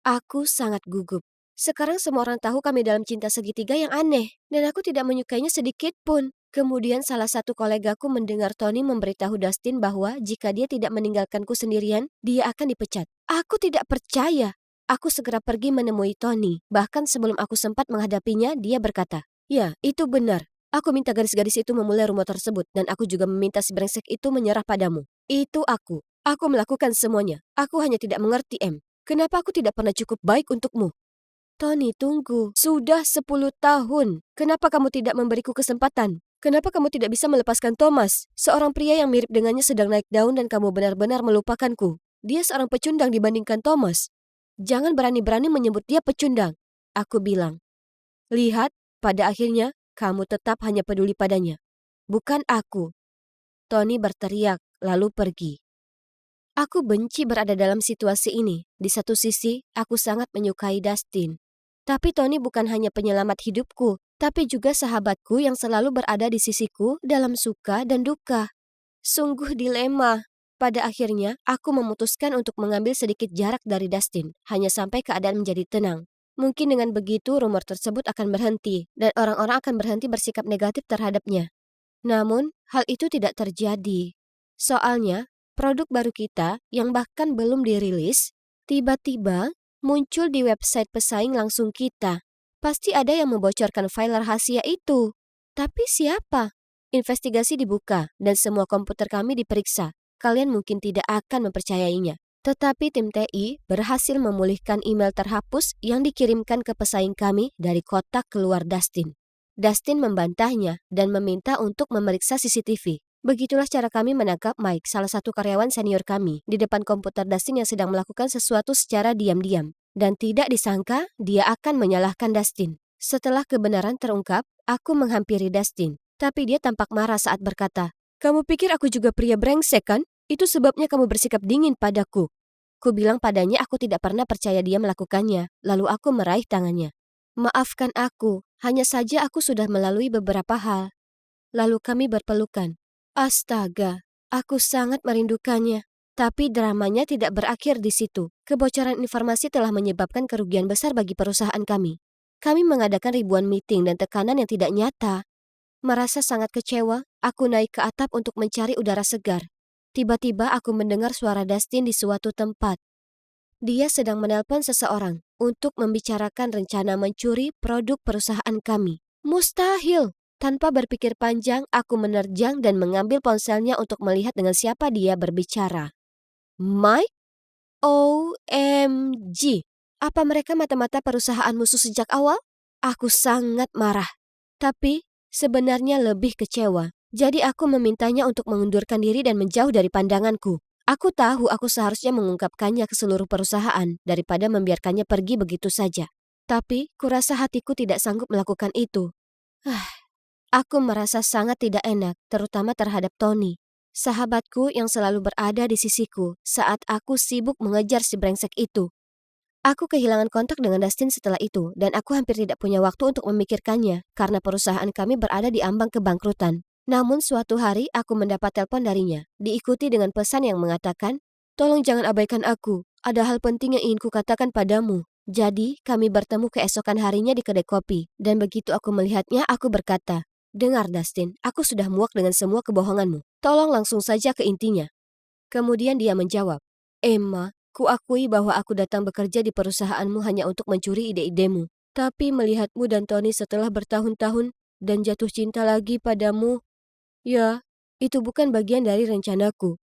Aku sangat gugup. Sekarang semua orang tahu kami dalam cinta segitiga yang aneh, dan aku tidak menyukainya sedikit pun. Kemudian salah satu kolegaku mendengar Tony memberitahu Dustin bahwa jika dia tidak meninggalkanku sendirian, dia akan dipecat. Aku tidak percaya. Aku segera pergi menemui Tony. Bahkan sebelum aku sempat menghadapinya, dia berkata, "Ya, itu benar. Aku minta gadis-gadis itu memulai rumor tersebut, dan aku juga meminta si brengsek itu menyerah padamu. Itu aku. Aku melakukan semuanya. Aku hanya tidak mengerti, Em. Kenapa aku tidak pernah cukup baik untukmu?" Tony, tunggu. Sudah 10 tahun. Kenapa kamu tidak memberiku kesempatan? Kenapa kamu tidak bisa melepaskan Thomas? Seorang pria yang mirip dengannya sedang naik daun dan kamu benar-benar melupakanku. Dia seorang pecundang dibandingkan Thomas. Jangan berani-berani menyebut dia pecundang. Aku bilang. Lihat, pada akhirnya, kamu tetap hanya peduli padanya. Bukan aku. Tony berteriak, lalu pergi. Aku benci berada dalam situasi ini. Di satu sisi, aku sangat menyukai Dustin. Tapi Tony bukan hanya penyelamat hidupku, tapi juga sahabatku yang selalu berada di sisiku dalam suka dan duka. Sungguh dilema. Pada akhirnya, aku memutuskan untuk mengambil sedikit jarak dari Dustin, hanya sampai keadaan menjadi tenang. Mungkin dengan begitu rumor tersebut akan berhenti, dan orang-orang akan berhenti bersikap negatif terhadapnya. Namun, hal itu tidak terjadi. Soalnya, produk baru kita yang bahkan belum dirilis, tiba-tiba muncul di website pesaing langsung kita. Pasti ada yang membocorkan file rahasia itu. Tapi siapa? Investigasi dibuka dan semua komputer kami diperiksa. Kalian mungkin tidak akan mempercayainya. Tetapi tim TI berhasil memulihkan email terhapus yang dikirimkan ke pesaing kami dari kotak keluar Dustin. Dustin membantahnya dan meminta untuk memeriksa CCTV. Begitulah cara kami menangkap Mike, salah satu karyawan senior kami, di depan komputer Dustin yang sedang melakukan sesuatu secara diam-diam. Dan tidak disangka, dia akan menyalahkan Dustin. Setelah kebenaran terungkap, aku menghampiri Dustin. Tapi dia tampak marah saat berkata, "Kamu pikir aku juga pria brengsek kan? Itu sebabnya kamu bersikap dingin padaku." Ku bilang padanya aku tidak pernah percaya dia melakukannya, lalu aku meraih tangannya. "Maafkan aku, hanya saja aku sudah melalui beberapa hal." Lalu kami berpelukan. Astaga, aku sangat merindukannya. Tapi dramanya tidak berakhir di situ. Kebocoran informasi telah menyebabkan kerugian besar bagi perusahaan kami. Kami mengadakan ribuan meeting dan tekanan yang tidak nyata. Merasa sangat kecewa, aku naik ke atap untuk mencari udara segar. Tiba-tiba aku mendengar suara Dustin di suatu tempat. Dia sedang menelpon seseorang untuk membicarakan rencana mencuri produk perusahaan kami. Mustahil! Tanpa berpikir panjang, aku menerjang dan mengambil ponselnya untuk melihat dengan siapa dia berbicara. Mike? OMG! Apa mereka mata-mata perusahaan musuh sejak awal? Aku sangat marah. Tapi, sebenarnya lebih kecewa. Jadi aku memintanya untuk mengundurkan diri dan menjauh dari pandanganku. Aku tahu aku seharusnya mengungkapkannya ke seluruh perusahaan daripada membiarkannya pergi begitu saja. Tapi, kurasa hatiku tidak sanggup melakukan itu. Aku merasa sangat tidak enak, terutama terhadap Tony, sahabatku yang selalu berada di sisiku saat aku sibuk mengejar si brengsek itu. Aku kehilangan kontak dengan Dustin setelah itu, dan aku hampir tidak punya waktu untuk memikirkannya karena perusahaan kami berada di ambang kebangkrutan. Namun suatu hari aku mendapat telepon darinya, diikuti dengan pesan yang mengatakan, "Tolong jangan abaikan aku, ada hal penting yang ingin kukatakan padamu." Jadi, kami bertemu keesokan harinya di kedai kopi, dan begitu aku melihatnya, aku berkata, "Dengar Dustin, aku sudah muak dengan semua kebohonganmu. Tolong langsung saja ke intinya." Kemudian dia menjawab, "Emma, kuakui bahwa aku datang bekerja di perusahaanmu hanya untuk mencuri ide-idemu. Tapi melihatmu dan Tony setelah bertahun-tahun dan jatuh cinta lagi padamu, ya, itu bukan bagian dari rencanaku."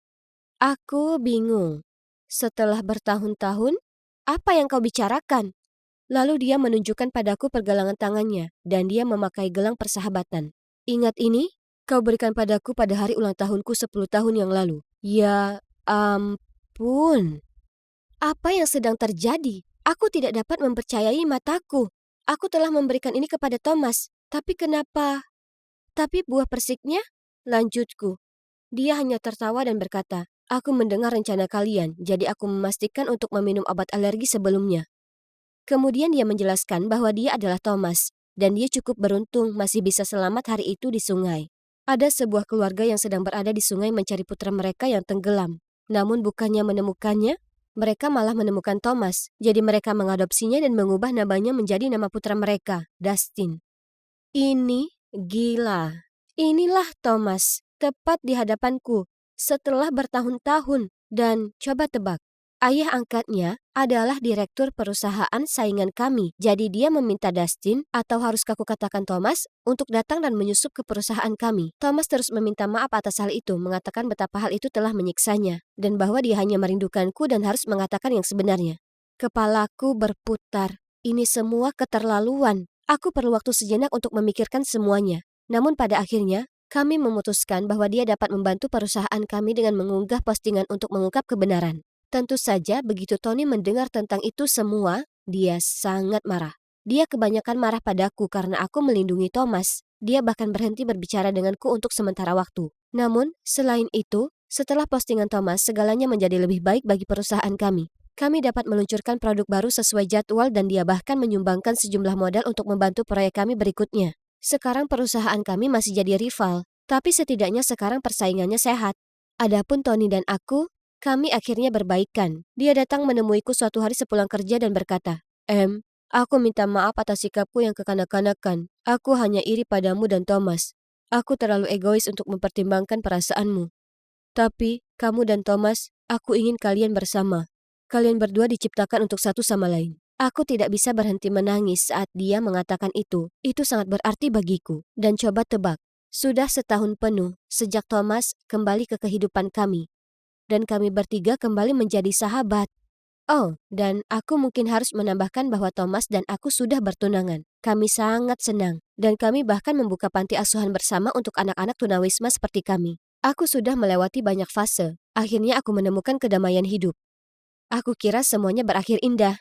Aku bingung. "Setelah bertahun-tahun, apa yang kau bicarakan?" Lalu dia menunjukkan padaku pergelangan tangannya, dan dia memakai gelang persahabatan. "Ingat ini? Kau berikan padaku pada hari ulang tahunku 10 tahun yang lalu." Ya ampun. Apa yang sedang terjadi? Aku tidak dapat mempercayai mataku. Aku telah memberikan ini kepada Thomas. Tapi kenapa? Tapi buah persiknya? Lanjutku. Dia hanya tertawa dan berkata, "Aku mendengar rencana kalian, jadi aku memastikan untuk meminum obat alergi sebelumnya." Kemudian dia menjelaskan bahwa dia adalah Thomas, dan dia cukup beruntung masih bisa selamat hari itu di sungai. Ada sebuah keluarga yang sedang berada di sungai mencari putra mereka yang tenggelam. Namun bukannya menemukannya, mereka malah menemukan Thomas. Jadi mereka mengadopsinya dan mengubah namanya menjadi nama putra mereka, Dustin. Ini gila. Inilah Thomas, tepat di hadapanku, setelah bertahun-tahun. Dan coba tebak, ayah angkatnya adalah direktur perusahaan saingan kami. Jadi dia meminta Dustin, atau haruskah aku katakan Thomas, untuk datang dan menyusup ke perusahaan kami. Thomas terus meminta maaf atas hal itu, mengatakan betapa hal itu telah menyiksanya, dan bahwa dia hanya merindukanku dan harus mengatakan yang sebenarnya. Kepalaku berputar. Ini semua keterlaluan. Aku perlu waktu sejenak untuk memikirkan semuanya. Namun pada akhirnya, kami memutuskan bahwa dia dapat membantu perusahaan kami dengan mengunggah postingan untuk mengungkap kebenaran. Tentu saja begitu Tony mendengar tentang itu semua, dia sangat marah. Dia kebanyakan marah padaku karena aku melindungi Thomas. Dia bahkan berhenti berbicara denganku untuk sementara waktu. Namun, selain itu, setelah postingan Thomas, segalanya menjadi lebih baik bagi perusahaan kami. Kami dapat meluncurkan produk baru sesuai jadwal dan dia bahkan menyumbangkan sejumlah modal untuk membantu proyek kami berikutnya. Sekarang perusahaan kami masih jadi rival, tapi setidaknya sekarang persaingannya sehat. Adapun Tony dan aku, kami akhirnya berbaikan. Dia datang menemuiku suatu hari sepulang kerja dan berkata, Aku minta maaf atas sikapku yang kekanak-kanakan. Aku hanya iri padamu dan Thomas. Aku terlalu egois untuk mempertimbangkan perasaanmu. Tapi, kamu dan Thomas, aku ingin kalian bersama. Kalian berdua diciptakan untuk satu sama lain." Aku tidak bisa berhenti menangis saat dia mengatakan itu. Itu sangat berarti bagiku. Dan coba tebak, sudah setahun penuh sejak Thomas kembali ke kehidupan kami. Dan kami bertiga kembali menjadi sahabat. Oh, dan aku mungkin harus menambahkan bahwa Thomas dan aku sudah bertunangan. Kami sangat senang. Dan kami bahkan membuka panti asuhan bersama untuk anak-anak tunawisma seperti kami. Aku sudah melewati banyak fase. Akhirnya aku menemukan kedamaian hidup. Aku kira semuanya berakhir indah.